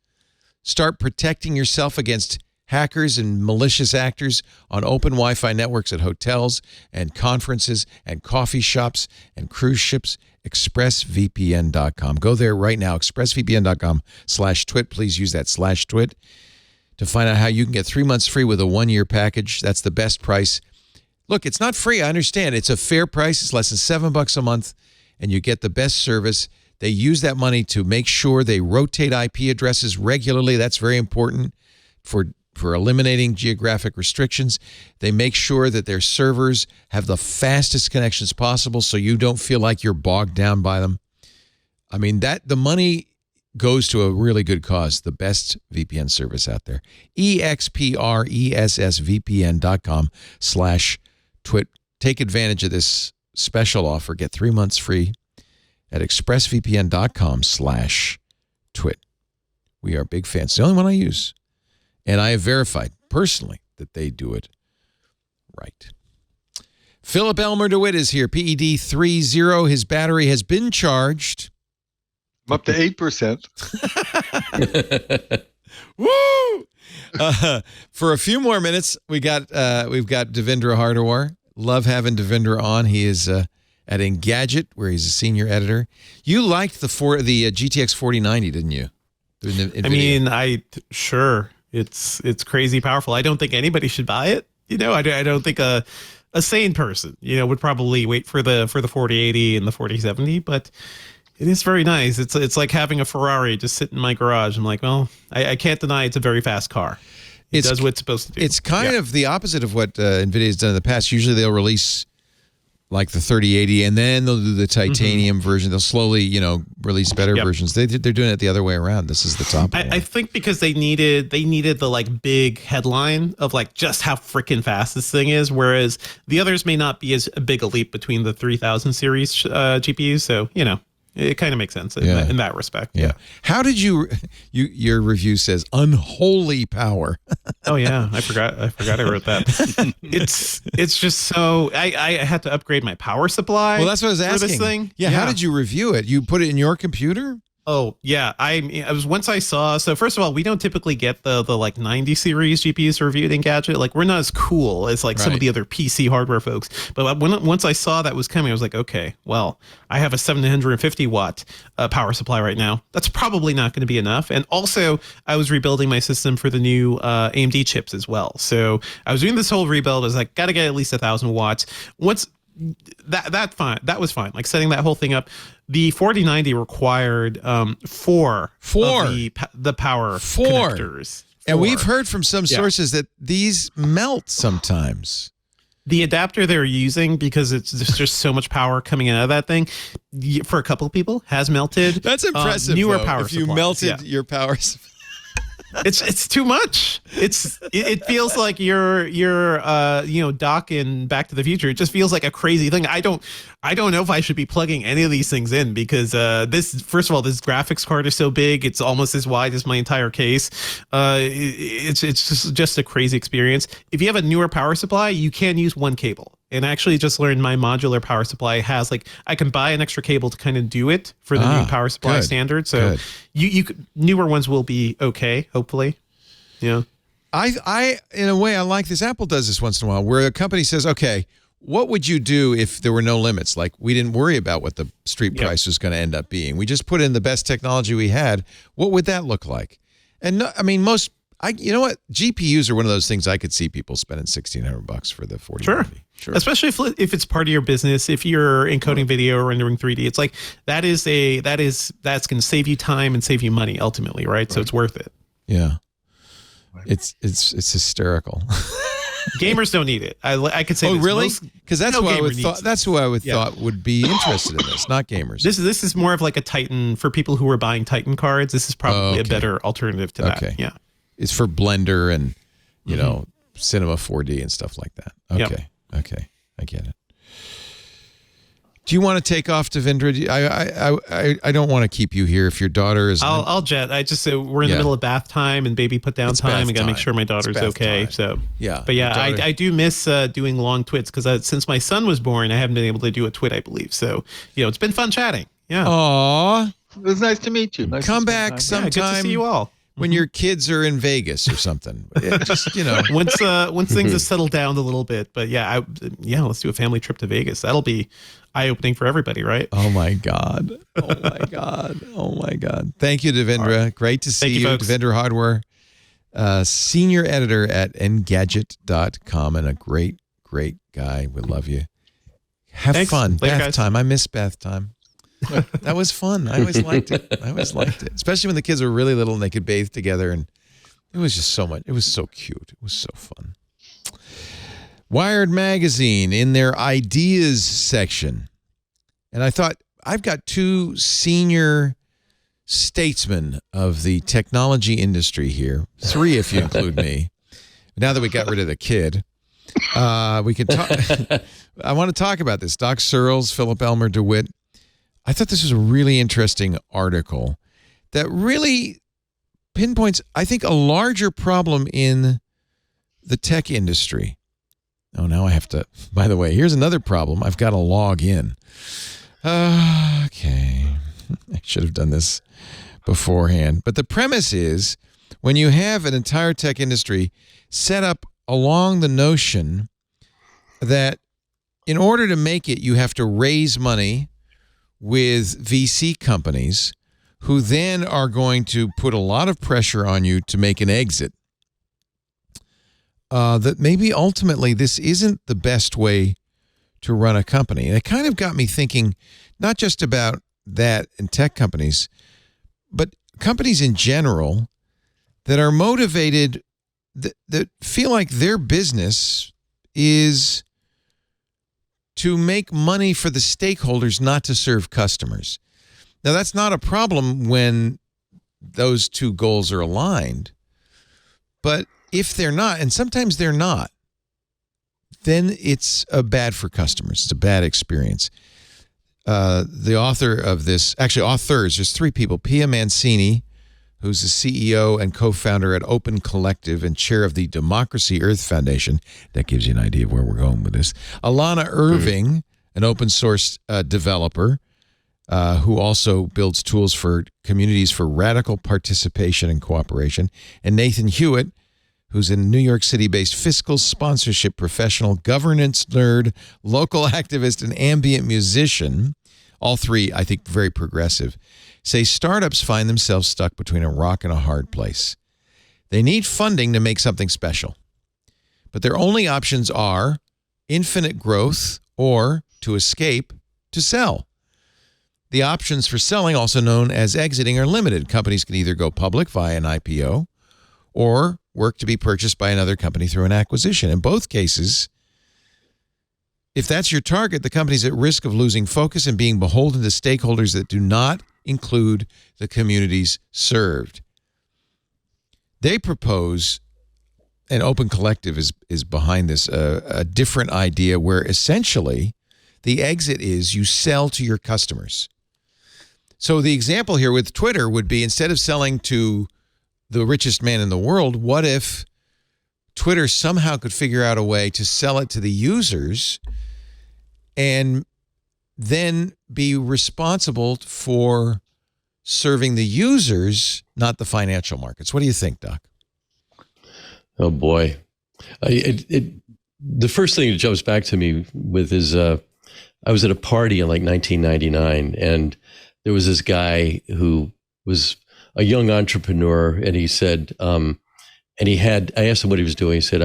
Start protecting yourself against hackers and malicious actors on open Wi-Fi networks at hotels and conferences and coffee shops and cruise ships. ExpressVPN.com. Go there right now. ExpressVPN.com/twit. Please use that /twit to find out how you can get 3 months free with a 1-year package. That's the best price. Look, it's not free. I understand. It's a fair price. It's less than $7 a month, and you get the best service. They use that money to make sure they rotate IP addresses regularly. That's very important for eliminating geographic restrictions. They make sure that their servers have the fastest connections possible so you don't feel like you're bogged down by them. I mean, the money goes to a really good cause, the best VPN service out there. ExpressVPN.com/twit. Take advantage of this special offer. Get 3 months free at ExpressVPN.com/twit. We are big fans. It's the only one I use. And I have verified personally that they do it right. Philip Elmer-DeWitt is here, PED 30. His battery has been charged. I'm up to 8%. Woo! For a few more minutes, we've got Devendra Hardawar. Love having Devendra on. He is at Engadget, where he's a senior editor. You liked the GTX 4090, didn't you? I mean, sure. It's crazy powerful. I don't think anybody should buy it. I don't think a sane person, would probably wait for the 4080 and the 4070, but it is very nice. It's like having a Ferrari just sit in my garage. I'm like, well, I can't deny it's a very fast car. It does what it's supposed to do. It's kind of the opposite of what NVIDIA has done in the past. Usually they'll release like the 3080, and then they'll do the titanium version. They'll slowly, release better versions. They're doing it the other way around. This is the top one. I think because they needed the like big headline of like just how freaking fast this thing is, whereas the others may not be as big a leap between the 3000 series GPUs. So it kind of makes sense in that respect. Yeah. How did your review says unholy power? Oh yeah, I forgot I wrote that. It's just so I had to upgrade my power supply. Well, that's what I was asking. For this thing. Yeah. How did you review it? You put it in your computer? Oh yeah, I was once I saw. So first of all, we don't typically get the like 90 series GPUs reviewed in Gadget. Like we're not as cool as like some of the other PC hardware folks. But once I saw that was coming, I was like, okay, well, I have a 750 watt power supply right now. That's probably not going to be enough. And also, I was rebuilding my system for the new AMD chips as well. So I was doing this whole rebuild. I was like, got to get at least 1,000 watts. Once that was fine. Like setting that whole thing up. The 4090 required four of the power connectors. And we've heard from some sources that these melt sometimes. The adapter they're using, because there's just so much power coming out of that thing, for a couple of people, has melted. That's impressive. Newer power power if you supplies, melted your power supply. It's too much. It feels like you're Doc in Back to the Future. It just feels like a crazy thing. I don't know if I should be plugging any of these things in, because this graphics card is so big. It's almost as wide as my entire case. It's just a crazy experience. If you have a newer power supply, you can use one cable. And I actually just learned my modular power supply has I can buy an extra cable to kind of do it for the new power supply standard. So you newer ones will be okay, hopefully. Yeah. I in a way I like this. Apple does this once in a while, where a company says, okay, what would you do if there were no limits? Like we didn't worry about what the street price was going to end up being. We just put in the best technology we had. What would that look like? And no, I mean, you know what? GPUs are one of those things I could see people spending $1,600 for the 4090. Sure. Especially if it's part of your business, if you're encoding video or rendering 3D, it's like that's going to save you time and save you money ultimately, right? So it's worth it. Yeah. It's hysterical. Gamers don't need it. I could say. Oh, really? Because that's who I would thought. That's who I would thought would be interested in this, not gamers. This is more of like a Titan for people who are buying Titan cards. This is probably a better alternative to that. Yeah. It's for Blender and, you know, Cinema 4D and stuff like that. Okay. Yep. Okay. I get it. Do you want to take off, Devendra? I don't want to keep you here if your daughter is. I'll jet. I just we're in the middle of bath time and baby put down time. I got to make sure my daughter's okay. Time. So yeah, but yeah, I do miss doing long twits because since my son was born, I haven't been able to do a twit, I believe. So it's been fun chatting. Yeah. Aw, It was nice to meet you. Come back sometime. Yeah, good to see you all. When your kids are in Vegas or something. Just, once things have settled down a little bit. But let's do a family trip to Vegas. That'll be eye-opening for everybody, right? Oh my God. Oh my God. Oh my God. Thank you, Devendra. Right. Great to see you. Devendra Hardware, senior editor at Engadget.com and a great, great guy. We love you. Have fun. Later, bath guys. time. I miss bath time. That was fun. I always liked it. Especially when the kids were really little and they could bathe together. And it was just so much. It was so cute. It was so fun. Wired Magazine in their ideas section. And I thought, I've got two senior statesmen of the technology industry here. Three if you include me. Now that we got rid of the kid, we can talk. I want to talk about this. Doc Searles, Philip Elmer-DeWitt. I thought this was a really interesting article that really pinpoints, I think, a larger problem in the tech industry. Oh, now I have to, by the way, here's another problem. I've got to log in. Okay. I should have done this beforehand. But the premise is when you have an entire tech industry set up along the notion that in order to make it, you have to raise money with VC companies who then are going to put a lot of pressure on you to make an exit. That maybe ultimately this isn't the best way to run a company. And it kind of got me thinking not just about that in tech companies, but companies in general that are motivated, that feel like their business is to make money for the stakeholders, not to serve customers. Now, that's not a problem when those two goals are aligned. But if they're not, and sometimes they're not, then it's bad for customers. It's a bad experience. The author of this, actually authors, there's three people. Pia Mancini, who's the CEO and co-founder at Open Collective and chair of the Democracy Earth Foundation. That gives you an idea of where we're going with this. Alana Irving, an open source developer who also builds tools for communities for radical participation and cooperation. And Nathan Hewitt, who's a New York City-based fiscal sponsorship professional, governance nerd, local activist, and ambient musician. All three, I think, very progressive. Say startups find themselves stuck between a rock and a hard place. They need funding to make something special. But their only options are infinite growth or, to escape, to sell. The options for selling, also known as exiting, are limited. Companies can either go public via an IPO or work to be purchased by another company through an acquisition. In both cases, if that's your target, the company's at risk of losing focus and being beholden to stakeholders that do not include the communities served. They propose, and Open Collective is behind this, a different idea where essentially the exit is you sell to your customers. So the example here with Twitter would be, instead of selling to the richest man in the world, what if Twitter somehow could figure out a way to sell it to the users and then be responsible for serving the users, not the financial markets? What do you think, Doc? Oh, boy. The first thing that jumps back to me with is I was at a party in like 1999, and there was this guy who was a young entrepreneur, and he said, I asked him what he was doing. He said,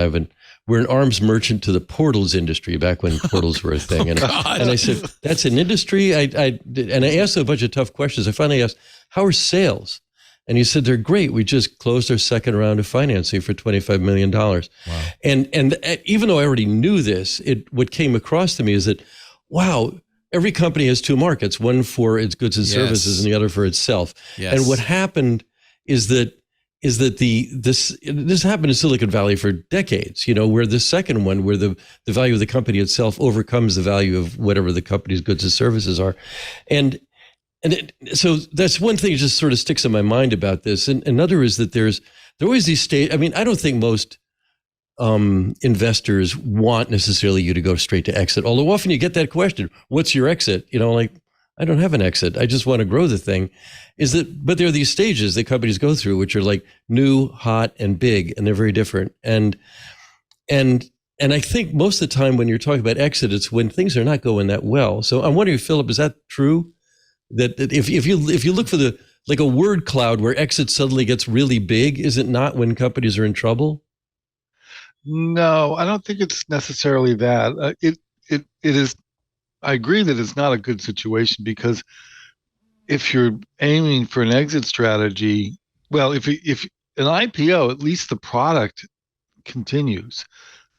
we're an arms merchant to the portals industry, back when portals were a thing. And I said, that's an industry? And I asked him a bunch of tough questions. I finally asked, how are sales? And he said, they're great. We just closed our second round of financing for $25 million. Wow. And even though I already knew this, what came across to me is that, wow, every company has two markets, one for its goods and services and the other for itself. Yes. And what happened is that is that this happened in Silicon Valley for decades, where the second one, where the value of the company itself overcomes the value of whatever the company's goods and services are. So that's one thing that just sort of sticks in my mind about this. And another is that there are always these I don't think most investors want necessarily you to go straight to exit. Although often you get that question, what's your exit? Like, I don't have an exit. I just want to grow the thing. But there are these stages that companies go through, which are like new, hot, and big, and they're very different. And I think most of the time when you're talking about exit, it's when things are not going that well. So I'm wondering, Philip, is that true? That if you look for a word cloud where exit suddenly gets really big, is it not when companies are in trouble? No, I don't think it's necessarily that. It is. I agree that it's not a good situation, because if you're aiming for an exit strategy, well, if an IPO, at least the product continues.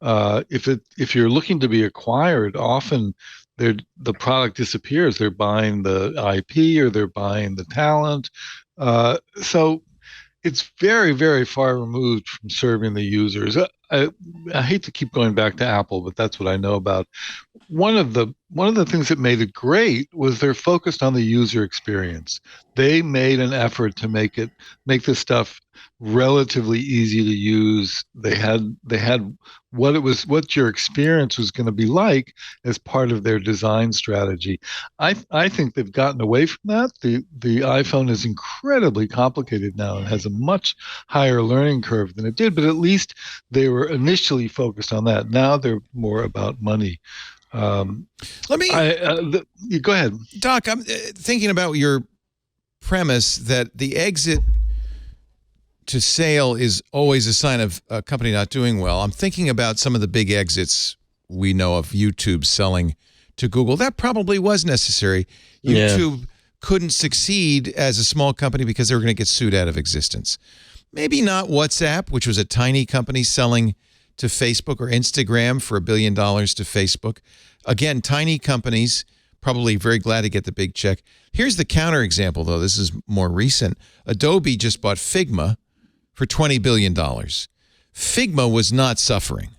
If you're looking to be acquired, often the product disappears. They're buying the IP or they're buying the talent. So it's very, very far removed from serving the users. I hate to keep going back to Apple, but that's what I know about. One of the things that made it great was they're focused on the user experience. They made an effort to make this stuff relatively easy to use. They had what your experience was going to be like as part of their design strategy. I think they've gotten away from that. The iPhone is incredibly complicated now and has a much higher learning curve than it did, but at least they were initially focused on that. Now they're more about money. Go ahead, Doc. I'm thinking about your premise that the exit to sale is always a sign of a company not doing well. I'm thinking about some of the big exits we know of, YouTube selling to Google. That probably was necessary. YouTube couldn't succeed as a small company because they were going to get sued out of existence. Maybe not WhatsApp, which was a tiny company selling to Facebook, or Instagram for $1 billion to Facebook. Again, tiny companies, probably very glad to get the big check. Here's the counterexample, though. This is more recent. Adobe just bought Figma for $20 billion. Figma was not suffering.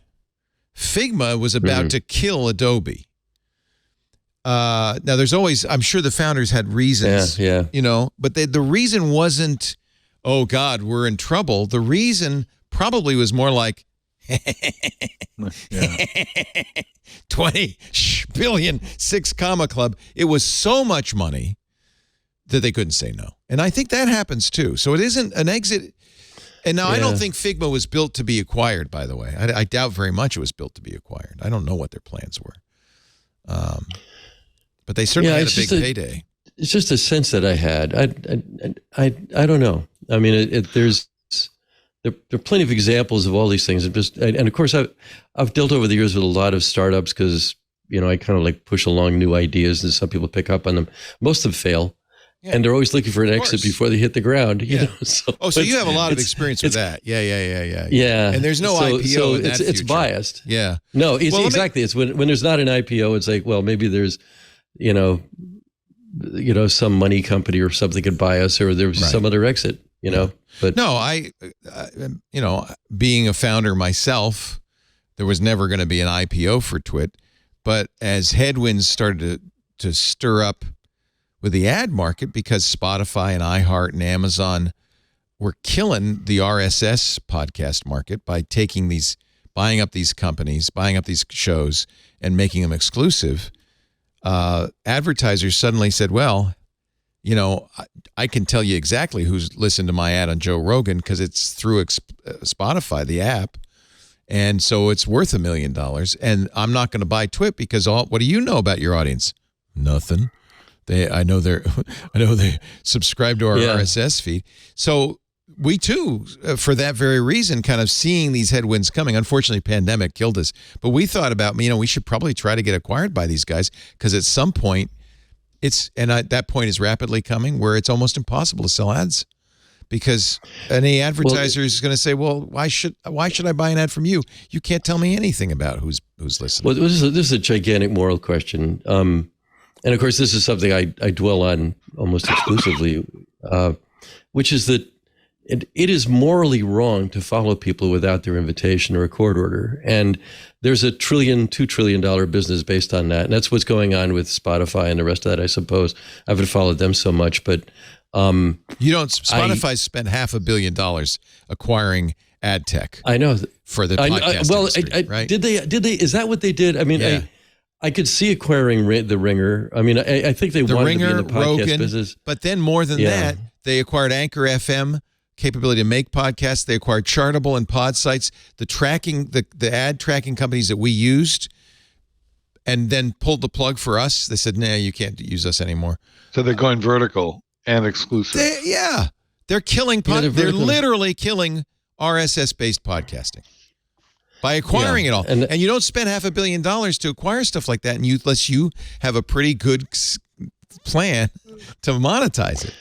Figma was about to kill Adobe. Now, there's always, I'm sure the founders had reasons, but the reason wasn't, oh, God, we're in trouble. The reason probably was more like, 20 billion, 6 comma club. It was so much money that they couldn't say no. And I think that happens too. So it isn't an exit. And now I don't think Figma was built to be acquired, by the way. I doubt very much it was built to be acquired. I don't know what their plans were. But they certainly had a big payday. It's just a sense that I had. I don't know. I mean, there are plenty of examples of all these things. And of course, I've dealt over the years with a lot of startups because, I kind of like push along new ideas and some people pick up on them. Most of them fail. Yeah. And they're always looking for an exit before they hit the ground. You know? So you have a lot of experience with that. Yeah. Yeah. And there's no IPO so in that future. It's biased. Yeah. No, exactly. It's when there's not an IPO, it's like, well, maybe there's, some money company or something could buy us, or there's some other exit, But no, I being a founder myself, there was never going to be an IPO for Twit. But as headwinds started to stir up with the ad market, because Spotify and iHeart and Amazon were killing the RSS podcast market by buying up these companies, buying up these shows, and making them exclusive, advertisers suddenly said, well, I can tell you exactly who's listened to my ad on Joe Rogan because it's through Spotify, the app. And so it's worth $1 million. And I'm not going to buy Twit because what do you know about your audience? Nothing. I know they subscribe to our RSS feed. So we too, for that very reason, kind of seeing these headwinds coming. Unfortunately, pandemic killed us. But we thought about, we should probably try to get acquired by these guys because at some point, that point is rapidly coming where it's almost impossible to sell ads because any advertiser is going to say, well, why should I buy an ad from you? You can't tell me anything about who's listening. Well, this is a gigantic moral question. And of course, this is something I dwell on almost exclusively, which is that it is morally wrong to follow people without their invitation or a court order. And there's a $2 trillion business based on that. And that's what's going on with Spotify and the rest of that, I suppose. I haven't followed them so much, but you don't. Spotify spent $500 million acquiring ad tech. I know for the podcast industry, right? Did they? Is that what they did? I mean, yeah. I could see acquiring the Ringer. I mean, I think they wanted Ringer, to be in the podcast Rogan, business. But then more than that, they acquired Anchor FM, capability to make podcasts. They acquired Chartable and Pod Sites, the tracking, the ad tracking companies that we used, and then pulled the plug for us. They said, "Nah, you can't use us anymore." So they're going vertical and exclusive. They're killing. They're literally killing RSS-based podcasting by acquiring it all. And you don't spend $500 million to acquire stuff like that, unless you have a pretty good plan to monetize it.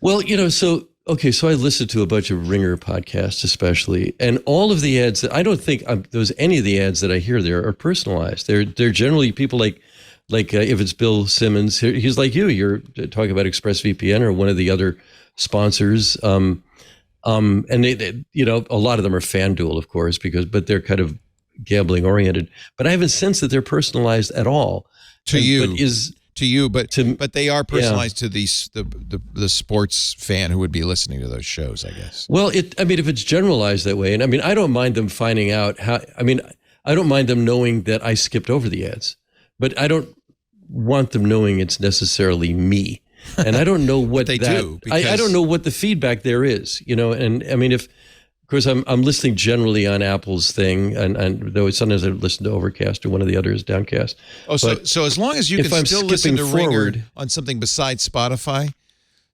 Well, so I listened to a bunch of Ringer podcasts, especially, and all of the ads that I don't think there's any of the ads that I hear there are personalized. They're generally people like if it's Bill Simmons, he's like you're talking about ExpressVPN or one of the other sponsors. And they a lot of them are FanDuel, of course, but they're kind of gambling oriented. But I haven't sensed that they're personalized at all to you. But they are personalized to the sports fan who would be listening to those shows, I guess. Well, if it's generalized that way, and I mean, I don't mind them finding out how. I mean, I don't mind them knowing that I skipped over the ads, but I don't want them knowing it's necessarily me. And I don't know what they do. I don't know what the feedback there is, And I mean, of course, I'm listening generally on Apple's thing, and though sometimes I listen to Overcast or one of the others, Downcast. Oh, so as long as you can still listen to Ringer on something besides Spotify,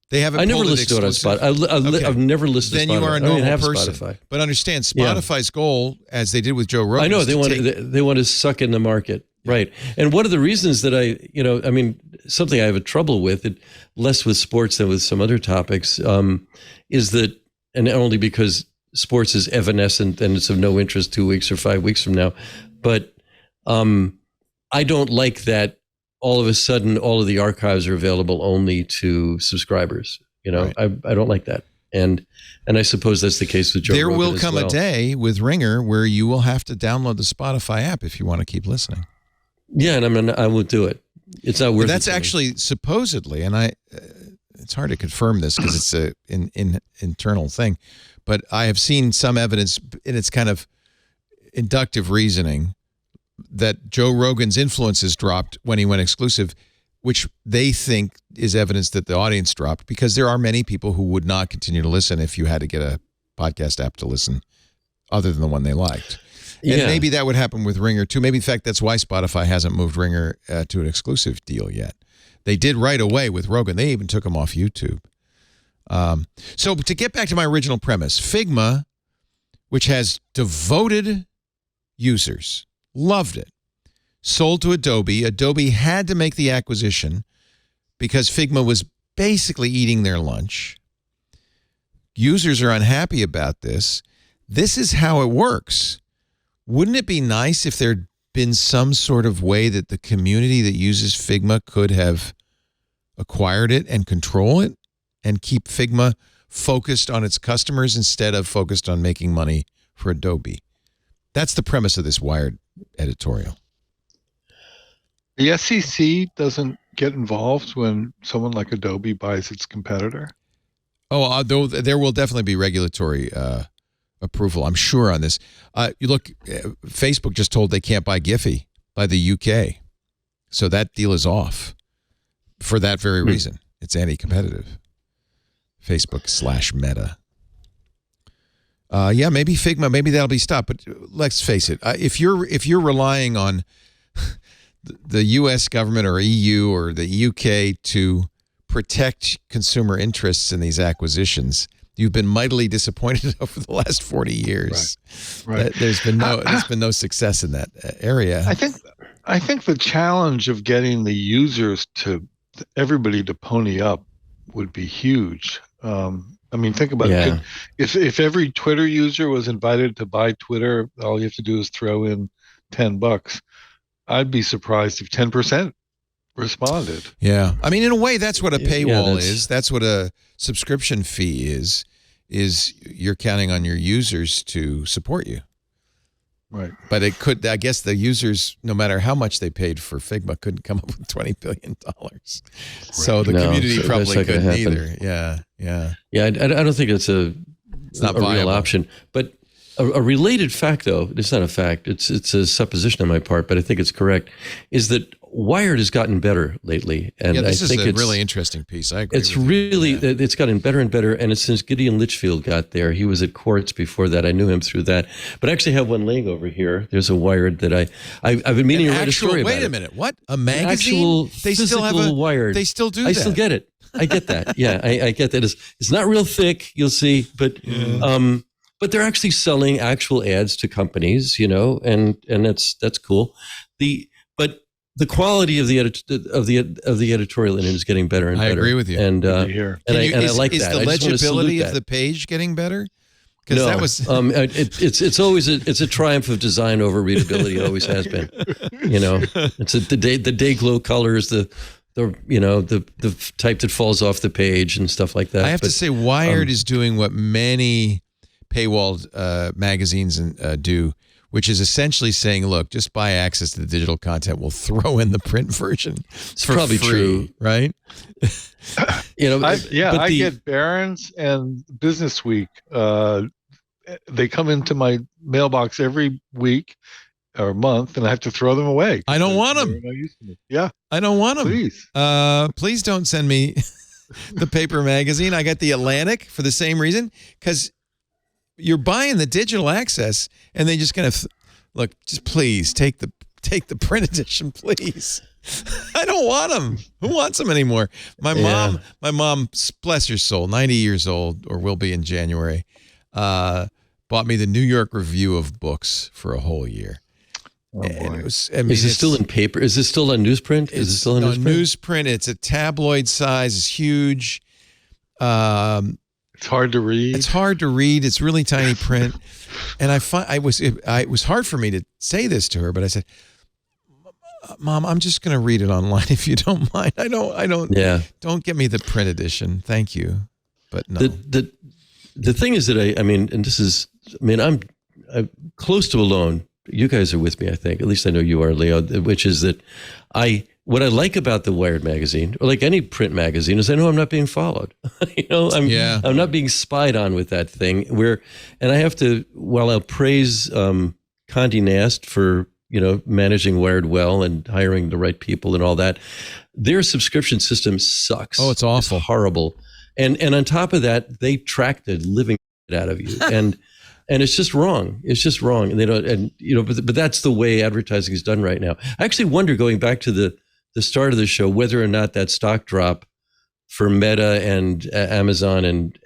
they haven't. I never listened to it on Spotify. I've never listened to Spotify. Then you are a normal person. Spotify. But understand, Spotify's goal, as they did with Joe Rogan, I know they want to suck in the market. Right. And one of the reasons that something I have a trouble with, less with sports than with some other topics, is that, and only because sports is evanescent and it's of no interest 2 weeks or 5 weeks from now, but I don't like that all of a sudden all of the archives are available only to subscribers. Right. I don't like that. And I suppose that's the case with Joe Rogan. There will come a day with Ringer where you will have to download the Spotify app if you want to keep listening. Yeah, and I won't do it. It's not worth it. That's actually supposedly, and it's hard to confirm this because it's an internal thing, but I have seen some evidence in its kind of inductive reasoning that Joe Rogan's influence has dropped when he went exclusive, which they think is evidence that the audience dropped because there are many people who would not continue to listen if you had to get a podcast app to listen other than the one they liked. And maybe that would happen with Ringer too. Maybe in fact that's why Spotify hasn't moved Ringer to an exclusive deal yet. They did right away with Rogan. They even took him off YouTube. So to get back to my original premise, Figma, which has devoted users, loved it, sold to Adobe. Adobe had to make the acquisition because Figma was basically eating their lunch. Users are unhappy about this. This is how it works. Wouldn't it be nice if there'd been some sort of way that the community that uses Figma could have acquired it and control it and keep Figma focused on its customers instead of focused on making money for Adobe? That's the premise of this Wired editorial. The SEC doesn't get involved when someone like Adobe buys its competitor? Oh, there will definitely be regulatory approval, I'm sure, on this. You look, Facebook just told they can't buy Giphy by the UK. So that deal is off for that very reason. It's anti-competitive. Facebook/Meta. Maybe Figma, maybe that'll be stopped. But let's face it, if you're relying on the U.S. government or EU or the UK to protect consumer interests in these acquisitions, you've been mightily disappointed over the last 40 years. Right. There's been no success in that area. I think the challenge of getting the users everybody to pony up would be huge. Think about it. If every Twitter user was invited to buy Twitter, all you have to do is throw in $10. I'd be surprised if 10% responded. Yeah. In a way, that's what a paywall is. That's what a subscription fee is is you're counting on your users to support you. Right. But it could, I guess the users, no matter how much they paid for Figma, couldn't come up with $20 billion. So the community probably couldn't either. Yeah. I don't think it's a not a real option. But a related fact, though, it's not a fact, it's a supposition on my part, but I think it's correct, is that Wired has gotten better lately. And this I think is a really interesting piece. I agree. It's really, it's gotten better and better. And it's since Gideon Litchfield got there. He was at Quartz before that. I knew him through that. But I actually have one laying over here. There's a Wired that I've been meaning to write a story about. Wait a minute. What? A magazine? Actual they still have a Wired. They still do that. I still get it. I get that. Yeah, I get that. It's not real thick, you'll see, but they're actually selling actual ads to companies, and that's cool. But the quality of the editorial in it is getting better and better. I agree with you. And I like that. Is the legibility of the page getting better? No, that was it's always a triumph of design over readability. It always has been. It's the day glow colors, the type that falls off the page and stuff like that. I have to say, Wired is doing what many paywalled magazines do, which is essentially saying, look, just buy access to the digital content. We'll throw in the print version. It's probably free, true, right? I get Barron's and Business Week. They come into my mailbox every week or month, and I have to throw them away. I don't want them. Yeah, I don't want them. Please, please don't send me the paper magazine. I got the Atlantic for the same reason, because you're buying the digital access, and they just kind of look. Just please take the print edition, please. I don't want them. Who wants them anymore? My mom, bless her soul, 90 years old, or will be in January, bought me the New York Review of Books for a whole year. Oh, boy. And it was, is it still in paper? Is it still on newsprint? Is it still on newsprint? It's a tabloid size. It's huge. It's hard to read. It's really tiny print. And it was hard for me to say this to her, but I said, Mom, I'm just going to read it online if you don't mind. I don't. Yeah. Don't get me the print edition. Thank you. But no. The thing is that I'm close to alone. You guys are with me, I think. At least I know you are, Leo, which is that what I like about the Wired magazine, or like any print magazine, is I know I'm not being followed. I'm not being spied on with that thing. And I have to, while I'll praise Condé Nast for managing Wired well and hiring the right people and all that, their subscription system sucks. Oh, it's awful. It's horrible. And on top of that, they track the living out of you. And it's just wrong. It's just wrong. And they don't, but that's the way advertising is done right now. I actually wonder, going back to the start of the show, whether or not that stock drop for Meta and Amazon and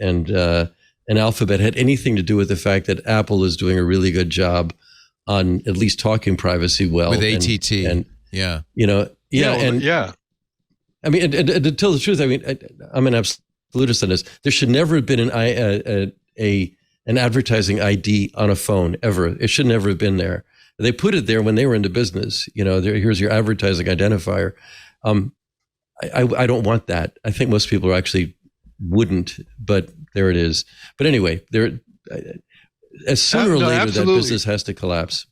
Alphabet had anything to do with the fact that Apple is doing a really good job on at least talking privacy well with ATT. And yeah. I mean, and to tell the truth, I mean, I'm an absolutist on this. There should never have been an advertising ID on a phone ever. It should never have been there. They put it there when they were into business. Here's your advertising identifier. I don't want that. I think most people actually wouldn't, but there it is. But anyway, sooner or later, absolutely. That business has to collapse.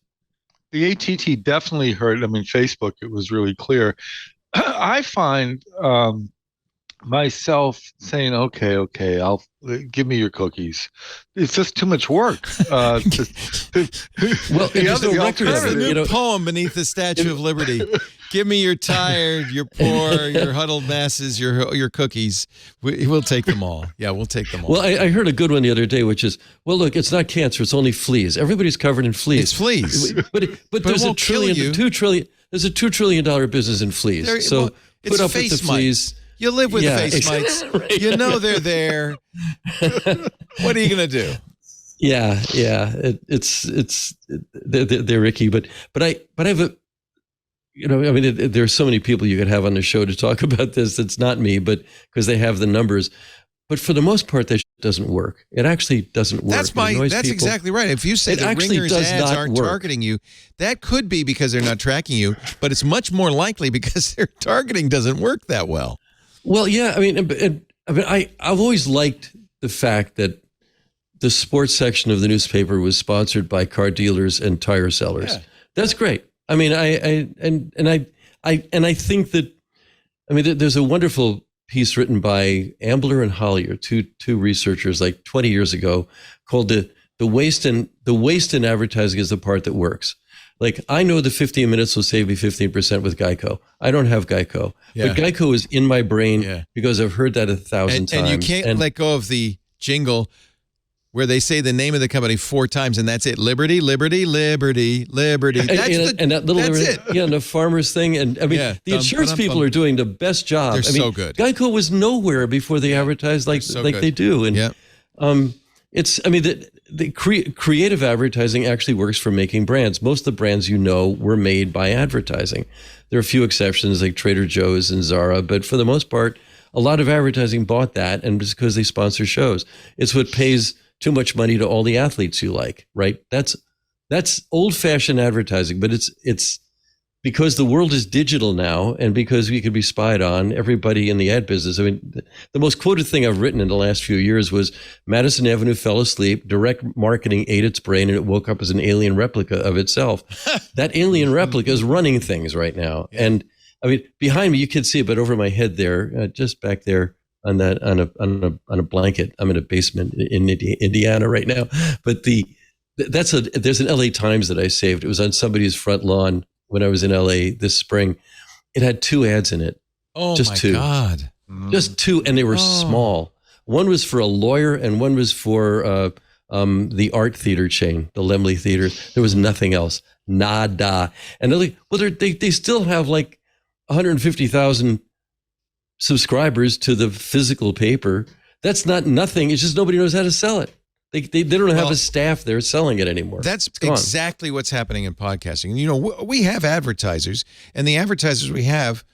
The ATT definitely hurt. I mean, Facebook, it was really clear. I find myself saying, okay, I'll give me your cookies. It's just too much work. Well, there's no record of it. There's a new poem beneath the Statue of Liberty. Give me your tired, your poor, your huddled masses, your cookies. We'll take them all. Yeah, we'll take them all. Well, I heard a good one the other day, which is, well, look, it's not cancer, it's only fleas. Everybody's covered in fleas. It's fleas. But there's a there's a $2 trillion business in fleas. Put up with the fleas. You live with face mites. Right. You know they're there. What are you gonna do? Yeah. They're icky, but I have a. There's so many people you could have on the show to talk about this. That's not me, but because they have the numbers. But for the most part, that doesn't work. It actually doesn't work. That's exactly right. If you say the Ringer's ads aren't targeting you, that could be because they're not tracking you, but it's much more likely because their targeting doesn't work that well. Well, yeah. I've always liked the fact that the sports section of the newspaper was sponsored by car dealers and tire sellers. Yeah. That's great. I mean, I think that, I mean, there's a wonderful piece written by Ambler and Hollier, two researchers, like 20 years ago, called the waste in advertising is the part that works. Like, I know the 15 minutes will save me 15% with Geico. I don't have Geico, but Geico is in my brain because I've heard that 1,000 times. And you can't let go of the jingle where they say the name of the company 4 times, and that's it. Liberty, liberty, liberty, liberty. And that little, that's it. Yeah, and the farmers thing. And I mean, the insurance people are doing the best job. They're so good. Geico was nowhere before they advertised like they do. And it's, I mean, the creative advertising actually works for making brands. Most of the brands were made by advertising. There are a few exceptions like Trader Joe's and Zara, but for the most part, a lot of advertising bought that, and it's because they sponsor shows. It's what pays too much money to all the athletes you like, right? That's old-fashioned advertising, but it's because the world is digital now, and because we could be spied on, everybody in the ad business. I mean, the most quoted thing I've written in the last few years was Madison Avenue fell asleep, direct marketing ate its brain, and it woke up as an alien replica of itself. That alien replica is running things right now. And I mean, behind me, you can see it, but over my head there, just back there on a blanket, I'm in a basement in Indiana right now. But there's an LA Times that I saved. It was on somebody's front lawn when I was in LA this spring. It had 2 ads in it. Oh, just my 2. God. Just 2, and they were small. One was for a lawyer, and one was for the art theater chain, the Laemmle Theater. There was nothing else. Nada. And they're like, well, they still have like 150,000 subscribers to the physical paper. That's not nothing. It's just nobody knows how to sell it. They don't have a staff there selling it anymore. That's exactly what's happening in podcasting. You know, we have advertisers, and the advertisers we have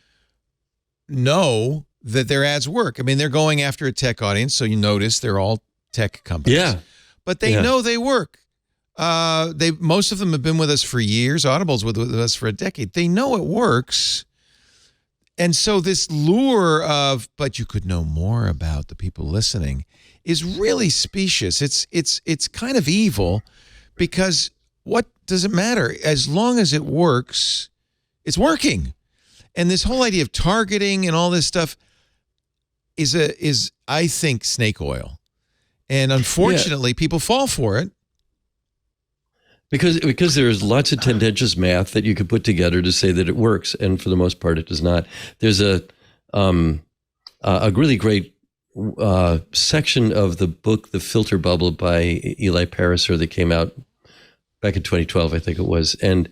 know that their ads work. I mean, they're going after a tech audience, so you notice they're all tech companies. Yeah. But they know they work. Most of them have been with us for years. Audible's with us for a decade. They know it works. And so this lure of, but you could know more about the people listening, is really specious. It's kind of evil, because what does it matter? As long as it works, it's working. And this whole idea of targeting and all this stuff is I think snake oil. And unfortunately, people fall for it. Because there's lots of tendentious math that you could put together to say that it works, and for the most part, it does not. There's a really great section of the book, The Filter Bubble by Eli Pariser, that came out back in 2012, I think it was, and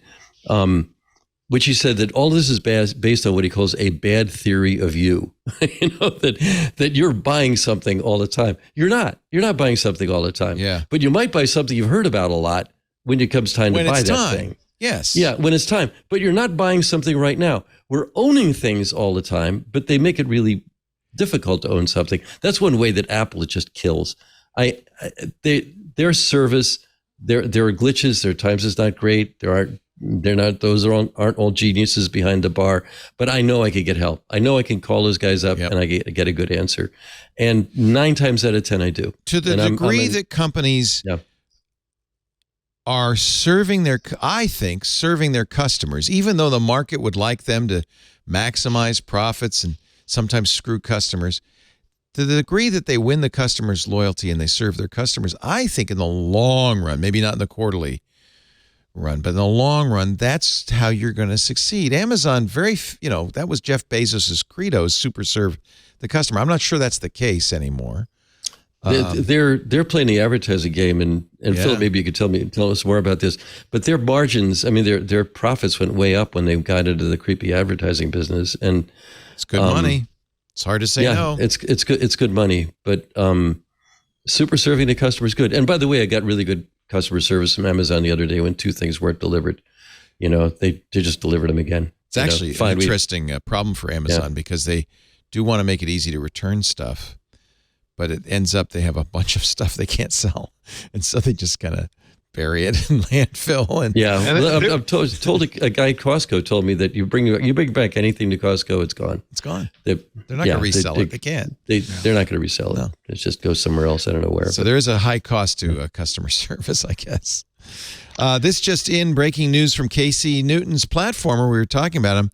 which he said that all this is based on what he calls a bad theory of you. You know, that you're buying something all the time. You're not buying something all the time. Yeah. But you might buy something you've heard about a lot when it comes time to buy that thing. Yes. Yeah, when it's time. But you're not buying something right now. We're owning things all the time, but they make it really difficult to own something. That's one way that Apple just kills. Their service, there are glitches. There are times it's not great. Those aren't all geniuses behind the bar. But I know I could get help. I know I can call those guys up and I get a good answer. And 9 times out of 10, I do. To the degree that companies are serving their customers, even though the market would like them to maximize profits and sometimes screw customers, to the degree that they win the customer's loyalty and they serve their customers, I think in the long run, maybe not in the quarterly run, but in the long run, that's how you're going to succeed. Amazon, that was Jeff Bezos's credo, is super serve the customer. I'm not sure that's the case anymore. They're playing the advertising game, and Philip, maybe you could tell us more about this. But their margins, I mean, their profits went way up when they got into the creepy advertising business, and it's good money. It's hard to say no. It's good money, but super serving the customer is good. And by the way, I got really good customer service from Amazon the other day when 2 things weren't delivered. You know, they just delivered them again. It's actually an interesting problem for Amazon because they do want to make it easy to return stuff. But it ends up they have a bunch of stuff they can't sell. And so they just kind of bury it in landfill. And yeah, I'm told a guy at Costco told me that you bring back anything to Costco, it's gone. It's gone. They're not going to resell it. They can't. They're not going to resell it. It just goes somewhere else. I don't know where. So there is a high cost to customer service, I guess. This just in, breaking news from Casey Newton's platformer. We were talking about him.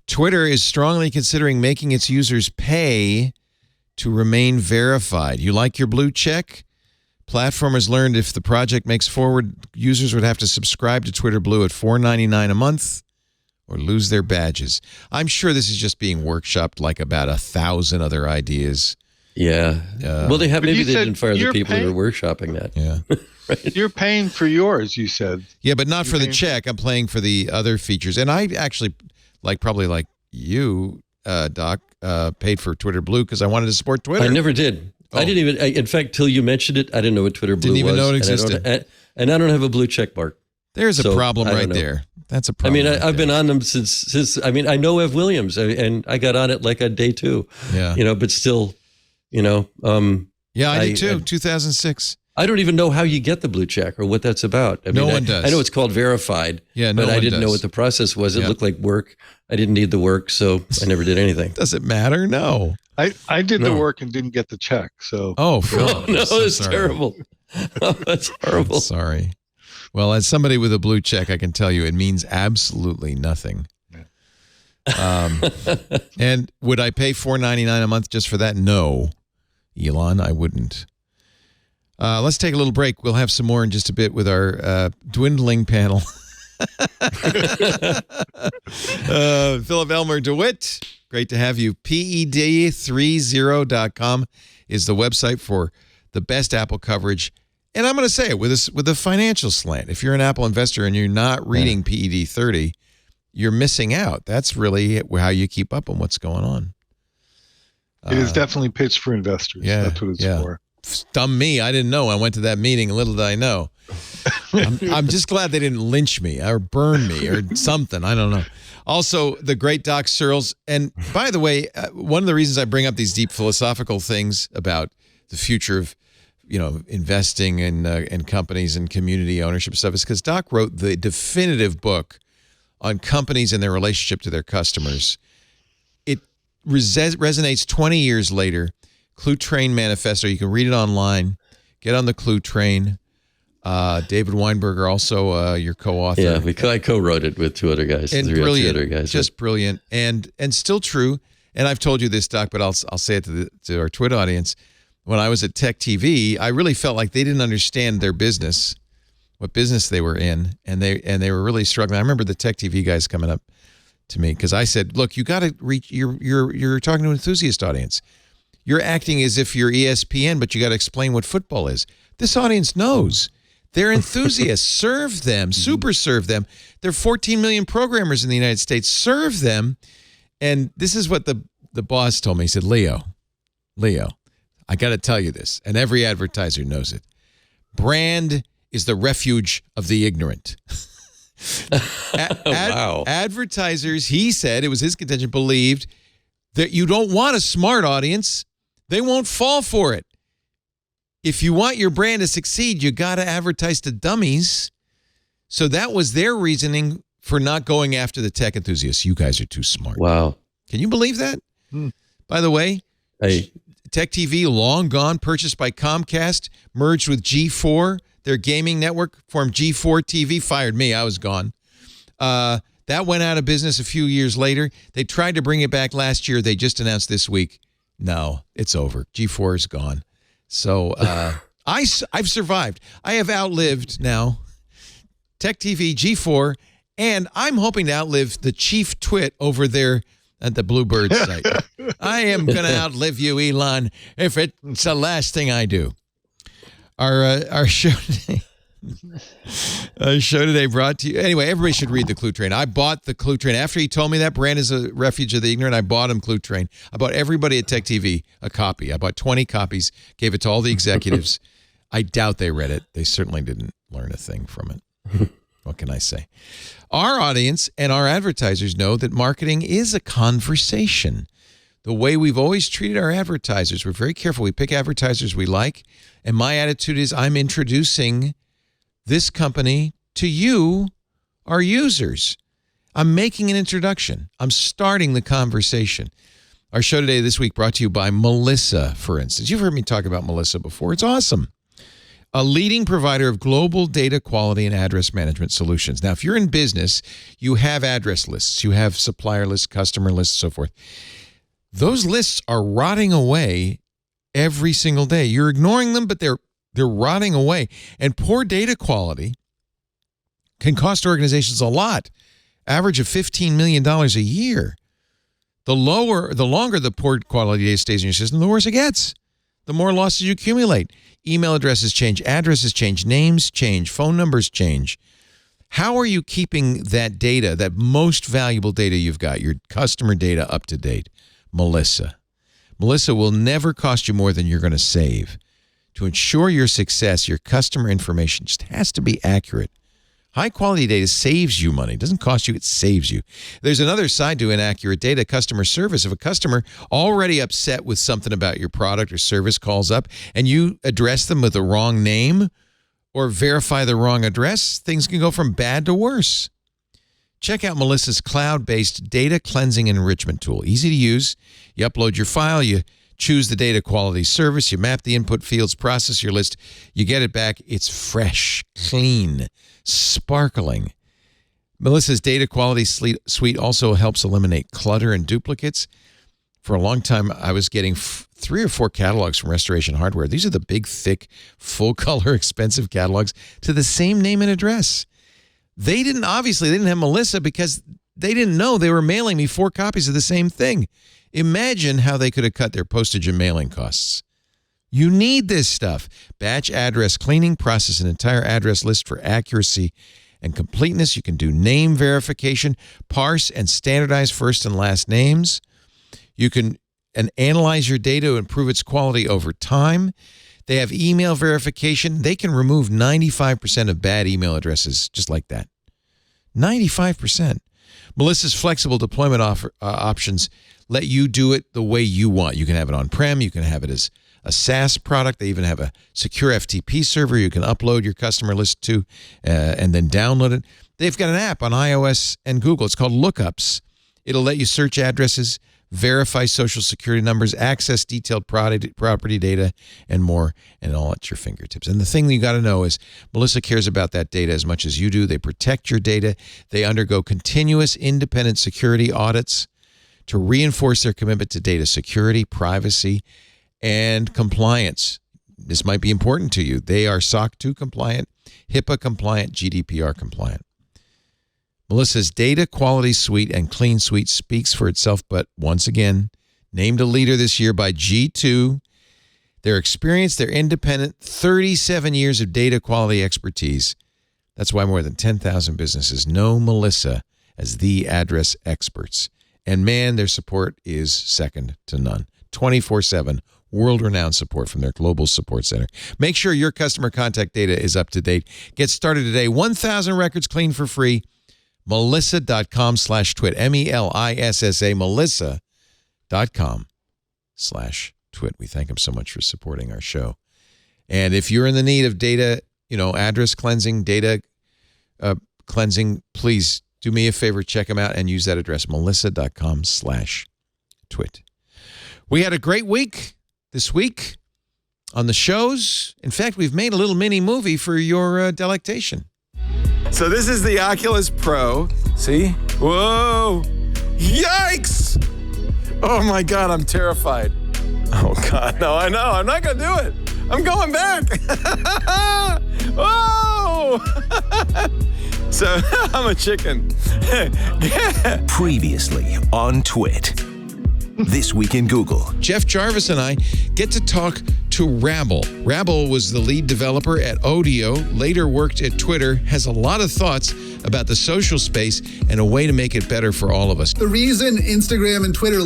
Twitter is strongly considering making its users pay to remain verified. You like your blue check? Platformers learned if the project makes forward, users would have to subscribe to Twitter Blue at $4.99 a month or lose their badges. I'm sure this is just being workshopped like about 1,000 other ideas. Yeah. Well, maybe they didn't fire the people who were workshopping that. Yeah. Right. You're paying for yours, you said. Yeah, but not for the check. I'm paying for the other features. And I actually, probably like you, Doc, paid for Twitter Blue because I wanted to support Twitter. I never did. I didn't even. In fact, till you mentioned it, I didn't know what Twitter Blue was. Didn't even know it existed. And I don't have a blue check mark. There's a problem right there. That's a problem. I mean, I've been on them since. I mean, I know Ev Williams, and I got on it like on day 2. Yeah. But still, Yeah, I did too. 2006. I don't even know how you get the blue check or what that's about. No one does. I know it's called verified. Yeah, but I didn't know what the process was. It looked like work. I didn't need the work, so I never did anything. Does it matter? No. I did the work and didn't get the check. So no, it's terrible. Oh, that's horrible. Sorry. Well, as somebody with a blue check, I can tell you it means absolutely nothing. And would I pay $4.99 a month just for that? No, Elon, I wouldn't. Let's take a little break. We'll have some more in just a bit with our dwindling panel. Philip Elmer-DeWitt, great to have you. PED30.com is the website for the best Apple coverage. And I'm going to say it with a financial slant. If you're an Apple investor and you're not reading PED30, you're missing out. That's really how you keep up on what's going on. It is definitely pitched for investors. Yeah, that's what it's for. Dumb me. I didn't know. I went to that meeting. Little did I know. I'm just glad they didn't lynch me or burn me or something. I don't know. Also, the great Doc Searles. And by the way, one of the reasons I bring up these deep philosophical things about the future of, investing in companies and community ownership stuff is because Doc wrote the definitive book on companies and their relationship to their customers. It resonates 20 years later. Clue Train Manifesto. You can read it online. Get on the Clue Train. David Weinberger, also your co-author. Yeah, I co-wrote it with 2 other guys. And brilliant, just brilliant, and still true. And I've told you this, Doc, but I'll say it to our Twitter audience. When I was at Tech TV, I really felt like they didn't understand their business, what business they were in, and they were really struggling. I remember the Tech TV guys coming up to me because I said, "Look, you got to reach. You're talking to an enthusiast audience. You're acting as if you're ESPN, but you got to explain what football is. This audience knows. They're enthusiasts. Serve them. Super serve them. There are 14 million programmers in the United States. Serve them." And this is what the boss told me. He said, Leo, I got to tell you this, and every advertiser knows it. Brand is the refuge of the ignorant. Wow. Advertisers, he said, it was his contention, believed that you don't want a smart audience. They won't fall for it. If you want your brand to succeed, you got to advertise to dummies. So that was their reasoning for not going after the tech enthusiasts. You guys are too smart. Wow. Can you believe that? By the way, Tech TV, long gone, purchased by Comcast, merged with G4, their gaming network, formed G4 TV, fired me. I was gone. That went out of business a few years later. They tried to bring it back last year. They just announced this week, no, it's over. G4 is gone. So I've survived. I have outlived now Tech TV, G4, and I'm hoping to outlive the chief twit over there at the Bluebird site. I am going to outlive you, Elon, if it's the last thing I do. Our show today brought to you. Anyway, everybody should read the Clue Train. I bought the Clue Train. After he told me that brand is a refuge of the ignorant, I bought him Clue Train. I bought everybody at Tech TV a copy. I bought 20 copies, gave it to all the executives. I doubt they read it. They certainly didn't learn a thing from it. What can I say? Our audience and our advertisers know that marketing is a conversation. The way we've always treated our advertisers, we're very careful. We pick advertisers we like. And my attitude is I'm introducing this company to you, our users. I'm making an introduction. I'm starting the conversation. Our show today, this week, brought to you by Melissa, for instance. You've heard me talk about Melissa before. It's awesome. A leading provider of global data quality and address management solutions. Now, if you're in business, you have address lists, you have supplier lists, customer lists, so forth. Those lists are rotting away every single day. You're ignoring them, but they're rotting away. And poor data quality can cost organizations a lot. Average of $15 million a year. The longer the poor quality data stays in your system, the worse it gets. The more losses you accumulate. Email addresses change, addresses change, names change, phone numbers change. How are you keeping that data, that most valuable data you've got, your customer data, up to date? Melissa. Melissa will never cost you more than you're going to save. To ensure your success, your customer information just has to be accurate. High-quality data saves you money. It doesn't cost you, it saves you. There's another side to inaccurate data, customer service. If a customer already upset with something about your product or service calls up and you address them with the wrong name or verify the wrong address, things can go from bad to worse. Check out Melissa's cloud-based data cleansing and enrichment tool. Easy to use. You upload your file, you choose the data quality service, you map the input fields, process your list, you get it back. It's fresh, clean, sparkling. Melissa's data quality suite also helps eliminate clutter and duplicates. For a long time, I was getting 3 or 4 catalogs from Restoration Hardware. These are the big, thick, full-color, expensive catalogs to the same name and address. They didn't have Melissa because they didn't know they were mailing me 4 copies of the same thing. Imagine how they could have cut their postage and mailing costs. You need this stuff. Batch address cleaning, process an entire address list for accuracy and completeness. You can do name verification, parse and standardize first and last names. You can analyze your data to improve its quality over time. They have email verification. They can remove 95% of bad email addresses just like that. 95%. Melissa's flexible deployment options let you do it the way you want. You can have it on-prem. You can have it as a SaaS product. They even have a secure FTP server you can upload your customer list to and then download it. They've got an app on iOS and Google. It's called Lookups. It'll let you search addresses, verify social security numbers, access detailed property data, and more, and all at your fingertips. And the thing that you got to know is Melissa cares about that data as much as you do. They protect your data. They undergo continuous independent security audits to reinforce their commitment to data security, privacy, and compliance. This might be important to you. They are SOC 2 compliant, HIPAA compliant, GDPR compliant. Melissa's data quality suite and clean suite speaks for itself, but once again, named a leader this year by G2. Their experience, their independent, 37 years of data quality expertise. That's why more than 10,000 businesses know Melissa as the address experts. And man, their support is second to none. 24/7, world-renowned support from their global support center. Make sure your customer contact data is up to date. Get started today. 1,000 records clean for free. Melissa.com/twit. MELISSA. Melissa.com/twit. We thank them so much for supporting our show. And if you're in the need of data, address cleansing, data cleansing, please do me a favor, check them out and use that address, melissa.com/twit. We had a great week this week on the shows. In fact, we've made a little mini movie for your delectation. So this is the Oculus Pro. See? Whoa! Yikes! Oh my God, I'm terrified. Oh God, no, I know. I'm not gonna do it. I'm going back. Oh! So I'm a chicken. Previously on Twit. This Week in Google. Jeff Jarvis and I get to talk to Rabble. Rabble was the lead developer at Odeo, later worked at Twitter, has a lot of thoughts about the social space and a way to make it better for all of us. The reason Instagram and Twitter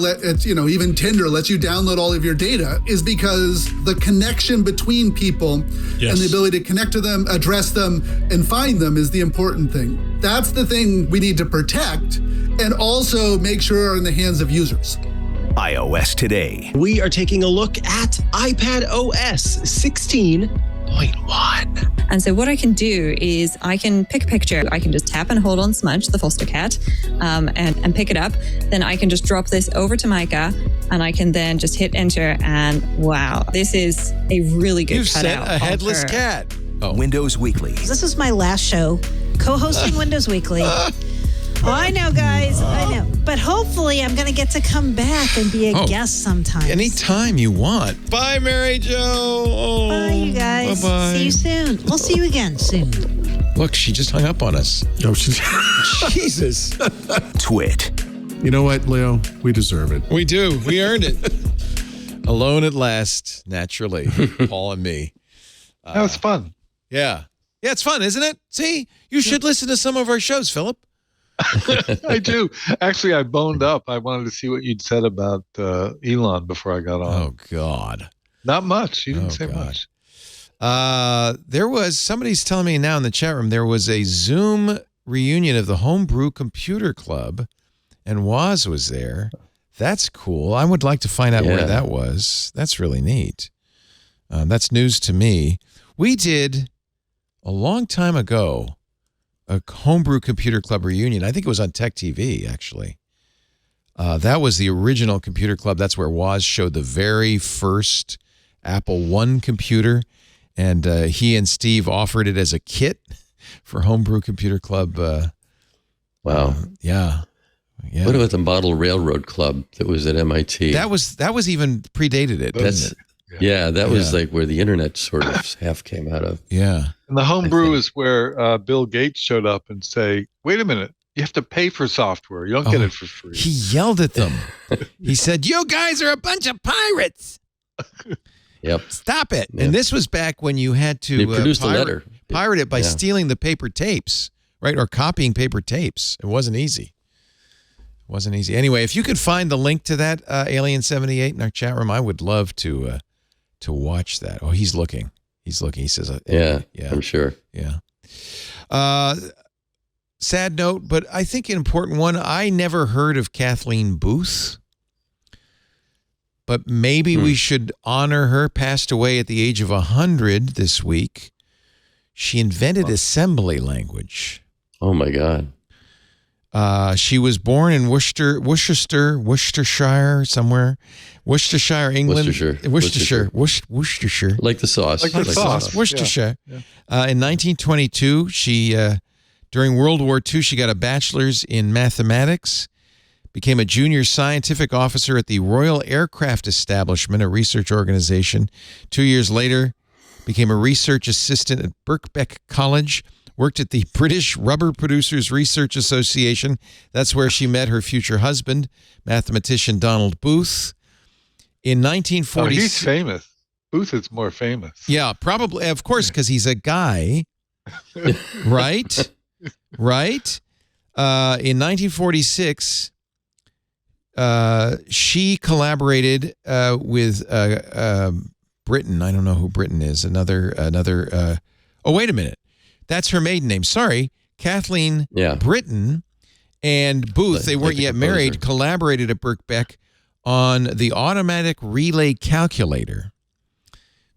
even Tinder lets you download all of your data is because the connection between people and the ability to connect to them, address them, and find them is the important thing. That's the thing we need to protect and also make sure are in the hands of users. iOS Today. We are taking a look at iPad OS 16 1.1. And so what I can do is I can pick a picture. I can just tap and hold on Smudge, the foster cat, and pick it up. Then I can just drop this over to Micah, and I can then just hit enter. And wow, this is a really good You've cutout. sent a headless of her. cat. Oh. Windows Weekly. This is my last show, co-hosting Windows Weekly. Oh, I know, guys. I know. But hopefully I'm going to get to come back and be a guest sometime. Anytime you want. Bye, Mary Jo. Oh, bye, you guys. Bye-bye. See you soon. We'll see you again soon. Look, she just hung up on us. Oh, she's Jesus. Twit. You know what, Leo? We deserve it. We do. We earned it. Alone at last, naturally. Paul and me. That was fun. Yeah. Yeah, it's fun, isn't it? See, you should listen to some of our shows, Philip. I do. Actually, I boned up. I wanted to see what you'd said about Elon before I got on. Oh, God. Not much. You didn't say much. There was, somebody's telling me now in the chat room, there was a Zoom reunion of the Homebrew Computer Club, and Woz was there. That's cool. I would like to find out where that was. That's really neat. That's news to me. We did, a long time ago, a Homebrew Computer Club reunion. I think it was on Tech TV, actually. That was the original computer club. That's where Woz showed the very first Apple I computer, and he and Steve offered it as a kit for Homebrew Computer Club. Wow. Yeah. What about the Model Railroad Club that was at MIT? That was even predated it. Didn't it? That was like where the internet sort of half came out of. Yeah. And the homebrew is where Bill Gates showed up and say, wait a minute, you have to pay for software. You don't get it for free. He yelled at them. He said, you guys are a bunch of pirates. Yep. Stop it. Yep. And this was back when you had to pirate it by stealing the paper tapes, right? Or copying paper tapes. It wasn't easy. Anyway, if you could find the link to that, Alien78 in our chat room, I would love to watch that. Oh, he's looking. He says, I'm sure. Yeah. Sad note, but I think an important one. I never heard of Kathleen Booth, but maybe we should honor her. Passed away at the age of 100 this week. She invented assembly language. Oh, my God. She was born in Worcestershire, somewhere. Worcestershire, England. Worcestershire. Like the sauce. Like the sauce. Worcestershire. Yeah. In 1922, she, during World War II, she got a bachelor's in mathematics, became a junior scientific officer at the Royal Aircraft Establishment, a research organization. 2 years later, became a research assistant at Birkbeck College, worked at the British Rubber Producers Research Association. That's where she met her future husband, mathematician Donald Booth. In 1940, he's famous. Booth is more famous. Yeah, probably, of course, because he's a guy, right? Right. In 1946, she collaborated with Britain. I don't know who Britain is. Another. Oh, wait a minute. That's her maiden name. Sorry, Kathleen Britton and Booth, they weren't yet married, collaborated at Birkbeck on the automatic relay calculator,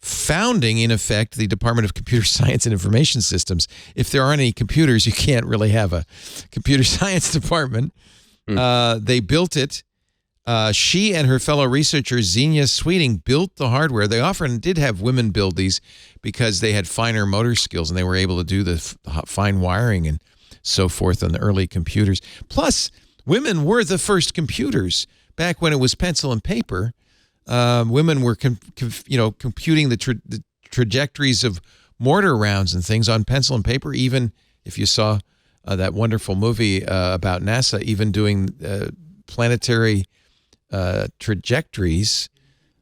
founding, in effect, the Department of Computer Science and Information Systems. If there aren't any computers, you can't really have a computer science department. They built it. She and her fellow researcher, Xenia Sweeting, built the hardware. They often did have women build these because they had finer motor skills and they were able to do the fine wiring and so forth on the early computers. Plus, women were the first computers. Back when it was pencil and paper, women were computing the trajectories of mortar rounds and things on pencil and paper. Even if you saw that wonderful movie about NASA, even doing planetary trajectories.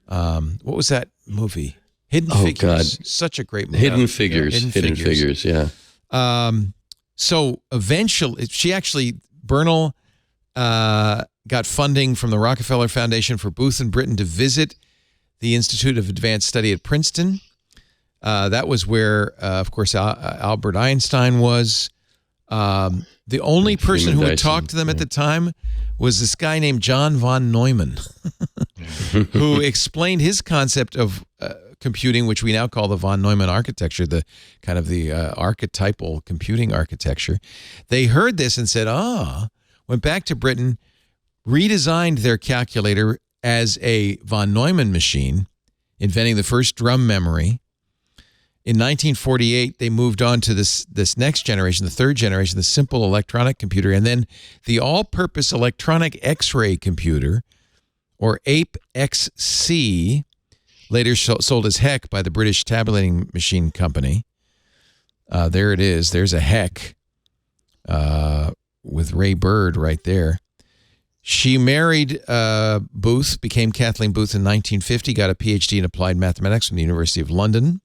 What was that movie? Hidden Figures. God. Such a great movie. Hidden Figures. Yeah. So eventually, Bernal got funding from the Rockefeller Foundation for Booth and Britton to visit the Institute of Advanced Study at Princeton. That was where, of course, Albert Einstein was. The only person who would talk to them at the time was this guy named John von Neumann, who explained his concept of computing, which we now call the von Neumann architecture, the kind of the archetypal computing architecture. They heard this and said, went back to Britain, redesigned their calculator as a von Neumann machine, inventing the first drum memory. In 1948, they moved on to this next generation, the third generation, the simple electronic computer, and then the all-purpose electronic X-ray computer, or APE-XC, later sold as HEC by the British Tabulating Machine Company. There it is. There's a HEC with Ray Bird right there. She married Booth, became Kathleen Booth in 1950, got a PhD in applied mathematics from the University of London.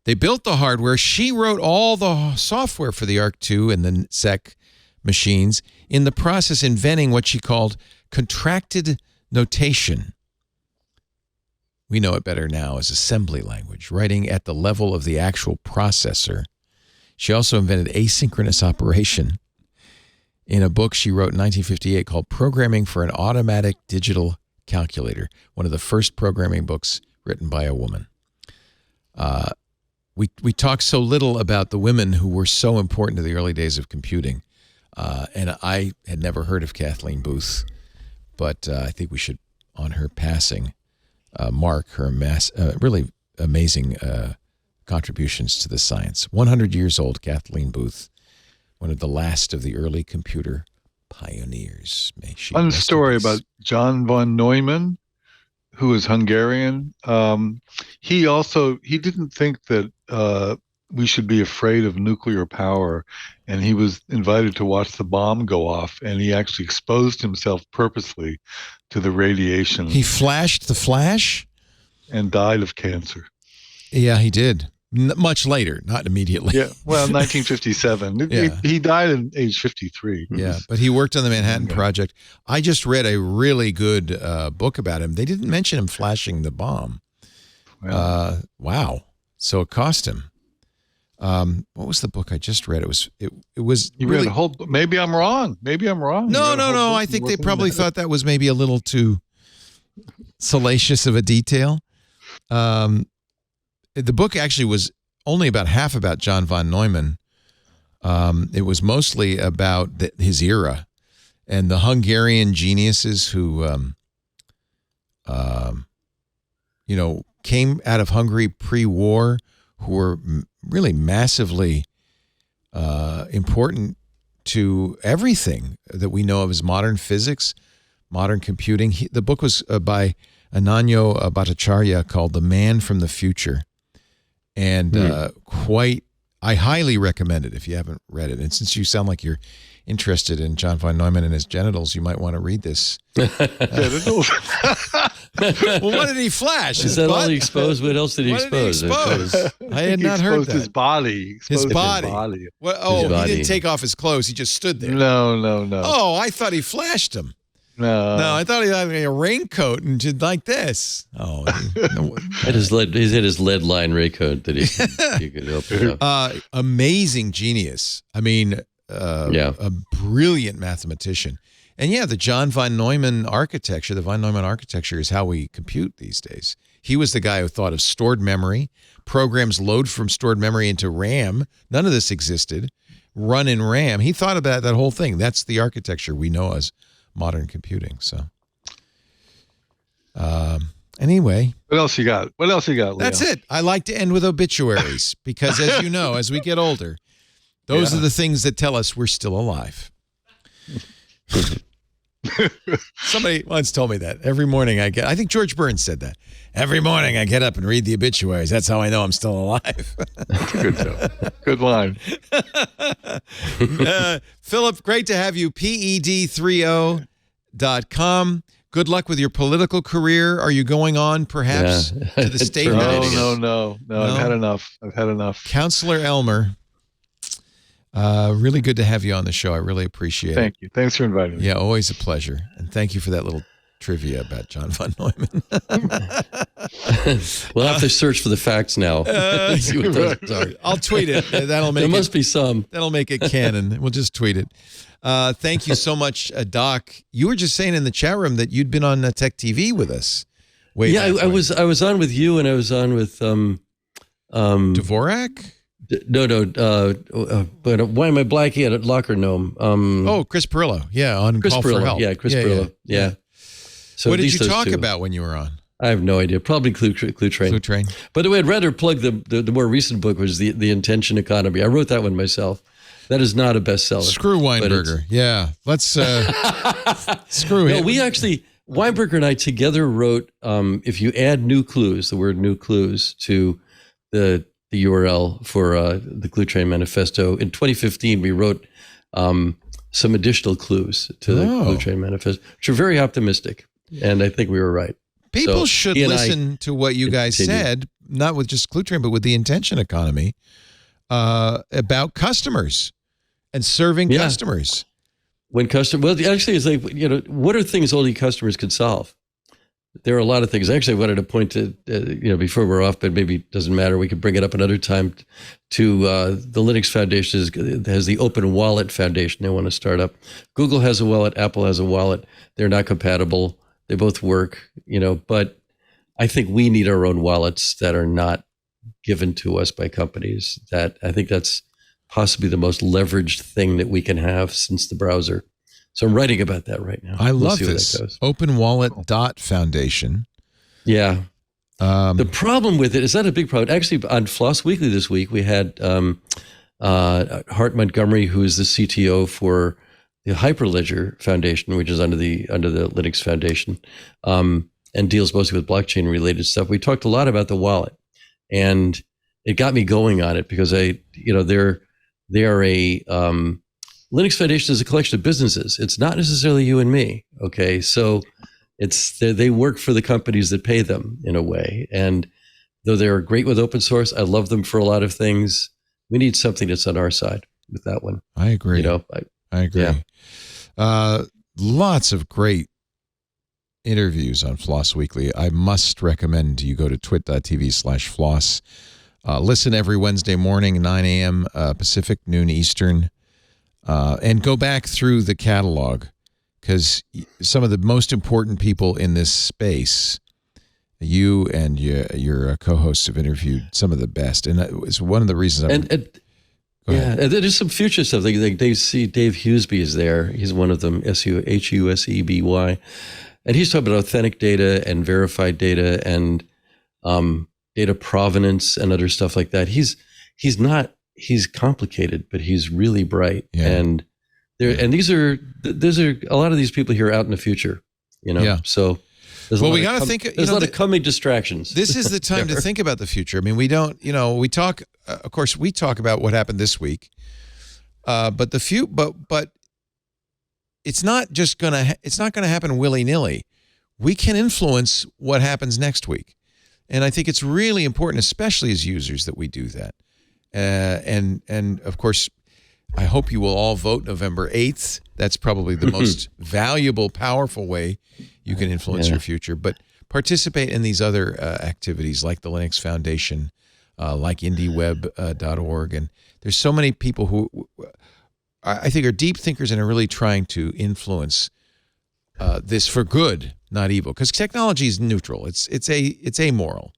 They built the hardware. She wrote all the software for the ARC-II and the SEC machines, in the process inventing what she called contracted notation. We know it better now as assembly language, writing at the level of the actual processor. She also invented asynchronous operation in a book she wrote in 1958 called Programming for an Automatic Digital Calculator, one of the first programming books written by a woman. We talk so little about the women who were so important to the early days of computing. And I had never heard of Kathleen Booth, but I think we should, on her passing, mark her really amazing contributions to the science. 100 years old, Kathleen Booth, one of the last of the early computer pioneers. May she One story about John von Neumann, who was Hungarian. He didn't think that we should be afraid of nuclear power, and he was invited to watch the bomb go off, and he actually exposed himself purposely to the radiation. He flashed the flash? And died of cancer. Yeah, he did. Much later, not immediately. Yeah, well, 1957. Yeah. He died at age 53. Yeah, but he worked on the Manhattan Project. I just read a really good book about him. They didn't mention him flashing the bomb. Wow. So it cost him. What was the book I just read? It was You really, read a whole. Maybe I'm wrong. No. I think they probably thought that was maybe a little too salacious of a detail. The book actually was only about half about John von Neumann. It was mostly about his era and the Hungarian geniuses who, came out of Hungary pre-war, who were really massively important to everything that we know of as modern physics, modern computing. The book was by Ananyo Bhattacharya called The Man from the Future. And I highly recommend it if you haven't read it. And since you sound like you're interested in John von Neumann and his genitals, you might want to read this. Genitals? Well, what did he flash? Is that all he exposed? What else did he expose? I had not heard that. His body. His body. Well, he didn't take off his clothes. He just stood there. No. Oh, I thought he flashed him. No, I thought he had a raincoat and did like this. Oh, he had his lead line raincoat that he could open up. Amazing genius. I mean, a brilliant mathematician. And the John von Neumann architecture, the von Neumann architecture is how we compute these days. He was the guy who thought of stored memory, programs load from stored memory into RAM. None of this existed. Run in RAM. He thought about that whole thing. That's the architecture we know as modern computing. So anyway, what else you got, Leo? That's it. I like to end with obituaries because, as you know, as we get older, those are the things that tell us we're still alive. Somebody once told me that every morning I think George Burns said that. Every morning I get up and read the obituaries. That's how I know I'm still alive. That's a good joke. Good line. Philip, great to have you. PED30.com. Good luck with your political career. Are you going on perhaps to the state? No. I've had enough. Counselor Elmer. Really good to have you on the show. I really appreciate it. Thank you. Thanks for inviting me. Yeah, always a pleasure. And thank you for that little trivia about John von Neumann. We'll have to search for the facts now. See what those are. I'll tweet it. There must be some. That'll make it canon. We'll just tweet it. Thank you so much, Doc. You were just saying in the chat room that you'd been on Tech TV with us I was on with you, and I was on with Dvorak. But why am I blanking at Locker Gnome? Chris Perillo. Yeah, on Chris Call Perillo. for Help. Yeah, Chris Perillo. Yeah. So what did you talk about when you were on? I have no idea. Probably Clue Train. Clue Train. By the way, I'd rather plug the more recent book, which is the Intention Economy. I wrote that one myself. That is not a bestseller. Screw Weinberger. Yeah, let's screw him. Weinberger and I together wrote. If you add new clues, the word new clues to the URL for the Clue Train Manifesto in 2015, we wrote some additional clues to the Clue Train Manifesto, which are very optimistic, and I think we were right. People should listen to what you guys said, not with just Clue Train, but with the Intention Economy, about customers and serving customers. Actually, it's like, what are things only customers can solve? There are a lot of things. Actually, I wanted to point to, before we're off, but maybe it doesn't matter. We could bring it up another time, to the Linux Foundation has the Open Wallet Foundation they want to start up. Google has a wallet. Apple has a wallet. They're not compatible. They both work, but I think we need our own wallets that are not given to us by companies. That I think that's possibly the most leveraged thing that we can have since the browser. So I'm writing about that right now. I love this. OpenWallet.Foundation. Yeah. The problem with it is not a big problem. Actually, on Floss Weekly this week, we had Hart Montgomery, who is the CTO for the Hyperledger Foundation, which is under the Linux Foundation, and deals mostly with blockchain related stuff. We talked a lot about the wallet, and it got me going on it because they are a Linux Foundation is a collection of businesses. It's not necessarily you and me. Okay, so they work for the companies that pay them in a way, and though they're great with open source, I love them for a lot of things. We need something that's on our side with that one. I agree. I agree. Yeah. Lots of great interviews on Floss Weekly. I must recommend you go to twit.tv/floss. Listen every Wednesday morning, 9 a.m. Pacific, noon Eastern, and go back through the catalog, because some of the most important people in this space, you and your co-hosts have interviewed some of the best, and it's one of the reasons and there's some future stuff. Like Dave Huseby is there. He's one of them, Huseby. And he's talking about authentic data and verified data and data provenance and other stuff like that. He's complicated, but he's really bright. Yeah. And these are a lot of these people here out in the future, Yeah. So we got to think. There's a lot of coming distractions. This is the time to think about the future. I mean, we don't. We talk. Of course, we talk about what happened this week, but it's not just gonna. It's not gonna happen willy-nilly. We can influence what happens next week, and I think it's really important, especially as users, that we do that. And of course, I hope you will all vote November 8th. That's probably the most valuable, powerful way you can influence your future. But participate in these other activities like the Linux Foundation, like IndieWeb.org. And there's so many people who I think are deep thinkers and are really trying to influence this for good, not evil. Because technology is neutral. It's amoral.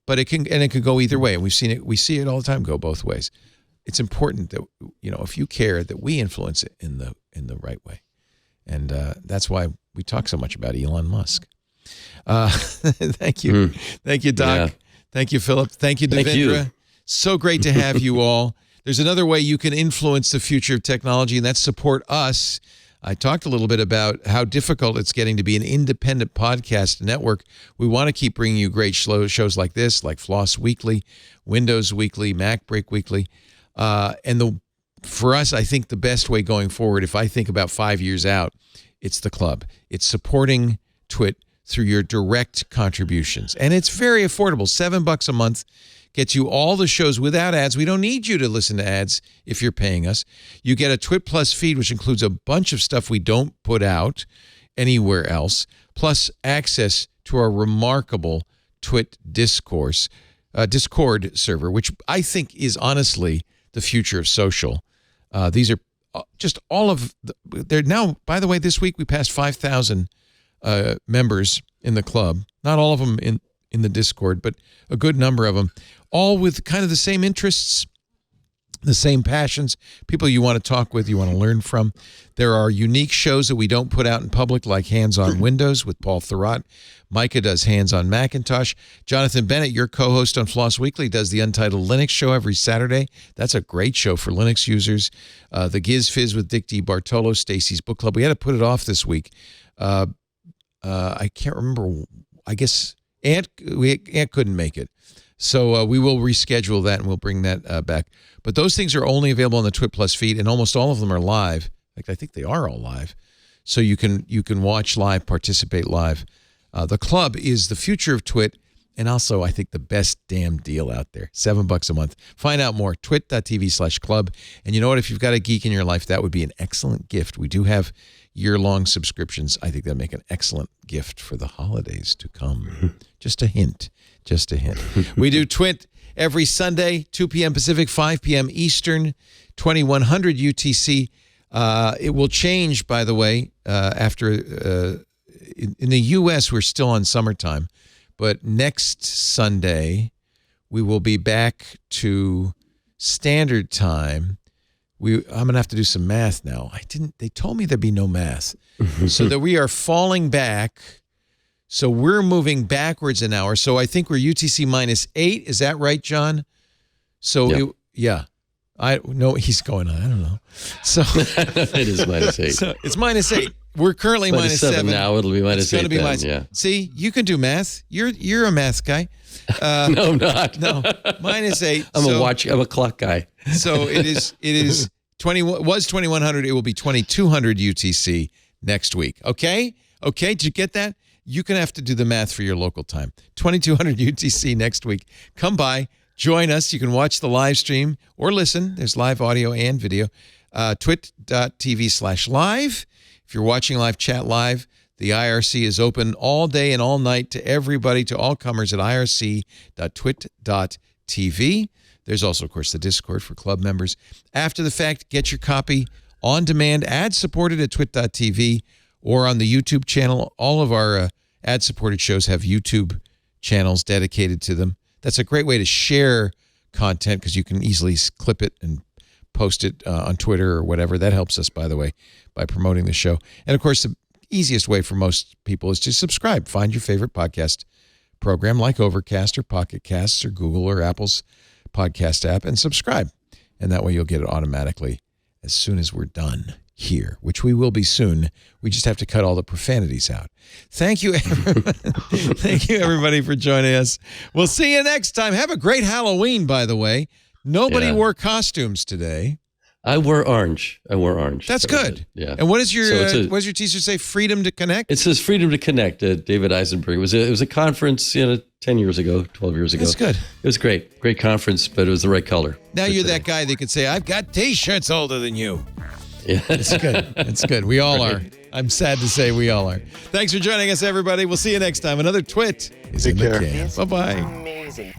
But it can go either way. And we see it all the time go both ways. It's important that, if you care, that we influence it in the right way. And that's why we talk so much about Elon Musk. Thank you. Thank you, Doc. Yeah. Thank you, Philip. Thank you, Devendra. Thank you. So great to have you all. There's another way you can influence the future of technology, and that's support us. I talked a little bit about how difficult it's getting to be an independent podcast network. We want to keep bringing you great shows like this, like Floss Weekly, Windows Weekly, Mac Break Weekly. For us, I think the best way going forward, if I think about 5 years out, it's the club. It's supporting Twit through your direct contributions. And it's very affordable. $7 a month gets you all the shows without ads. We don't need you to listen to ads if you're paying us. You get a Twit Plus feed, which includes a bunch of stuff we don't put out anywhere else, plus access to our remarkable Twit Discord server, which I think is honestly the future of social. These are just all of they're now, by the way, this week we passed 5,000 members in the club. Not all of them in the Discord, but a good number of them, all with kind of the same interests, the same passions, people you want to talk with, you want to learn from. There are unique shows that we don't put out in public, like Hands on Windows with Paul Thurrott. Micah does Hands on Macintosh. Jonathan Bennett, your co-host on Floss Weekly, does the Untitled Linux Show every Saturday. That's a great show for Linux users. The Giz Fizz with Dick DiBartolo, Stacy's Book Club. We had to put it off this week. I can't remember. I guess Aunt couldn't make it. So we will reschedule that and we'll bring that back. But those things are only available on the Twit Plus feed, and almost all of them are live. In fact, I think they are all live. So you can watch live, participate live. The club is the future of Twit, and also I think the best damn deal out there. $7 a month. Find out more, twit.tv/club. And you know what? If you've got a geek in your life, that would be an excellent gift. We do have year-long subscriptions. I think that'd make an excellent gift for the holidays to come. Just a hint. We do Twit every Sunday, 2 p.m. Pacific, 5 p.m. Eastern, 2100 UTC. It will change, by the way, after in the U.S. we're still on summertime, but next Sunday we will be back to standard time. I'm going to have to do some math now. They told me there'd be no math. So that we are falling back. So we're moving backwards an hour. So I think we're UTC -8. Is that right, John? So yep. No, he's going on. I don't know. So it is -8. So it's -8. We're currently -7 now. It'll be -8 then, yeah. See, you can do math. You're a math guy. No, I'm not. No, -8. I'm a clock guy. So it is 2100. It will be 2200 UTC next week. Okay. Did you get that? You're going to have to do the math for your local time. 2200 UTC next week. Come by, join us. You can watch the live stream or listen. There's live audio and video. Twit.tv/live. If you're watching live, chat live. The IRC is open all day and all night to everybody, to all comers at irc.twit.tv. There's also, of course, the Discord for club members. After the fact, get your copy on demand, ad-supported at twit.tv or on the YouTube channel. All of our ad-supported shows have YouTube channels dedicated to them. That's a great way to share content because you can easily clip it and post it on Twitter or whatever. That helps us, by the way, by promoting the show. And, of course, the easiest way for most people is to subscribe. Find your favorite podcast program like Overcast or Pocket Casts or Google or Apple's podcast app and subscribe. And that way you'll get it automatically as soon as we're done here, which we will be soon. We just have to cut all the profanities out. Thank you, everybody. Thank you, everybody, for joining us. We'll see you next time. Have a great Halloween, by the way. Nobody wore costumes today. I wore orange. That's good. Yeah. And what does your t-shirt say? Freedom to connect? It says Freedom to Connect. David Eisenberg. It was a conference 10 years ago, 12 years ago. That's good. It was great. Great conference, but it was the right color. Now you're that guy that could say, I've got t-shirts older than you. Yeah. It's good. It's good. We all are. I'm sad to say we all are. Thanks for joining us, everybody. We'll see you next time. Another Twit is in the can. Bye-bye. Amazing.